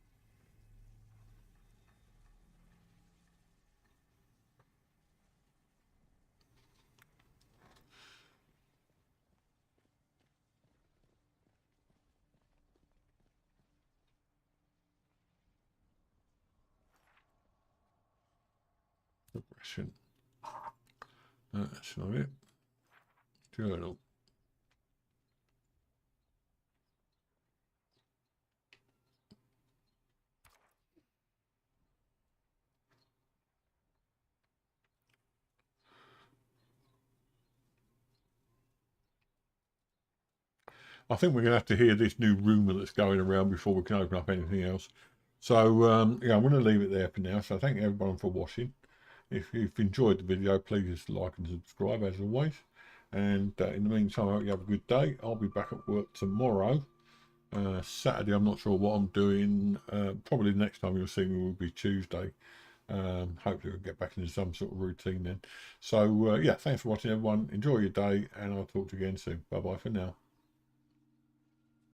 S1: Progression. No, that's not it. Journal. I think we're going to have to hear this new rumour that's going around before we can open up anything else. So, yeah, I'm going to leave it there for now. So, thank everyone for watching. If you've enjoyed the video, please like and subscribe as always. And in the meantime, I hope you have a good day. I'll be back at work tomorrow. Saturday, I'm not sure what I'm doing. Probably the next time you'll see me will be Tuesday. Hopefully we'll get back into some sort of routine then. So, yeah, thanks for watching, everyone. Enjoy your day, and I'll talk to you again soon. Bye-bye for now.